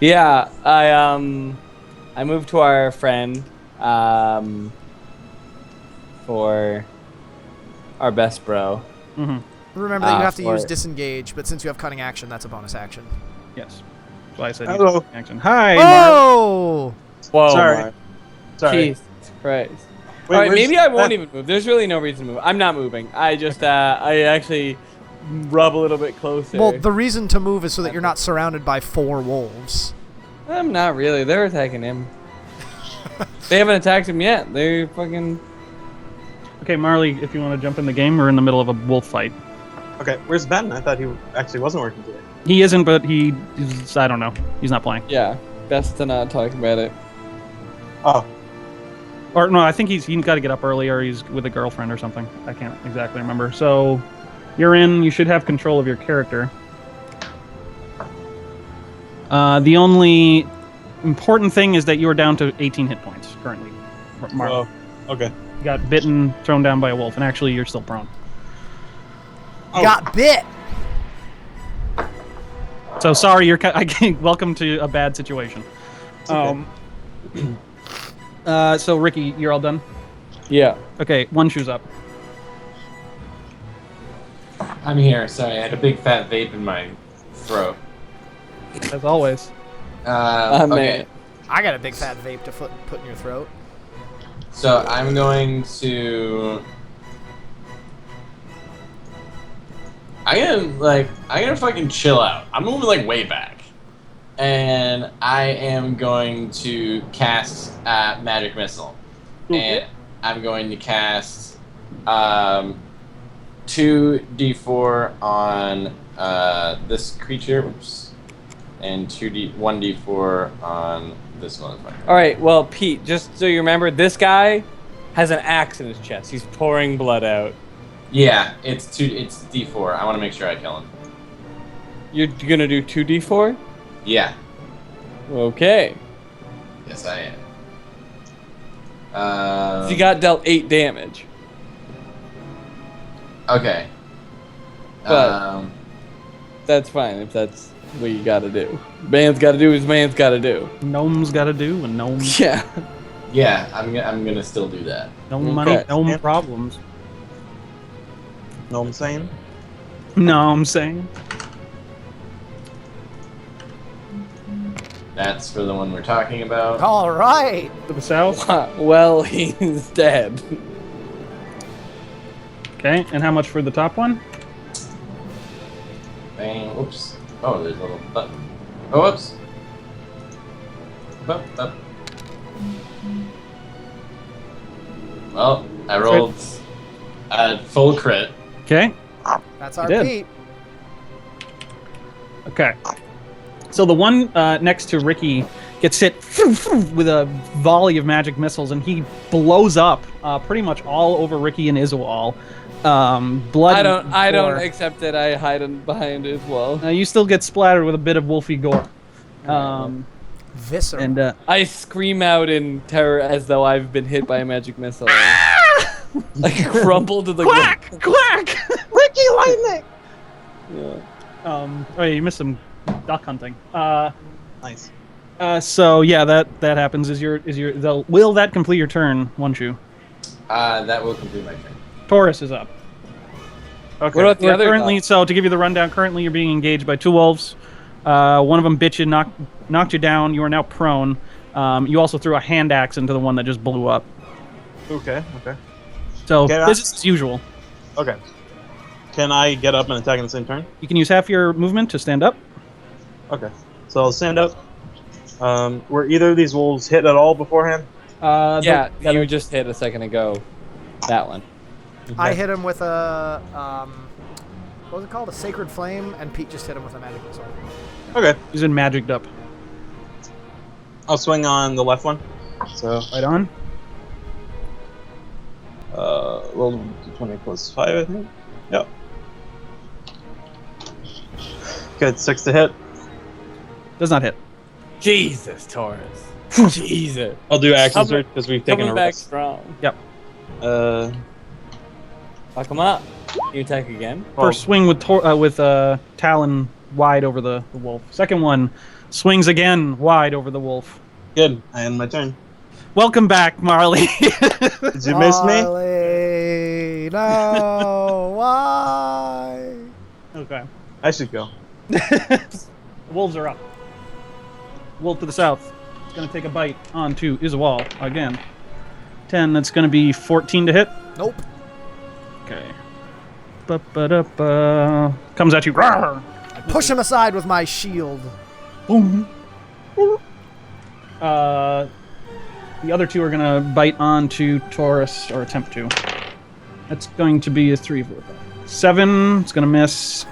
Yeah, I moved to our friend for our best bro. Mm-hmm. Remember that you have to use disengage, but since you have cutting action, that's a bonus action. Yes. So I said Hello. action. Hi, Mark. Oh! Whoa, Sorry. Mark. Sorry. Jesus Christ. Wait, All right, where's maybe I won't that- even move. There's really no reason to move. I'm not moving. I just, I actually rub a little bit closer. Well, the reason to move is so that you're not surrounded by 4 wolves. I'm not really. They're attacking him. They haven't attacked him yet. They're fucking... Okay, Marley, if you want to jump in the game, we're in the middle of a wolf fight. Okay, where's Ben? I thought he actually wasn't working today. He isn't, but he's, I don't know. He's not playing. Yeah, best to not talk about it. Oh, Or no, I think he's got to get up early, or he's with a girlfriend or something. I can't exactly remember. So, you're in. You should have control of your character. The only important thing is that you are down to 18 hit points currently. Marley. oh, okay. You got bitten, thrown down by a wolf, and actually you're still prone. Oh. Got bit. So sorry, welcome to a bad situation. Okay. So Riki, you're all done? Yeah. Okay, one shoe's up. I'm here. Sorry, I had a big fat vape in my throat. As always. I'm Okay, I got a big fat vape to put in your throat. so I'm going to. I'm gonna fucking chill out. I'm moving like way back, and I am going to cast magic missile, and I'm going to cast 2d4 on this creature, oops, and 1d4 on this motherfucker. All right. Well, Pete, just so you remember, this guy has an axe in his chest. He's pouring blood out. Yeah, it's d4. I want to make sure I kill him. You're gonna do 2d4? Yeah. Okay. Yes, I am. So you got dealt 8 damage. Okay. But- That's fine if that's what you gotta do. Man's gotta do his man's gotta do. Gnome's got to do, and gnome, Yeah. Yeah, I'm gonna still do that. gnome money, Okay. gnome Yep. problems. Know what I'm saying? No, I'm saying. That's for the one we're talking about. All right. To the south. Well, he's dead. Okay, and how much for the top one? Bang. Whoops. Oh, there's a little button. Oh, whoops. Up. Well, I rolled a full crit. Okay. That's our did. Pete. Okay. So the one next to Riki gets hit with a volley of magic missiles, and he blows up pretty much all over Riki and Izual. Blood. I don't gore. accept it. I hide behind it as well. You still get splattered with a bit of wolfy gore. Visceral. And I scream out in terror as though I've been hit by a magic missile. I crumple to the ground. quack! Ricky Lightning! Yeah. Oh yeah, you missed some duck hunting. Nice. So yeah, that happens. Will that complete your turn, one shoe? That will complete my turn. Taurus is up. Okay. What about the other Currently, guy? so to give you the rundown, currently you're being engaged by 2 wolves. One of them bit you, knocked you down. You are now prone. You also threw a hand axe into the one that just blew up. Okay. So Get up. business as usual. Okay. Can I get up and attack in the same turn? You can use half your movement to stand up. Okay. So I'll stand up. Were either of these wolves hit at all beforehand? Yeah, you just hit a second ago. That one. I hit him with a what was it called? A sacred flame, and Pete just hit him with a magic missile. Okay. He's in magicked up. I'll swing on the left one. So, Right on. roll 20 plus 5, I think. Yep. Good, 6 to hit. Does not hit. Jesus, Taurus. Jesus. I'll do action Coming- search because we've taken Coming a back risk. strong. Uh, Fuck him up. You attack again? First swing with Talon wide over the wolf. Second one swings again wide over the wolf. good. I end my turn. Welcome back, Marley. Did you miss me? Marley, no, why? Okay. I should go. The wolves are up. Wolf to the south. It's going to take a bite onto Izual again. 10, that's going to be 14 to hit. Nope. Okay. Ba-ba-da-ba. Comes at you. Rawr! Push him aside with my shield. Boom. The other 2 are going to bite onto Taurus, or attempt to. That's going to be a 3, 4, 5, 7. It's gonna miss.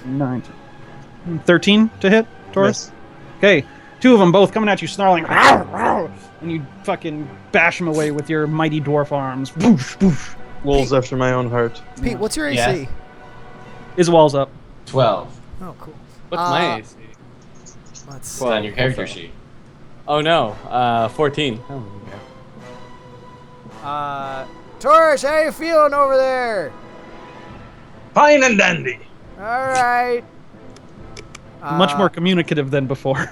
9. 13 to hit, Taurus. Miss. Okay, 2 of them both coming at you, snarling, and you fucking bash them away with your mighty dwarf arms. Whoosh, whoosh. Wolves after my own heart. Pete, what's your AC? Yes. His wall's up. 12. Oh, cool. What's my AC? Let's It's on your character sheet. Oh no, 14. Oh, Taurus, how you feeling over there? Fine and dandy. All right. Much more communicative than before.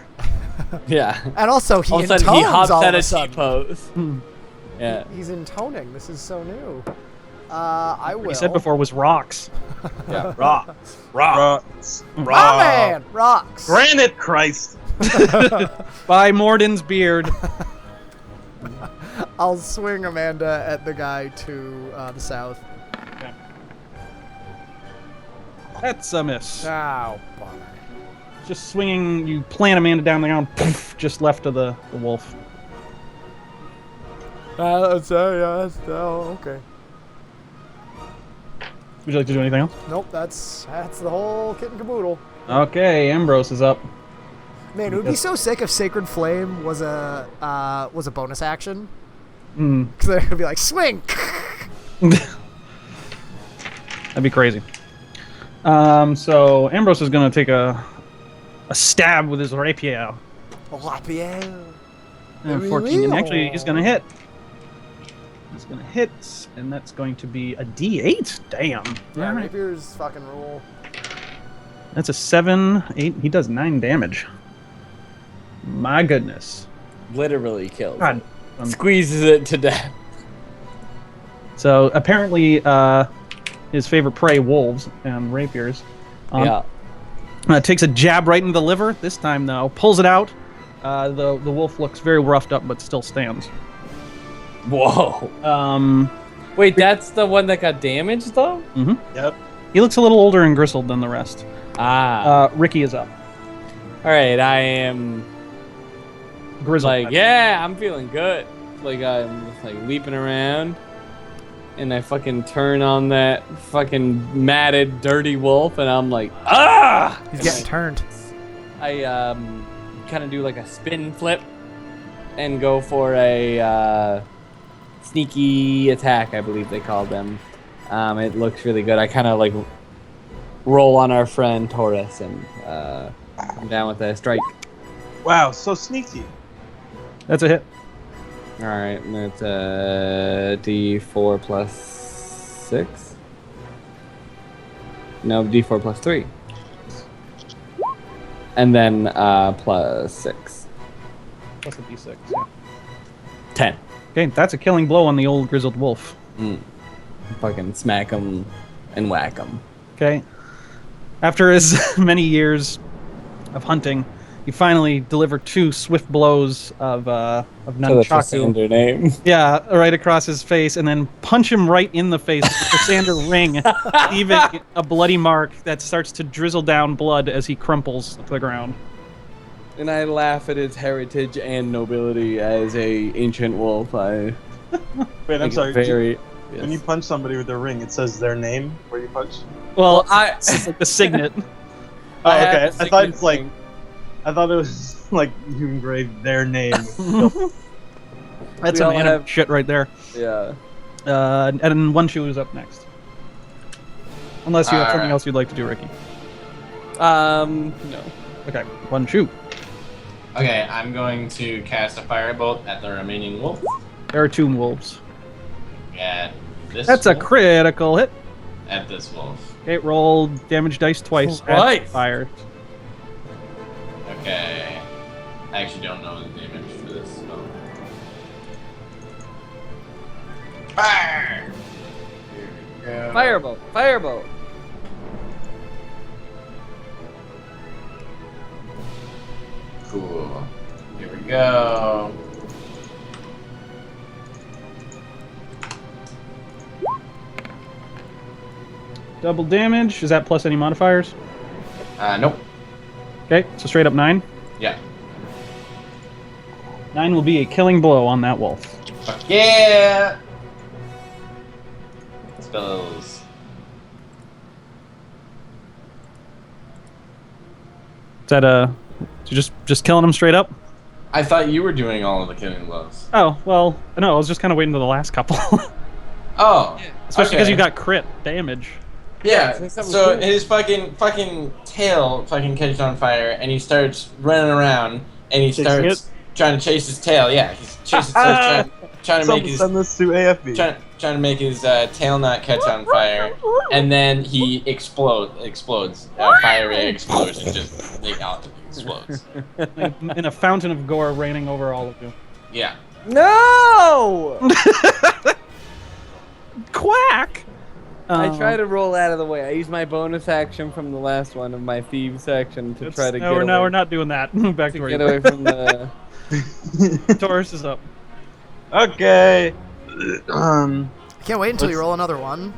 yeah. And also, he All of a intones sudden, he hops all at of a a sudden. T-pose. Yeah. He's intoning. This is so new. I will. What he said before was rocks. Yeah. Rocks. My man, rocks. Granite Christ. By Morden's beard. I'll swing Amanda at the guy to the south. That's a miss. Ow, bummer. Just swinging, you plant Amanda down the ground, poof, just left of the wolf. Okay. Would you like to do anything else? Nope, that's the whole kit and caboodle. Okay, Ambrose is up. Man, it would be so sick if Sacred Flame was a bonus action. Mm. Because then it would be like, swing! That'd be crazy. So Ambrose is gonna take a stab with his rapier. Rapier. And 14, and actually he's gonna hit. He's gonna hit, and that's going to be a D8. Damn. Yeah, Alright. rapiers fucking rule. That's a 7, 8. He does 9 damage. My goodness. Literally kills God. it. Squeezes it to death. So apparently, his favorite prey, wolves and rapiers. Yeah. Takes a jab right into the liver. This time, though, pulls it out. The wolf looks very roughed up, but still stands. Whoa. Wait, that's the one that got damaged, though? Mm-hmm. Yep. He looks a little older and gristled than the rest. Ah. Riki is up. All right, I am Grizzled. like, yeah, I'm feeling good. Like, I'm just, like, leaping around. And I fucking turn on that fucking matted, dirty wolf, and I'm like, ah! He's getting turned. I kind of do like a spin flip and go for a sneaky attack, I believe they called them. It looks really good. I kind of like roll on our friend Taurus and I'm down with a strike. Wow, so sneaky. That's a hit. All right, and that's a D4 plus 6. No, D4 plus 3. And then plus 6. Plus a D6. Yeah. 10. Okay, that's a killing blow on the old grizzled wolf. Fucking smack him and whack him. Okay. After as many years of hunting, you finally deliver 2 swift blows of So that's nunchaku. their name. Yeah, right across his face, and then punch him right in the face with the sander ring, leaving a bloody mark that starts to drizzle down blood as he crumples to the ground. And I laugh at his heritage and nobility as a ancient wolf. I Wait, I'm think sorry. very. When you Yes. punch somebody with their ring, it says their name where you punch. Well, I- it's like the signet. Oh, I have okay. the I thought signet it's like ring. I thought it was like you engraved their name. That's We some all anime have- shit right there. Yeah. And One Shoe is up next. Unless you have something Alright. else you'd like to do, Ricky. No. Okay, One Shoe. Okay, I'm going to cast a firebolt at the remaining wolf. There are 2 wolves. At this That's a wolf. critical hit. At this wolf. Okay, roll damage dice twice. Twice? At fire. Okay. I actually don't know the damage for this spell. Fire! Here we go. Firebolt. Firebolt. Cool. Here we go. Double damage. Is that plus any modifiers? Nope. Okay, so straight up 9. Yeah. 9 will be a killing blow on that wolf. Fuck yeah! Spells. Is that just killing them straight up? I thought you were doing all of the killing blows. Oh, well, no, I was just kind of waiting to the last couple. Oh, Especially because okay. you got crit damage. Yeah, so his fucking tail fucking catches on fire, and he starts running around, and he starts trying to chase his tail. Yeah, he's chasing, trying to make his send this to AFB. trying to make his tail not catch on fire, and then he explodes. Fiery explosion, just explodes. Like, in a fountain of gore raining over all of you. Yeah. No! Quack! I try to roll out of the way. I use my bonus action from the last one of my thieves action to try to get away. No, we're not doing that. Back to where Get you away from the... Taurus is up. Okay. I can't wait until you roll another one.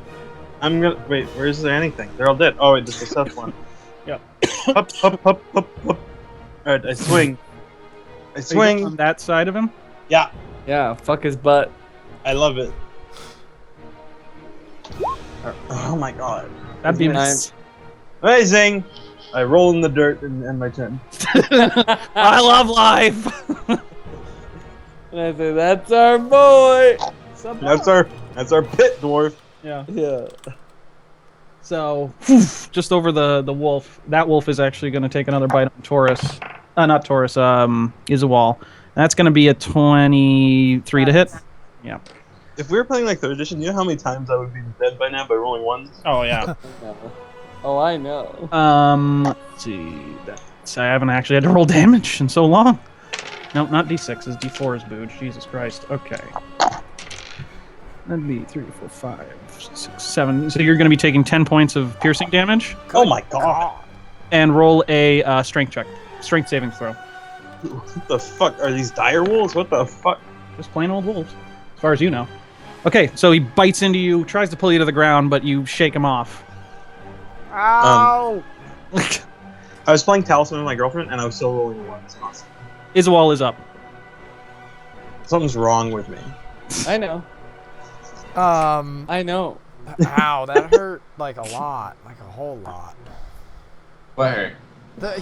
I'm gonna wait. Where's anything? They're all dead. Oh wait, this is the Seth one. Yep. Up. All right, I swing. I On swing. that side of him? Yeah, Yeah, fuck his butt. I love it. Oh my god. That'd be Nice. Amazing. I roll in the dirt and end my turn. I love life! And I say, that's our boy! That's our pit dwarf. Yeah. Yeah. So, just over the wolf. That wolf is actually going to take another bite on Taurus. Not Taurus, Izawal. And that's going to be a 23 to hit. Yeah. If we were playing like 3rd edition, you know how many times I would be dead by now by rolling ones? Oh, yeah. No. Oh, I know. Let's see. I haven't actually had to roll damage in so long. Nope, not D6, it's D4 is booge. Jesus Christ. Okay. That'd be 3, 4, 5, 6, 7. So you're going to be taking 10 points of piercing damage Oh my god. and roll a strength check. Strength saving throw. What the fuck? Are these dire wolves? What the fuck? Just plain old wolves, as far as you know. Okay, so he bites into you, tries to pull you to the ground, but you shake him off. Ow! I was playing Talisman with my girlfriend and I was still rolling ones constantly. Izawal is up. Something's wrong with me. I know. I know. Ow, that hurt like a lot, like a whole lot. What hurt?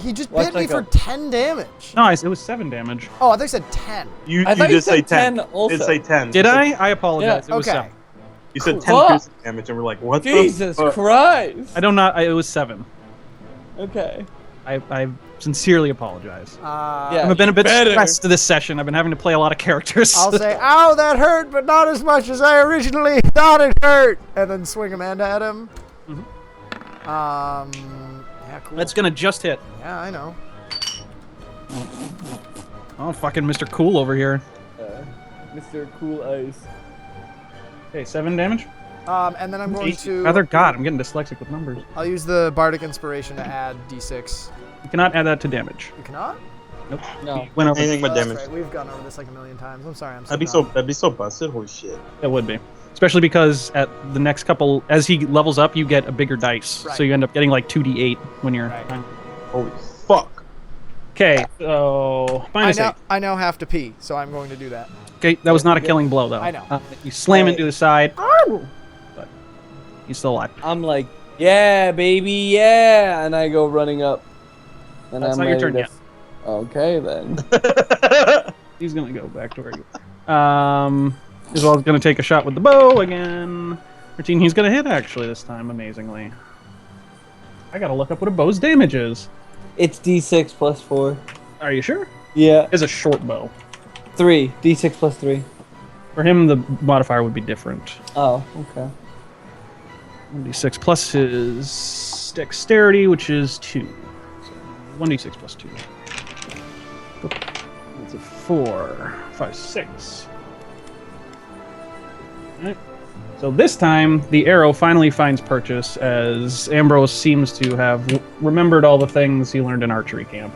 He just What's bit me like for a- 10 damage. No, it was 7 damage. Oh, I think I said 10. You I thought did you say said 10 also. Did say 10. Did You said- I? I apologize. Yeah, It was okay. 7. You said 10 Fuck. piercing damage and we're like, what Jesus the fuck? Christ! It was 7. Okay. I sincerely apologize. Yeah. I've been a bit better. stressed this session. I've been having to play a lot of characters. I'll say, ow, that hurt, but not as much as I originally thought it hurt. And then swing Amanda at him. Yeah, cool. That's gonna just hit. Yeah, I know. Oh, fucking Mr. Cool over here. Mr. Cool Ice. Okay, 7 damage. And then I'm going to... Other God, I'm getting dyslexic with numbers. I'll use the Bardic Inspiration to add D6. You cannot add that to damage. You cannot? Nope. No. Went over. Anything but Oh, that's damage. right. We've gone over this like a million times. I'm sorry. I'm so That'd be so busted. Holy shit. It would be. Especially because at the next couple, as he levels up, you get a bigger dice. Right. So you end up getting like 2d8 when you're... Right. Holy fuck. Okay, so... Minus 8. I now have to pee, so I'm going to do that. Okay, that was not a killing blow, though. I know. You slam Right. into the side, but he's still alive. I'm like, yeah, baby, yeah, and I go running up. And That's I'm not your ready turn to- yet. Okay then. He's gonna go back to where you as well as gonna take a shot with the bow again. 13, he's gonna hit actually this time, amazingly. I gotta look up what a bow's damage is. It's D6 plus 4. Are you sure? Yeah. It's a short bow. 3. D6 plus 3. For him, the modifier would be different. Oh, okay. 1d6 plus his dexterity, which is 2. So 1d6 plus 2. That's a 4, 5, 6. Alright. So this time, the arrow finally finds purchase as Ambrose seems to have remembered all the things he learned in archery camp.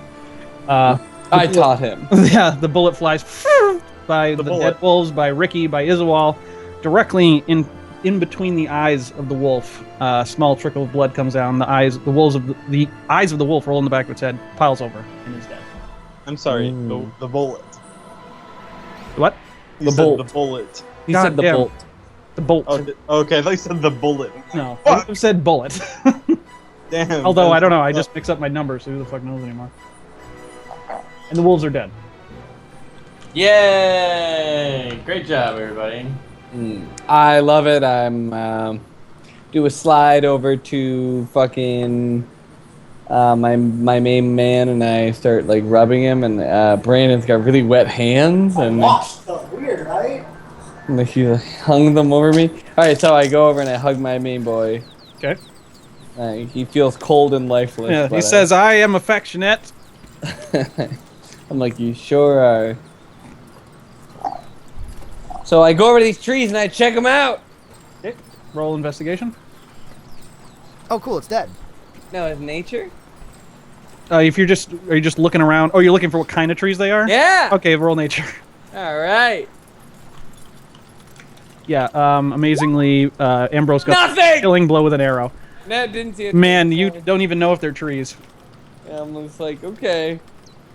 I taught him. Yeah, the bullet flies by the dead wolves, by Riki, by Izawal, directly in between the eyes of the wolf. A small trickle of blood comes down. The eyes of the wolf roll in the back of its head, piles over, and is dead. I'm sorry. The bullet. What? You The said bolt. The bullet. He God said the damn. bolt. The bolt. Oh, okay. I thought you said the bullet. No, I would have said bullet. Damn. Although I don't know, I just mix up my numbers, so who the fuck knows anymore? And the wolves are dead. Yay! Great job, everybody. I love it. I'm do a slide over to fucking my main man, and I start like rubbing him, and Brandon's got really wet hands, and Weird, right? he hung them over me. All right, so I go over and I hug my main boy. Okay. He feels cold and lifeless. Yeah, but he says, "I am affectionate." I'm like, you sure are. So I go over to these trees and I check them out. Okay. Roll investigation. Oh, cool, it's dead. No, it's nature. If are you just looking around? Oh, you're looking for what kind of trees they are? Yeah. Okay, roll nature. All right. Yeah. Amazingly, Ambrose got Nothing! a killing blow with an arrow. No, didn't see it. Man, you don't even know if they're trees. I'm just like, okay.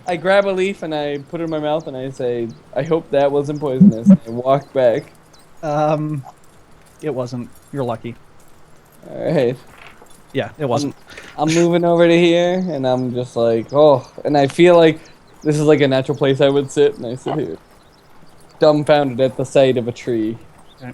I grab a leaf and I put it in my mouth and I say, I hope that wasn't poisonous. And I walk back. It wasn't. You're lucky. All right. Yeah, it wasn't. I'm moving over to here and I'm just like, oh. And I feel like this is like a natural place I would sit, and I sit here, dumbfounded at the sight of a tree. Okay.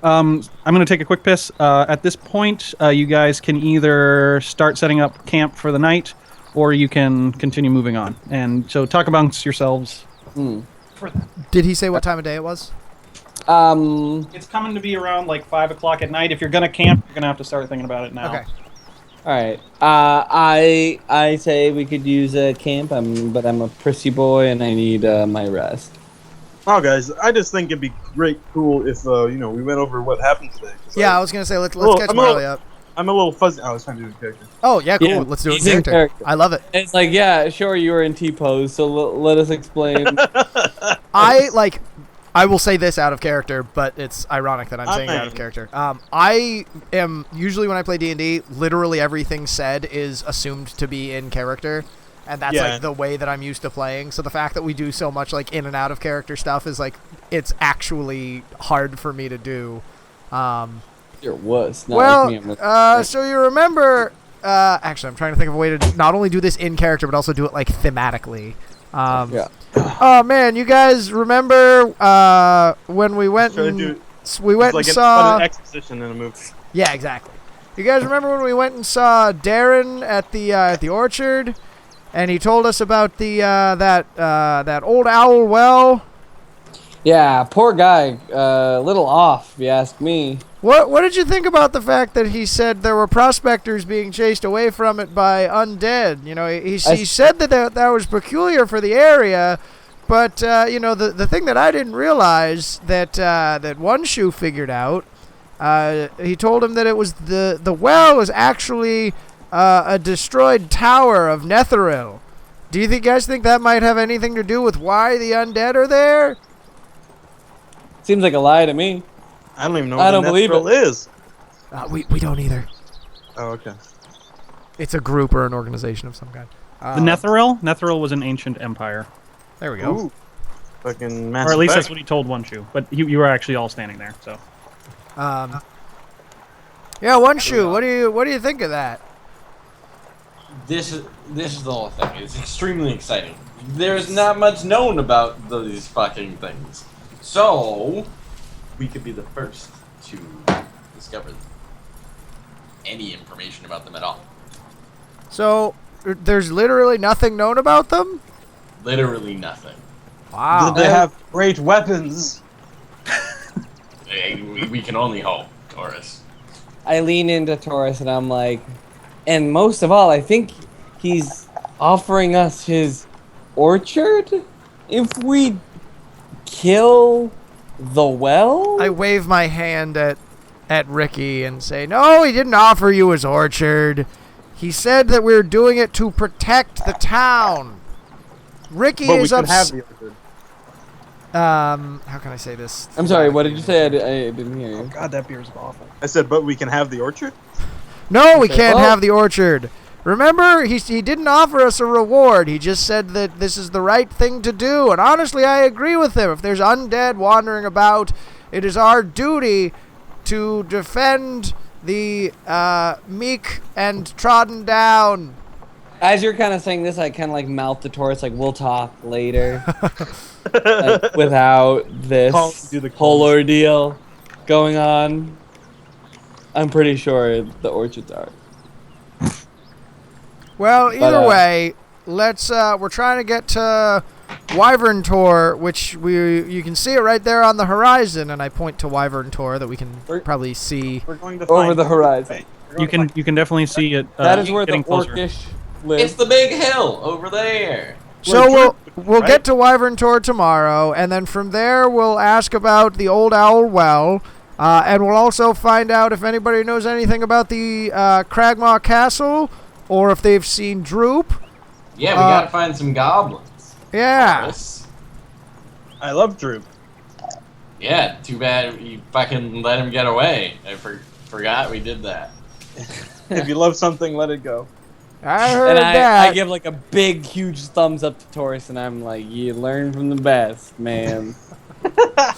I'm going to take a quick piss. At this point, you guys can either start setting up camp for the night, or you can continue moving on. And so talk amongst yourselves. For that. Did he say what time of day it was? It's coming to be around like 5 o'clock at night. If you're going to camp, you're going to have to start thinking about it now. Okay. All right. I say we could use a camp. But I'm a prissy boy and I need my rest. Oh, guys, I just think it'd be cool if we went over what happened today. Yeah, I was gonna say let's catch Marley up. I'm a little fuzzy. I was trying to do the character. Oh yeah, cool. Yeah, Let's do it he's in in character. character. I love it. It's like, yeah, sure, you were in T-pose, so let us explain. I will say this out of character, but it's ironic that I'm saying it out of character. I am usually when I play D&D, literally everything said is assumed to be in character, and that's like the way that I'm used to playing. So the fact that we do so much like in and out of character stuff is like it's actually hard for me to do. There was. Not Well, like me, so you remember? Actually, I'm trying to think of a way to not only do this in character, but also do it like thematically. Yeah. Oh man, you guys remember when we went and saw an exposition in a movie. Yeah, exactly. You guys remember when we went and saw Darren at the orchard, and he told us about the that old owl well? Yeah, poor guy. Little off, if you ask me. What did you think about the fact that he said there were prospectors being chased away from it by undead? You know, he said that was peculiar for the area, but the thing that I didn't realize that One Shoe figured out, he told him that it was the well was actually a destroyed tower of Netheril. Do you guys think that might have anything to do with why the undead are there? Seems like a lie to me. I don't even know I what don't the believe Netheril is. We don't either. Oh, okay. It's a group or an organization of some kind. The Netheril? Netheril was an ancient empire. There we go. Ooh. Fucking Mass Or at least Effect. that's what he told One Shoe. But you were actually all standing there, so. Yeah, One Shoe. What do you think of that? This is the whole thing. It's extremely exciting. There's not much known about these fucking things, so we could be the first to discover any information about them at all. So there's literally nothing known about them? Literally nothing. Wow. They have great weapons. We can only hope, Taurus. I lean into Taurus and I'm like, and most of all, I think he's offering us his orchard if we kill the well? I wave my hand at Riki and say, no, he didn't offer you his orchard. He said that we're doing it to protect the town. Riki But we is can have upset. the orchard. How can I say this? I'm sorry, what did you say? I didn't hear you. God, that beer's awful. I said, but we can have the orchard? No, we Okay, can't well- have the orchard. Remember, he didn't offer us a reward. He just said that this is the right thing to do. And honestly, I agree with him. If there's undead wandering about, it is our duty to defend the meek and trodden down. As you're kind of saying this, I kind of like mouth to Taurus, like, we'll talk later. Like, without this Do the whole calls. ordeal going on, I'm pretty sure the orchards are. Well, either But, way, let's. We're trying to get to Wyvern Tor, which you can see it right there on the horizon, and I point to Wyvern Tor that we can probably see. We're going to Over find the horizon. Right. We're You going to can definitely see it. That is where the getting closer. orcish live. It's the big hill over there. So Well, we'll right? get to Wyvern Tor tomorrow, and then from there we'll ask about the Old Owl Well, and we'll also find out if anybody knows anything about the Cragmaw Castle, or if they've seen Droop. Yeah, we gotta find some goblins. Yeah. Taurus. I love Droop. Yeah, too bad you fucking let him get away. I forgot we did that. If you love something, let it go. I heard And that. I give like a big, huge thumbs up to Taurus, and I'm like, you learn from the best, man. I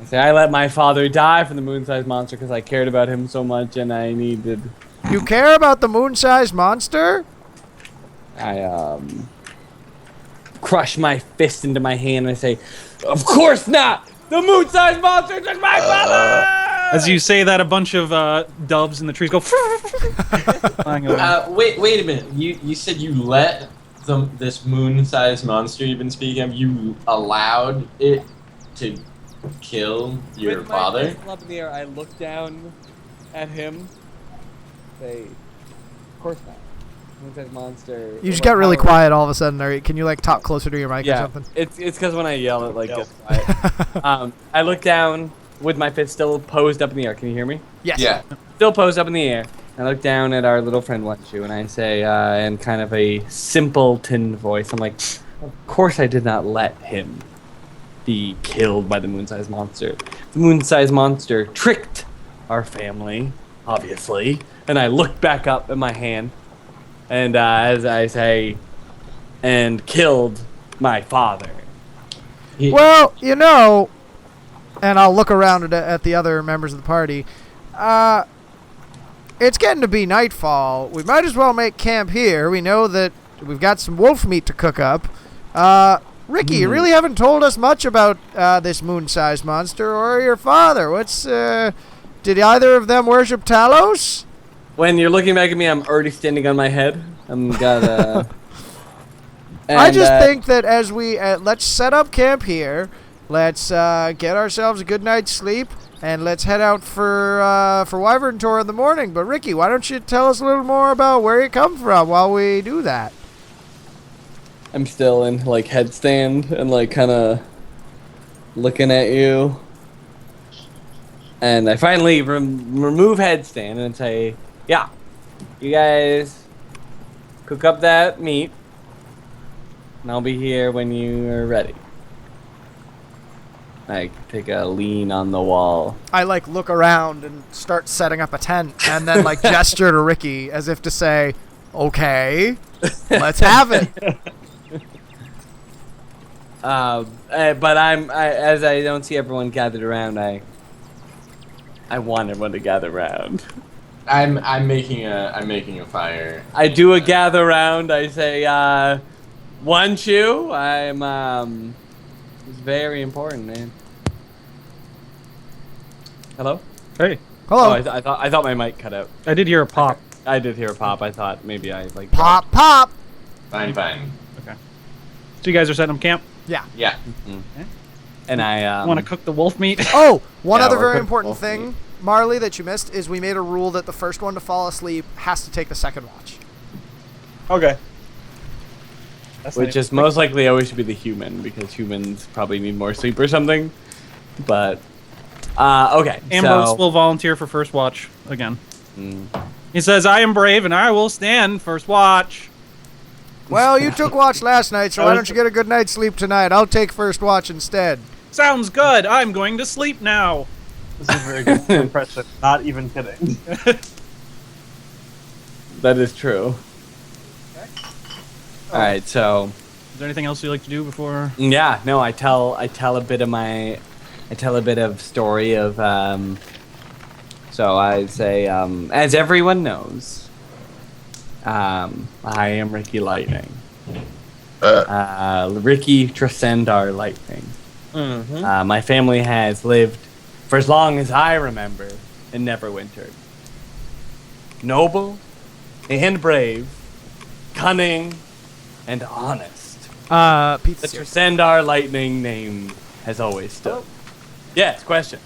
say, I let my father die for the moon-sized monster because I cared about him so much, and I needed. You care about the moon-sized monster? I crush my fist into my hand and I say, "Of course not! The moon-sized monster took my father!" As you say that, a bunch of doves in the trees go. Flying away. Wait a minute. You said you let this moon-sized monster you've been speaking of, you allowed it to kill your With father? My fist up in the air, I look down at him. Say, "Of course not. Moon-sized monster." You just got really overpowered." quiet all of a sudden. Can you like talk closer to your mic or Yeah, something? it's because when I yell, it like Yell. gets quiet. I look down with my fist still posed up in the air. Can you hear me? Yes. Yeah. Still posed up in the air. I look down at our little friend One Shoe and I say, in kind of a simpleton voice, I'm like, "Of course I did not let him be killed by the moon-sized monster. The moon-sized monster tricked our family, obviously." And I look back up at my hand, and as I say, "and killed my father." Well, you know, and I'll look around at the other members of the party. It's getting to be nightfall. We might as well make camp here. We know that we've got some wolf meat to cook up. Riki, you really haven't told us much about this moon-sized monster or your father. Did either of them worship Talos? When you're looking back at me, I'm already standing on my head. I'm got I just think that as we let's set up camp here, let's get ourselves a good night's sleep, and let's head out for Wyvern Tor in the morning. But Riki, why don't you tell us a little more about where you come from while we do that? I'm still in like headstand and like kind of looking at you, and I finally remove headstand and say, "Yeah, you guys cook up that meat, and I'll be here when you are ready." I take a lean on the wall. I like look around and start setting up a tent, and then like gesture to Riki as if to say, "Okay, let's have it." But as I don't see everyone gathered around, I want everyone to gather around. I'm making a fire. I do a gather round. I say, "One Shoe, I'm it's very important, man." Hello? Hey, Oh, Hello. I thought my mic cut out. I did hear a pop. I did hear a pop. I thought maybe I like Pop, pop. Fine. So you guys are setting up camp. Yeah. Yeah. And I Want to cook the wolf meat? Oh, one Yeah, other we're very cooking important wolf thing, meat. Marley, that you missed is we made a rule that the first one to fall asleep has to take the second watch. Okay. That's which nice. is most likely always should be the human because humans probably need more sleep or something. But okay. Ambrose so, will volunteer for first watch again. Mm. He says, "I am brave and I will stand first watch." Well, you took watch last night, so why don't you get a good night's sleep tonight? I'll take first watch instead. Sounds good. I'm going to sleep now. This is a very good impression. Not even kidding. That is true. All right, so Is there anything else you'd like to do before? yeah, no, I tell a bit of story of so I say as everyone knows, I am Riki Lightning. Riki Tresendar Lightning. My family has lived for as long as I remember in Neverwinter. Noble and brave, cunning and honest. The Pizza. Tresendar Lightning name has always stood. Yes, question.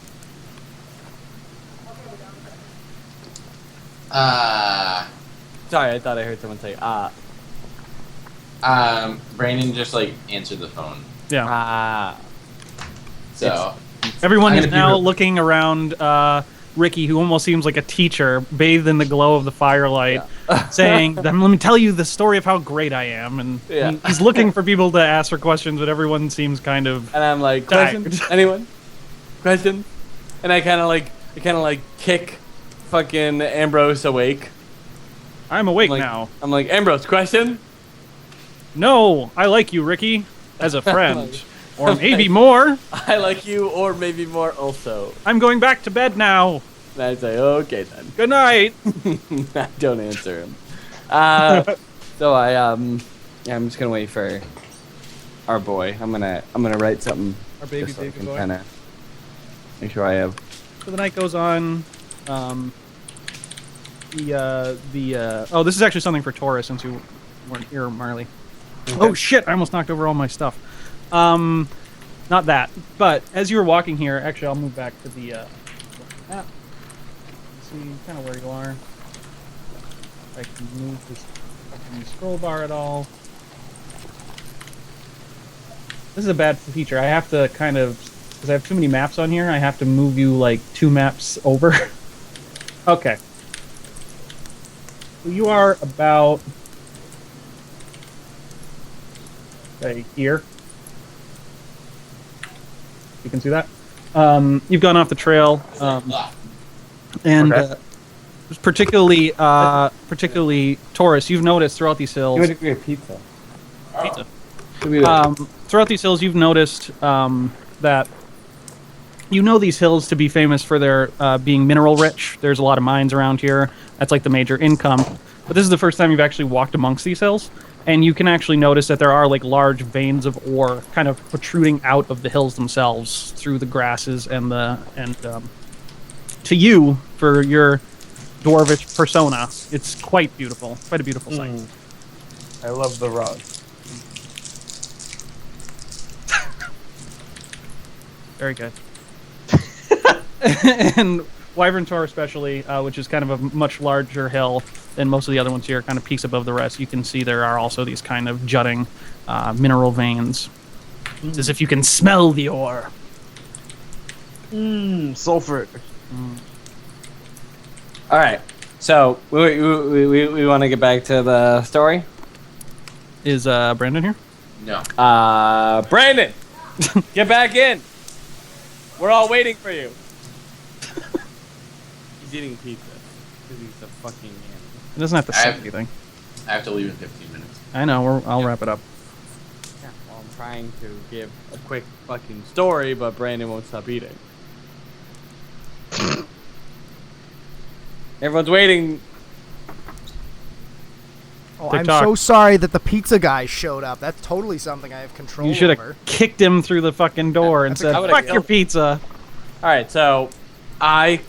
Sorry, I thought I heard someone say Brandon just like answered the phone. Yeah. So Everyone I'm is gonna be now real- looking around Riki, who almost seems like a teacher, bathed in the glow of the firelight, saying, "Let me tell you the story of how great I am." And Yeah. he's looking for people to ask for questions, but everyone seems kind of... And I'm like, Tired. question? Anyone? Question? And I kind of like kick fucking Ambrose awake. I'm awake I'm like, now. I'm like, Ambrose, question? No, I like you, Riki, as a friend. Or maybe more. I like you, or maybe more also. I'm going back to bed now. And I say, okay then. Good night. I don't answer him. So I'm just gonna wait for our boy. I'm gonna write something. Our baby just so I baby can boy. kinda make sure I have. So the night goes on. Oh, this is actually something for Taurus since you weren't here, Marley. Okay. Oh shit! I almost knocked over all my stuff. Not that, but as you were walking here, actually, I'll move back to the map. See kind of where you are. If I can move this fucking scroll bar at all. This is a bad feature. I have to kind of, because I have too many maps on here, I have to move you like 2 maps over. Okay. So you are about, say, here. You can see that. You've gone off the trail, and Okay. particularly Taurus. You've noticed throughout these hills. You want to get pizza? Pizza. Give me that. Throughout these hills, you've noticed that you know these hills to be famous for their being mineral rich. There's a lot of mines around here. That's like the major income. But this is the first time you've actually walked amongst these hills, and you can actually notice that there are like large veins of ore kind of protruding out of the hills themselves through the grasses and to you, for your dwarvish persona, it's quite beautiful. Quite a beautiful sight. I love the rug. Very good. And Wyvern Tor especially, which is kind of a much larger hill than most of the other ones here, kind of peaks above the rest. You can see there are also these kind of jutting mineral veins. It's as if you can smell the ore. Sulfur. All right. So we want to get back to the story. Is Brandon here? No. Brandon, get back in. We're all waiting for you. He's eating pizza because he's a fucking man. It doesn't have to say I have- anything. I have to leave in 15 minutes. I know. I'll wrap it up. Yeah, well, I'm trying to give a quick fucking story, but Brandon won't stop eating. Everyone's waiting. Oh, I'm TikTok. so sorry that the pizza guy showed up. That's totally something I have control You should over. have kicked him through the fucking door and That's said, I would've "Fuck your killed- pizza." All right, so I,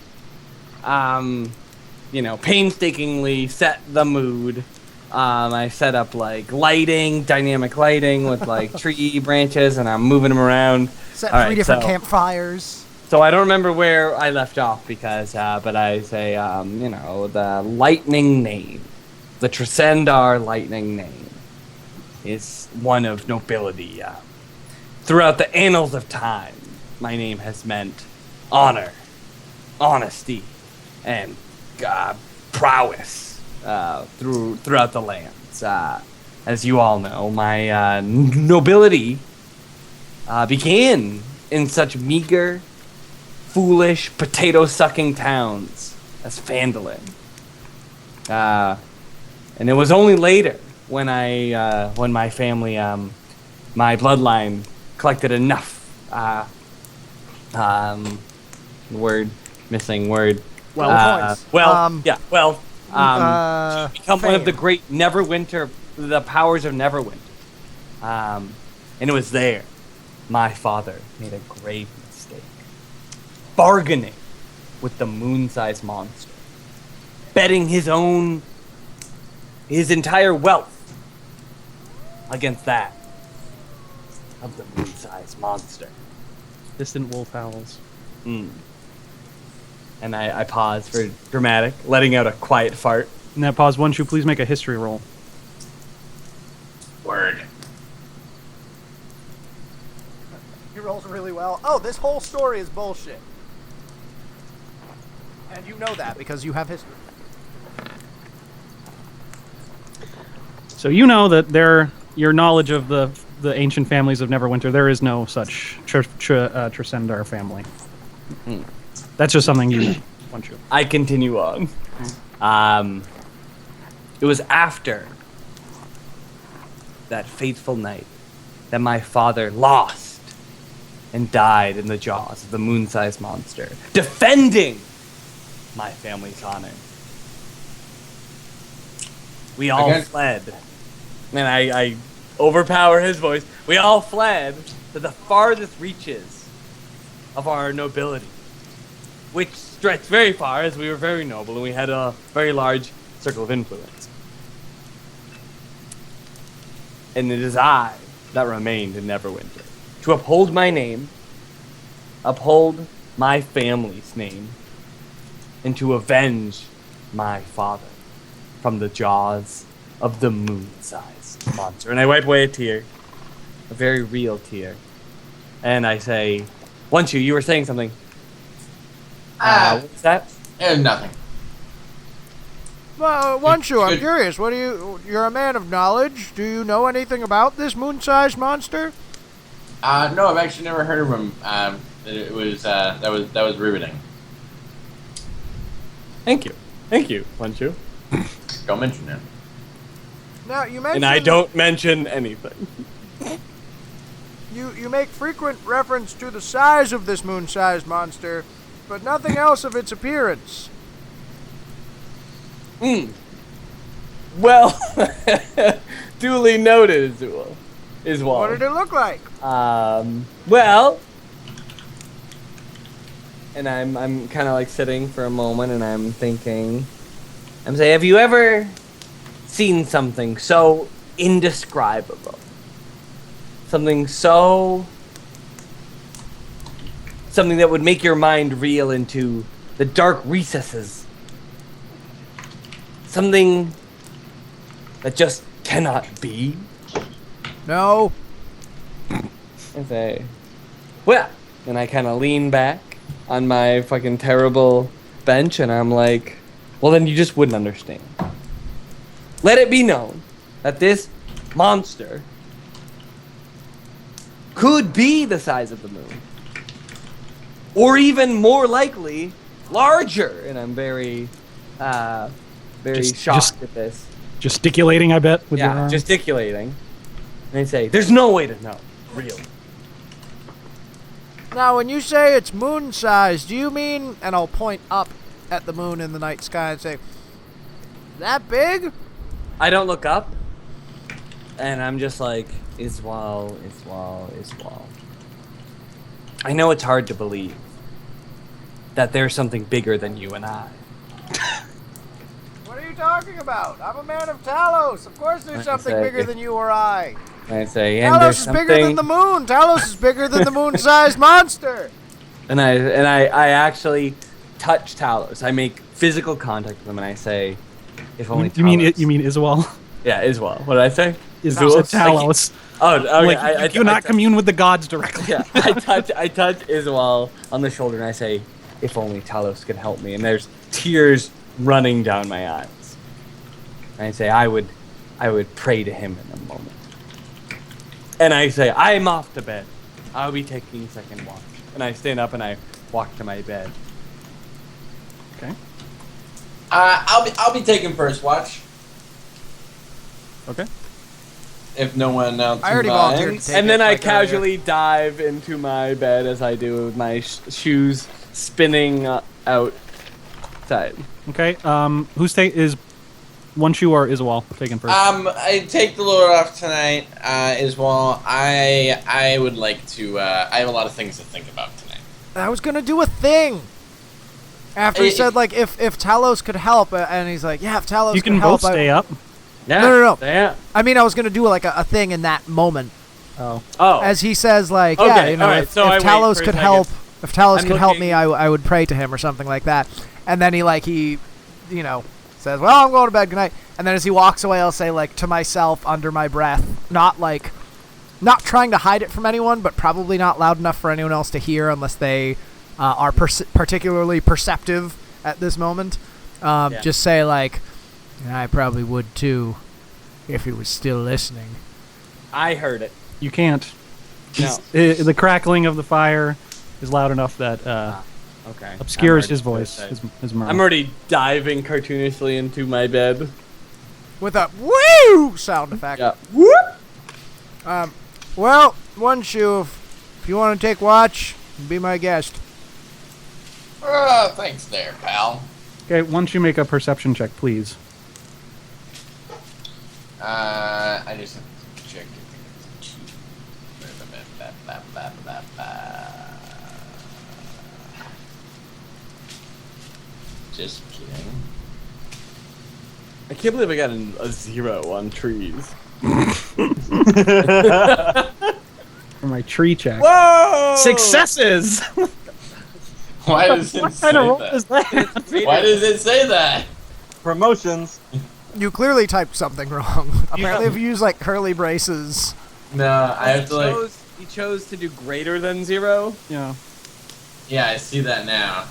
painstakingly set the mood. I set up like lighting, dynamic lighting with like tree branches, and I'm moving them around. Set All 3 right, different so- campfires. So I don't remember where I left off because, but I say, the lightning name, the Tresendar lightning name, is one of nobility. Throughout the annals of time, my name has meant honor, honesty, and prowess throughout the lands. As you all know, my nobility began in such meager, foolish, potato-sucking towns as Phandalin. And it was only later when when my family, my bloodline, collected enough. Missing word. Well, points. Wealth. become one of the fame. great the powers of Neverwinter. And it was there my father made a grave mistake, bargaining with the moon-sized monster, betting his entire wealth against that of the moon-sized monster. Distant wolf howls. And I pause for dramatic, letting out a quiet fart. In that pause, won't you please make a history roll? Word. He rolls really well. Oh, this whole story is bullshit. And you know that because you have history. So you know that your knowledge of the ancient families of Neverwinter, there is no such Tresendar family. That's just something you want you. I continue on. It was after that fateful night that my father lost and died in the jaws of the moon-sized monster, defending my family's honor. We all fled. And I overpower his voice. We all fled to the farthest reaches of our nobility, which stretched very far as we were very noble and we had a very large circle of influence. And it is I that remained in Neverwinter, to uphold my name, uphold my family's name, and to avenge my father from the jaws of the moon-sized monster. And I wipe away a tear, a very real tear, and I say, Onchu, you were saying something. What's that? Nothing. Well, Wonshu, I'm curious. You're a man of knowledge. Do you know anything about this moon-sized monster? No, I've actually never heard of him. That was riveting. Thank you, Wonshu. Don't mention it. Now, you mentioned... And I don't mention anything. You make frequent reference to the size of this moon-sized monster, but nothing else of its appearance. Well, duly noted, Iswal. What did it look like? Well, and I'm kind of like sitting for a moment and I'm thinking, I'm saying, have you ever seen something so indescribable? Something that would make your mind reel into the dark recesses. Something that just cannot be. No. I say, well, and I kind of lean back on my fucking terrible bench and I'm like, well, then you just wouldn't understand. Let it be known that this monster could be the size of the moon. Or even more likely, larger. And I'm very shocked at this. Gesticulating, I bet, with your arms. Gesticulating. And I say, there's no way to know, really. Now, when you say it's moon-sized, do you mean, and I'll point up at the moon in the night sky and say, that big? I don't look up, and I'm just like, Iswal. I know it's hard to believe that there's something bigger than you and I. What are you talking about? I'm a man of Talos. Of course there's something bigger than you or I. I say, and Talos there's is something... bigger than the moon. Talos is bigger than the moon-sized monster. And I actually touch Talos. I make physical contact with him, and I say, if only Talos... You mean Iswal? Yeah, Iswal. What did I say? Iswal. Talos. Oh, okay. Like, you do not commune with the gods directly. Yeah, I touch Iswal on the shoulder, and I say, if only Talos could help me. And there's tears running down my eyes. And I say, I would pray to him in a moment. And I say, I'm off to bed. I'll be taking second watch. And I stand up and I walk to my bed. Okay. I'll be taking first watch. Okay. If no one else. I already volunteered to take And then it, I like, casually dive into my bed as I do with my shoes spinning out. side. Okay. Is One Shoe or Isawal taking first? I take the load off tonight as well. I would like to. I have a lot of things to think about tonight. I was gonna do a thing. After he said like if Talos could help, and he's like, yeah, if Talos You could can help, both stay up. Yeah. No. Yeah. I mean, I was gonna do like a thing in that moment, Oh. as he says like, Okay, yeah, you know, alright, if so I wait Talos for a could second. help, if Talos I'm could help looking- me, I would pray to him or something like that. And then he says, well, I'm going to bed, good night. And then as he walks away, I'll say like to myself under my breath, not trying to hide it from anyone, but probably not loud enough for anyone else to hear unless they are particularly perceptive at this moment. Just say like, I probably would too, if he was still listening. I heard it. You can't. No. The crackling of the fire is loud enough that Okay. obscures his voice. His murmur. I'm already diving cartoonishly into my bed. With a woo sound effect. Yeah. Whoop! Well, One Shoe, if you want to take watch, be my guest. Thanks there, pal. Okay, once you make a perception check, please. I just have to check. Just kidding. I can't believe I got a 0 on trees. For my tree check. Whoa! Successes! Why does it What say kind of roll that? is that? Why does it say that? Promotions. You clearly typed something wrong. Apparently, if you use like curly braces. No, I have to like. He chose to do greater than 0. Yeah. Yeah, I see that now.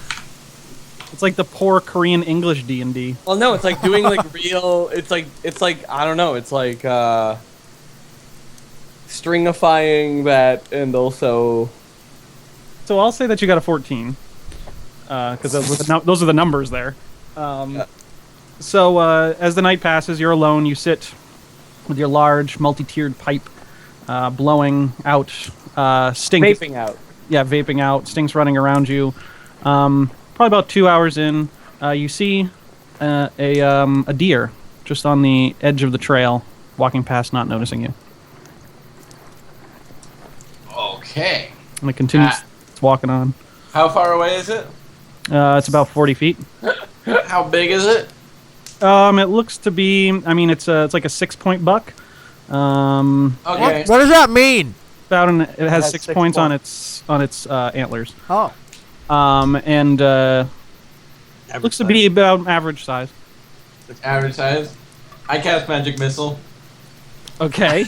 It's like the poor Korean English D&D. Well, no, it's like doing like real. It's like I don't know. It's like stringifying that, and also. So I'll say that you got a 14. Because those are the numbers there. So as the night passes, you're alone. You sit with your large, multi-tiered pipe, blowing out stink. Vaping out. Yeah, vaping out. Stink's running around you. Probably about 2 hours in, you see a deer just on the edge of the trail, walking past, not noticing you. Okay. And it continues. It's walking on. How far away is it? It's about 40 feet. How big is it? It looks to be. I mean, it's like a 6-point buck. Okay. What does that mean? It has six six points on points. its antlers. Oh. And looks to be about average size. Average size. I cast magic missile. Okay.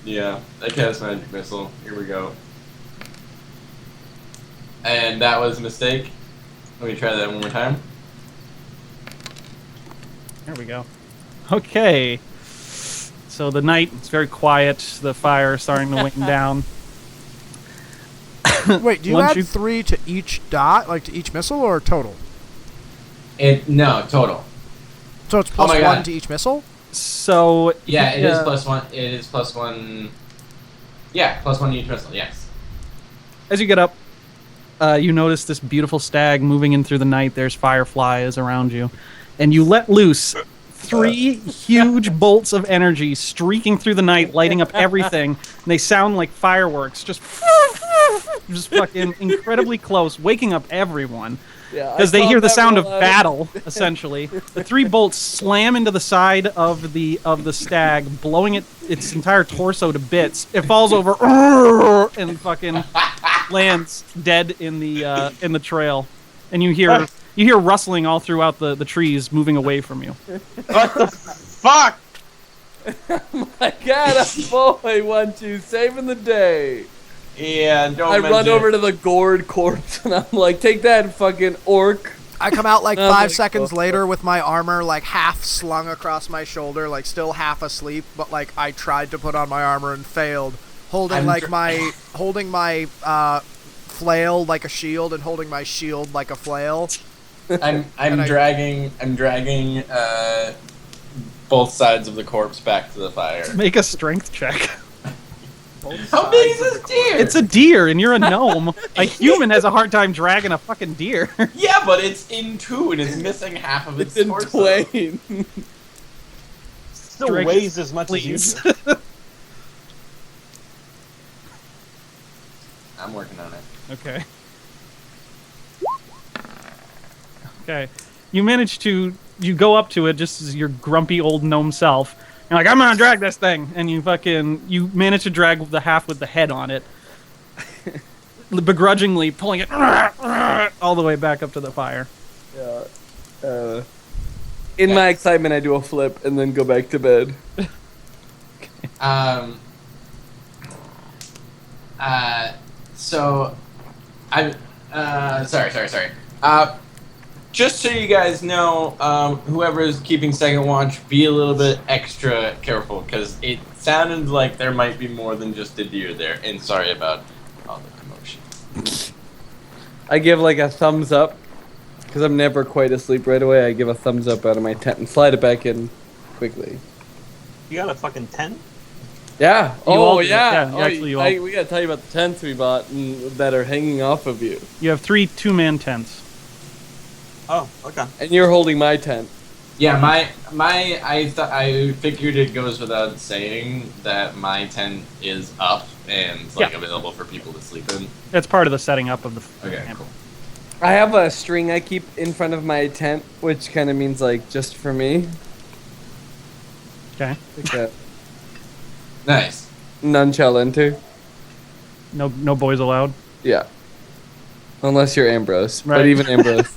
Yeah, I cast magic missile. Here we go. And that was a mistake. Let me try that one more time. There we go. Okay. So the night, it's very quiet. The fire is starting to wane down. Wait, do you Once add you- 3 to each dot, like to each missile, or total? No, total. So it's Oh my +1 God. to each missile? So Yeah, it is +1. It is +1. Yeah, +1 each missile. Yes. As you get up, you notice this beautiful stag moving in through the night. There's fireflies around you, and you let loose 3 huge bolts of energy streaking through the night, lighting up everything. And they sound like fireworks, just fucking incredibly close, waking up everyone. Yeah, Because they hear the sound of battle, essentially. The 3 bolts slam into the side of the stag, blowing its entire torso to bits. It falls over and fucking lands dead in the trail. And you hear rustling all throughout the trees moving away from you. What the fuck? I got a boy, 1, 2, saving the day. Yeah, don't I mention run over to the gored corpse and I'm like, take that, fucking orc. I come out like Oh 5 my seconds God. later with my armor like half slung across my shoulder, like still half asleep, but like I tried to put on my armor and failed. Holding my flail like a shield and holding my shield like a flail. I'm I- dragging both sides of the corpse back to the fire. Make a strength check. both How big is sides of this the deer? It's a deer, and you're a gnome. A human has a hard time dragging a fucking deer. Yeah, but it's in two and it's missing half of its It's in torso. twain. Still Drag weighs as much Please. as you do. I'm working on it. Okay. Okay. You manage to... You go up to it just as your grumpy old gnome self. You're like, I'm gonna drag this thing! And you fucking... You manage to drag the half with the head on it. Begrudgingly pulling it all the way back up to the fire. Yeah. In my excitement, I do a flip and then go back to bed. So, I, sorry. Just so you guys know, whoever is keeping second watch, be a little bit extra careful, because it sounded like there might be more than just a deer there, and sorry about all the commotion. I give like a thumbs up because I'm never quite asleep right away. I give a thumbs up out of my tent and slide it back in quickly. You got a fucking tent? Yeah. You all Oh do. yeah. Yeah, Oh, actually, you all- we gotta tell you about the tents we bought that are hanging off of you, You have 3 two-man tents. Oh, okay. and you're holding my tent. Yeah, I figured it goes without saying that my tent is up and like available for people to sleep in. That's part of the setting up of the Okay, camp. cool. I have a string I keep in front of my tent, which kind of means like just for me. Okay. Like a Nice. nonchalant. No boys allowed. Yeah. Unless you're Ambrose, Right. but even Ambrose.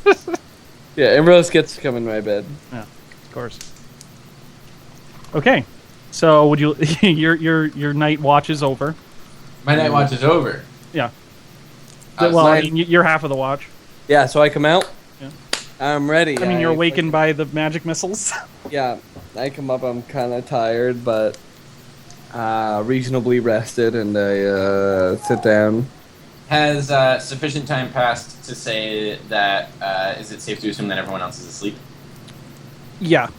Yeah, Ambrose gets to come in my bed. Yeah, of course. Okay. So would you your night watch is over. My night watch is over. Yeah. I was Well, I like- mean, you're half of the watch. Yeah, so I come out. Yeah. I'm ready. I mean, you're awakened by the magic missiles. Yeah, I come up. I'm kind of tired, but reasonably rested, and I sit down. Has sufficient time passed to say that is it safe to assume that everyone else is asleep? Yeah.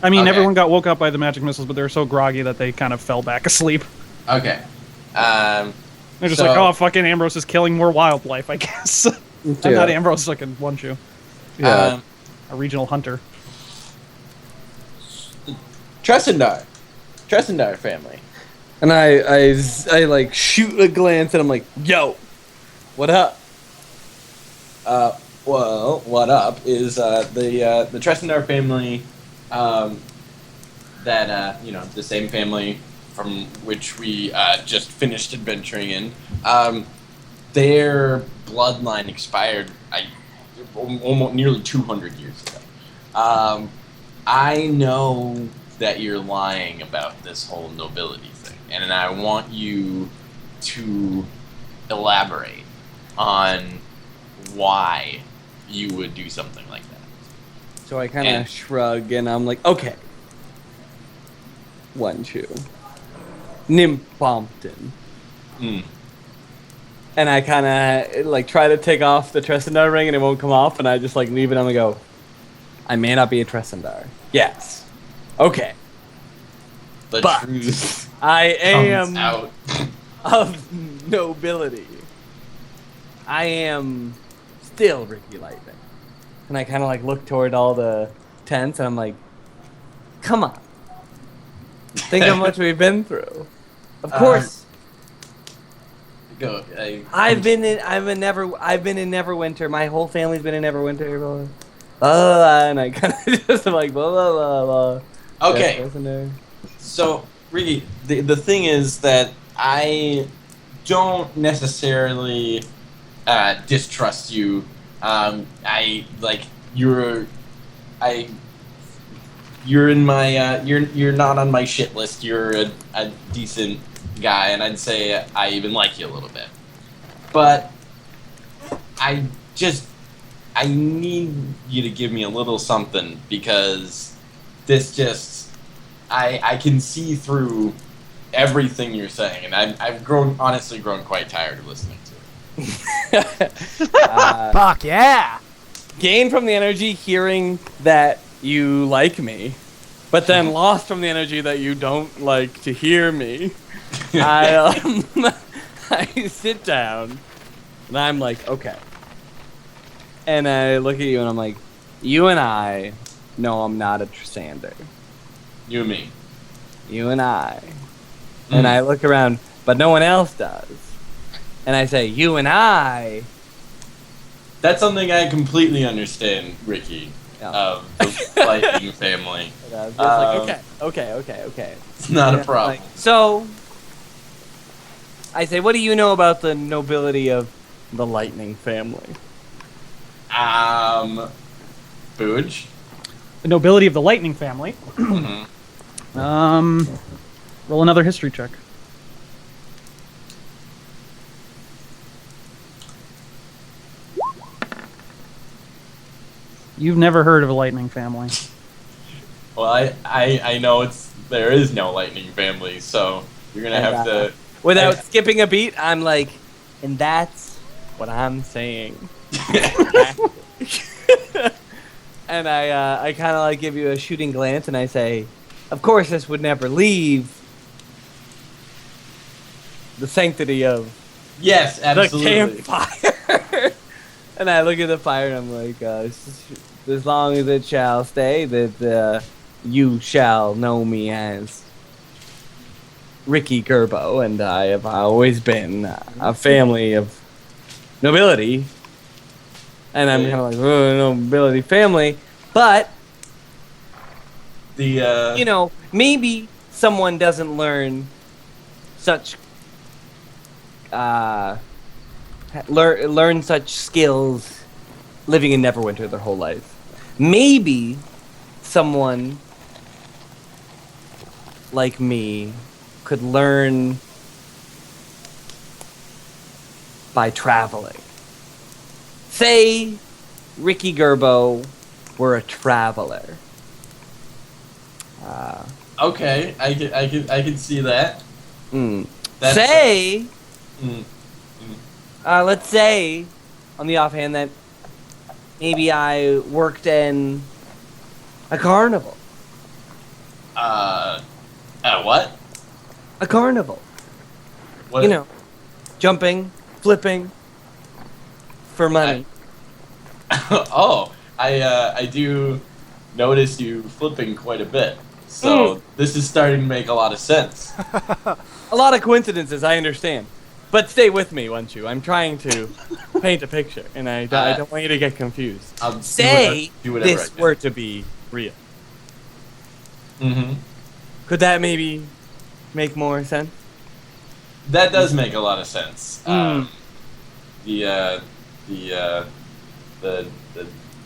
I mean, Okay. everyone got woke up by the magic missiles, but they were so groggy that they kind of fell back asleep. Okay. They're just So- like, oh, fucking Ambrose is killing more wildlife, I guess. I'm not Ambrose, fucking one shoe. Yeah. A regional hunter. Tressendar family. And I like shoot a glance, and I'm like, "Yo, what up?" Well, what up is the Tressendar family, that the same family from which we just finished adventuring in. Their bloodline expired almost nearly 200 years ago. I know that you're lying about this whole nobility thing, and I want you to elaborate on why you would do something like that. So I kind And- of shrug, and I'm like, "Okay, one shoe, Nymphompton." And I kind of like try to take off the Tressendar ring, and it won't come off, and I just like leave it. I'm gonna go. I may not be a Tressendar. Yes. Okay. The But truth I comes am out. of nobility. I am still Riki Lightning. And I kind of like look toward all the tents, and I'm like, come on. Think how much we've been through. Of course. Go. I've been in Neverwinter. My whole family's been in Neverwinter. Blah, blah, blah, and I kind of just like blah blah blah blah. Okay. Yes, in there. So, Riki, the thing is that I don't necessarily distrust you. You're in my you're not on my shit list. You're a decent guy, and I'd say I even like you a little bit. But I need you to give me a little something, because this just I can see through everything you're saying, and I've honestly grown quite tired of listening to it. Fuck yeah! Gain from the energy hearing that you like me, but then lost from the energy that you don't like to hear me. I sit down, and I'm like, okay. And I look at you, and I'm like, you and I know I'm not a Trisander. You and me. You and I. And I look around, but no one else does. And I say, you and I. That's something I completely understand, Ricky. Yeah. Of the lightning family. And I was just like, okay. It's not a problem. Like, so, I say, what do you know about the nobility of the lightning family? Booge. The nobility of the Lightning family. Roll another history check. You've never heard of a Lightning family. Well, I know there is no lightning family, so you're gonna have to. Without skipping a beat, I'm like, and that's what I'm saying. And I kind of like give you a shooting glance, and I say, of course, this would never leave the sanctity of Yes, absolutely. the campfire. And I look at the fire, and I'm like, as long as it shall stay, that you shall know me as Riki Gerbo, and I have always been a family of nobility. And I'm kind of like, oh, nobility family. But, you know, maybe someone doesn't learn such, learn such skills living in Neverwinter their whole life. Maybe someone like me could learn by traveling. Say Riki Gerbo were a traveler. Okay, I can see that. Say, let's say, on the offhand, that maybe I worked in a carnival. What? A carnival. What? You know, jumping, flipping, for money. I do notice you flipping quite a bit. So this is starting to make a lot of sense. A lot of coincidences, I understand. But stay with me, won't you? I'm trying to paint a picture, and I don't want you to get confused. Say this were to be real. Could that maybe make more sense? That does make a lot of sense. The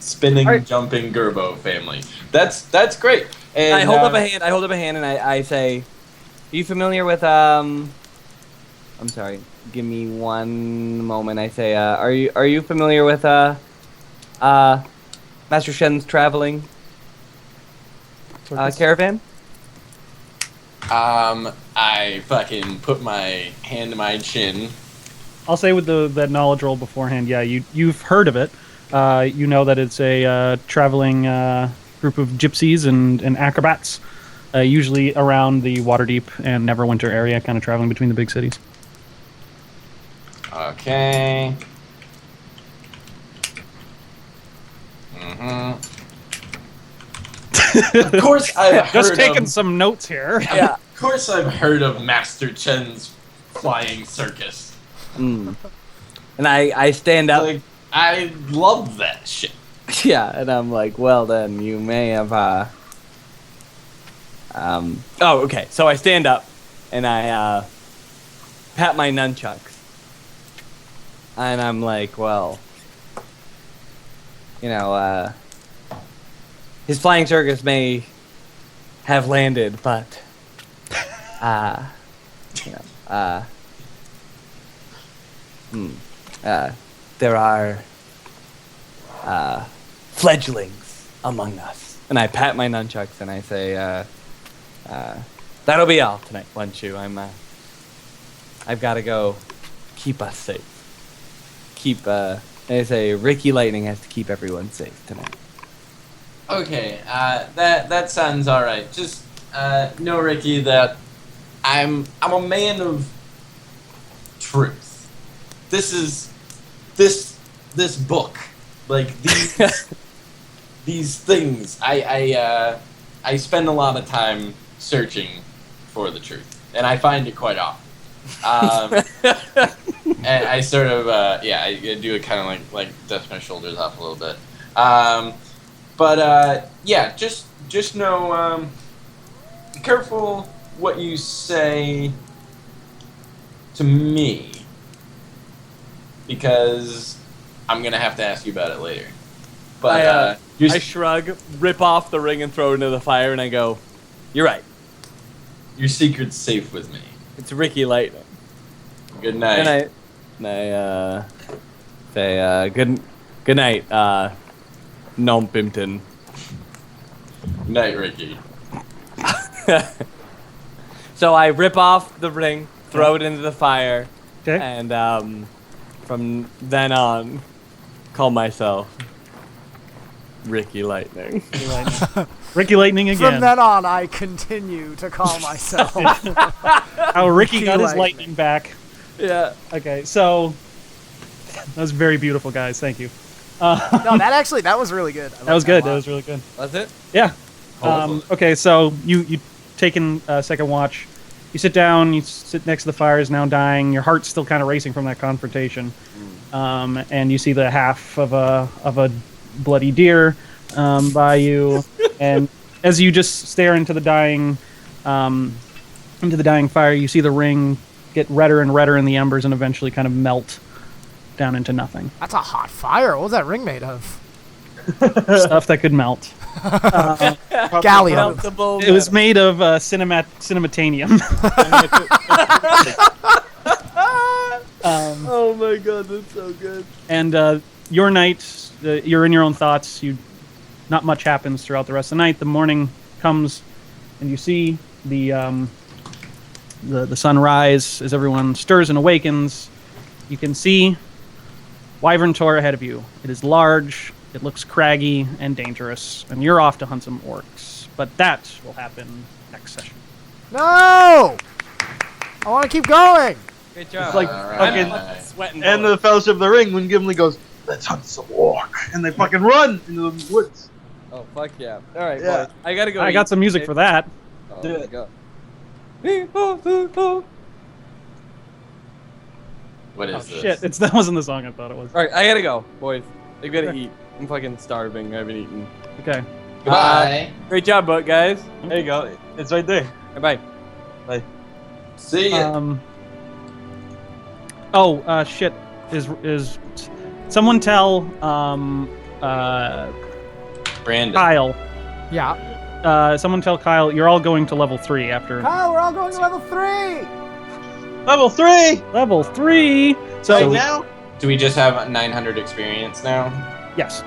spinning, jumping Gerbo family. That's great. And I hold up a hand, and I say, "Are you familiar with I'm sorry. Give me one moment." I say, "Are you familiar with Master Shen's traveling caravan?" I fucking put my hand to my chin. I'll say with that knowledge roll beforehand, yeah, you've heard of it. You know that it's a traveling group of gypsies and acrobats, usually around the Waterdeep and Neverwinter area, kind of traveling between the big cities. Okay. Of course I've heard Just taking some notes here. Yeah. Of course I've heard of Master Chen's flying circus. And I stand up. Like, I love that shit. Yeah, and I'm like, well then, you may have, oh, okay, so I stand up, and I, pat my nunchucks, and I'm like, well, you know, his flying circus may have landed, but, you know, there are, fledglings among us. And I pat my nunchucks and I say, that'll be all tonight, won't you? I've got to go keep us safe. And I say, Riki Lightning has to keep everyone safe tonight. Okay, that sounds alright. Just know, Riki, that I'm a man of truth. This book, like these things. I spend a lot of time searching for the truth, and I find it quite often. And I sort of I do it kind of like dust my shoulders off a little bit. Just know, be careful what you say to me, because I'm gonna have to ask you about it later. But I shrug, rip off the ring, and throw it into the fire, and I go, "You're right. your secret's safe with me. It's Riki Lightning." Good night. And I say, good night, Nom Pimpton. Good night, Riki. So I rip off the ring, throw it into the fire, Okay. and from then on, call myself Riki Lightning. Riki Lightning again. From then on, I continue to call myself. How Riki got his Lightning. lightning back. Yeah. Okay, so that was very beautiful, guys. Thank you. No, that was really good. That was good. That was really good. That's it? Yeah. Hopefully. Okay, so you taking a second watch. You sit down. You sit next to the fire. Is now dying. Your heart's still kind of racing from that confrontation. And you see the half of a bloody deer by you, and as you just stare into the dying fire, you see the ring get redder and redder in the embers, and eventually kind of melt down into nothing. That's a hot fire. What was that ring made of? Stuff that could melt. Gallium. Meltable It was made of cinematanium. Oh my god, that's so good. And your night, you're in your own thoughts. Not much happens throughout the rest of the night. The morning comes, and you see the sun rise as everyone stirs and awakens. You can see Wyvern Tor ahead of you. It is large, it looks craggy and dangerous, and you're off to hunt some orcs. But that will happen next session. No! I want to keep going. Great job. It's like Alright. fucking Sweating. end of the Fellowship of the Ring when Gimli goes, "Let's hunt some orc," and they fucking run into the woods. Oh fuck yeah! All right, Yeah. boys. I gotta go. I got some music for that. Oh, Do my it. God. What is Oh this? shit! That wasn't the song I thought it was. All right, I gotta go, boys. I gotta eat. I'm fucking starving. I haven't eaten. Okay. Goodbye. Great job, guys. There you go. It's right there. Bye. See ya. Shit. Is someone tell Brandon. Kyle? Yeah. Someone tell Kyle you're all going to level 3 after Kyle, we're all going to level 3. Level 3. level 3. So Right now. Do we just have 900 experience now? yes.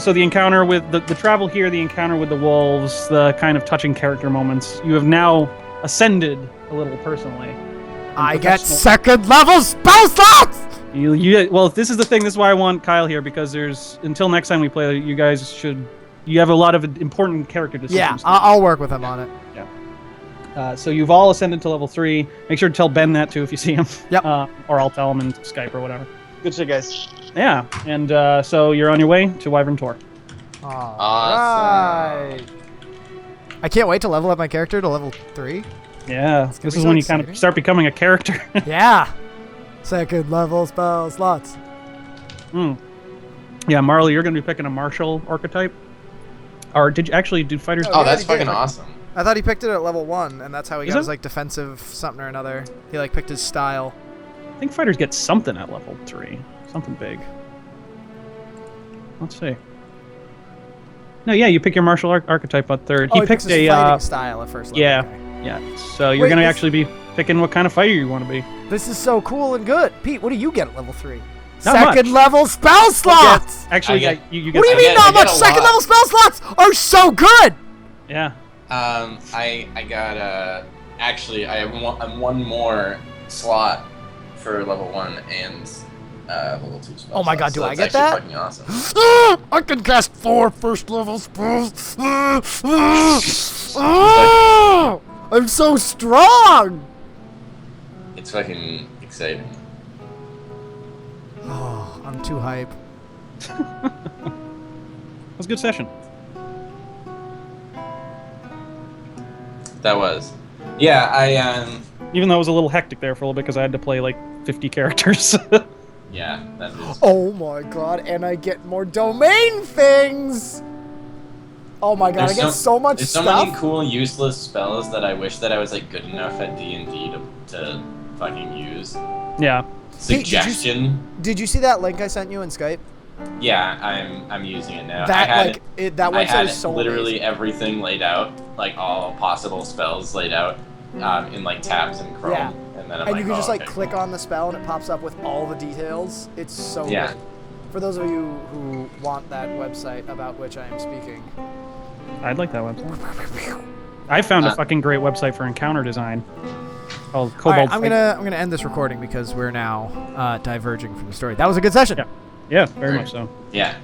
So the encounter with the travel here, the encounter with the wolves, the kind of touching character moments, you have now ascended a little personally. I get Professional. second level spell slots. Well, this is the thing. This is why I want Kyle here, because until next time we play, you guys you have a lot of important character decisions. Yeah, to I'll work with him on it. So you've all ascended to level 3. Make sure to tell Ben that too if you see him. Yep. Or I'll tell him in Skype or whatever. Good shit, guys. Yeah. And so you're on your way to Wyvern Tor. Awesome. Right. I can't wait to level up my character to level 3. Yeah. This be is so when you kind of exciting. start becoming a character. Yeah. Second level spell slots. Yeah, Marley, you're going to be picking a martial archetype. Or did you actually do fighters? Oh, yeah, that's he did. fucking awesome. I thought he picked it at level 1, and that's how he Is got it? his like defensive something or another. He like picked his style. I think fighters get something at level 3. Something big. Let's see. No, yeah, you pick your martial archetype at 3rd. Oh, he picks picked his a fighting style at first level. yeah. Okay. Yeah, so you're Wait, gonna this- actually be picking what kind of fighter you want to be. This is so cool and good. Pete, what do you get at level 3? Not Second much. level spell slots. Actually, I yeah, get- you get. What do you I mean get- not I get much? a Second lot. level spell slots are so good. Yeah. I got actually I have one more slot for level 1 and level 2 spells. Oh my God, do so I that's get that? actually fucking awesome. I can cast 4 first level spells. I'm so strong. It's fucking exciting. Oh, I'm too hype. It was a good session. That was. Yeah, Even though it was a little hectic there for a little bit because I had to play like 50 characters. yeah, that is. Oh my god, and I get more domain things! Oh my god, I get so much There's stuff. so many cool useless spells that I wish that I was like good enough at D&D to fucking use. Yeah. Suggestion. Did you see that link I sent you in Skype? Yeah, I'm using it now. That I had that I website had is so literally amazing. everything laid out, like all possible spells laid out in like tabs in Chrome, Yeah. and then I'm And like, you can just oh, like okay, click on the spell and it pops up with all the details. It's so Yeah. good. For those of you who want that website about which I am speaking. I'd like that website. I found a fucking great website for encounter design called All Cobalt. right, I'm gonna end this recording because we're now diverging from the story. That was a good session. Yeah. Yeah, very much so. Yeah.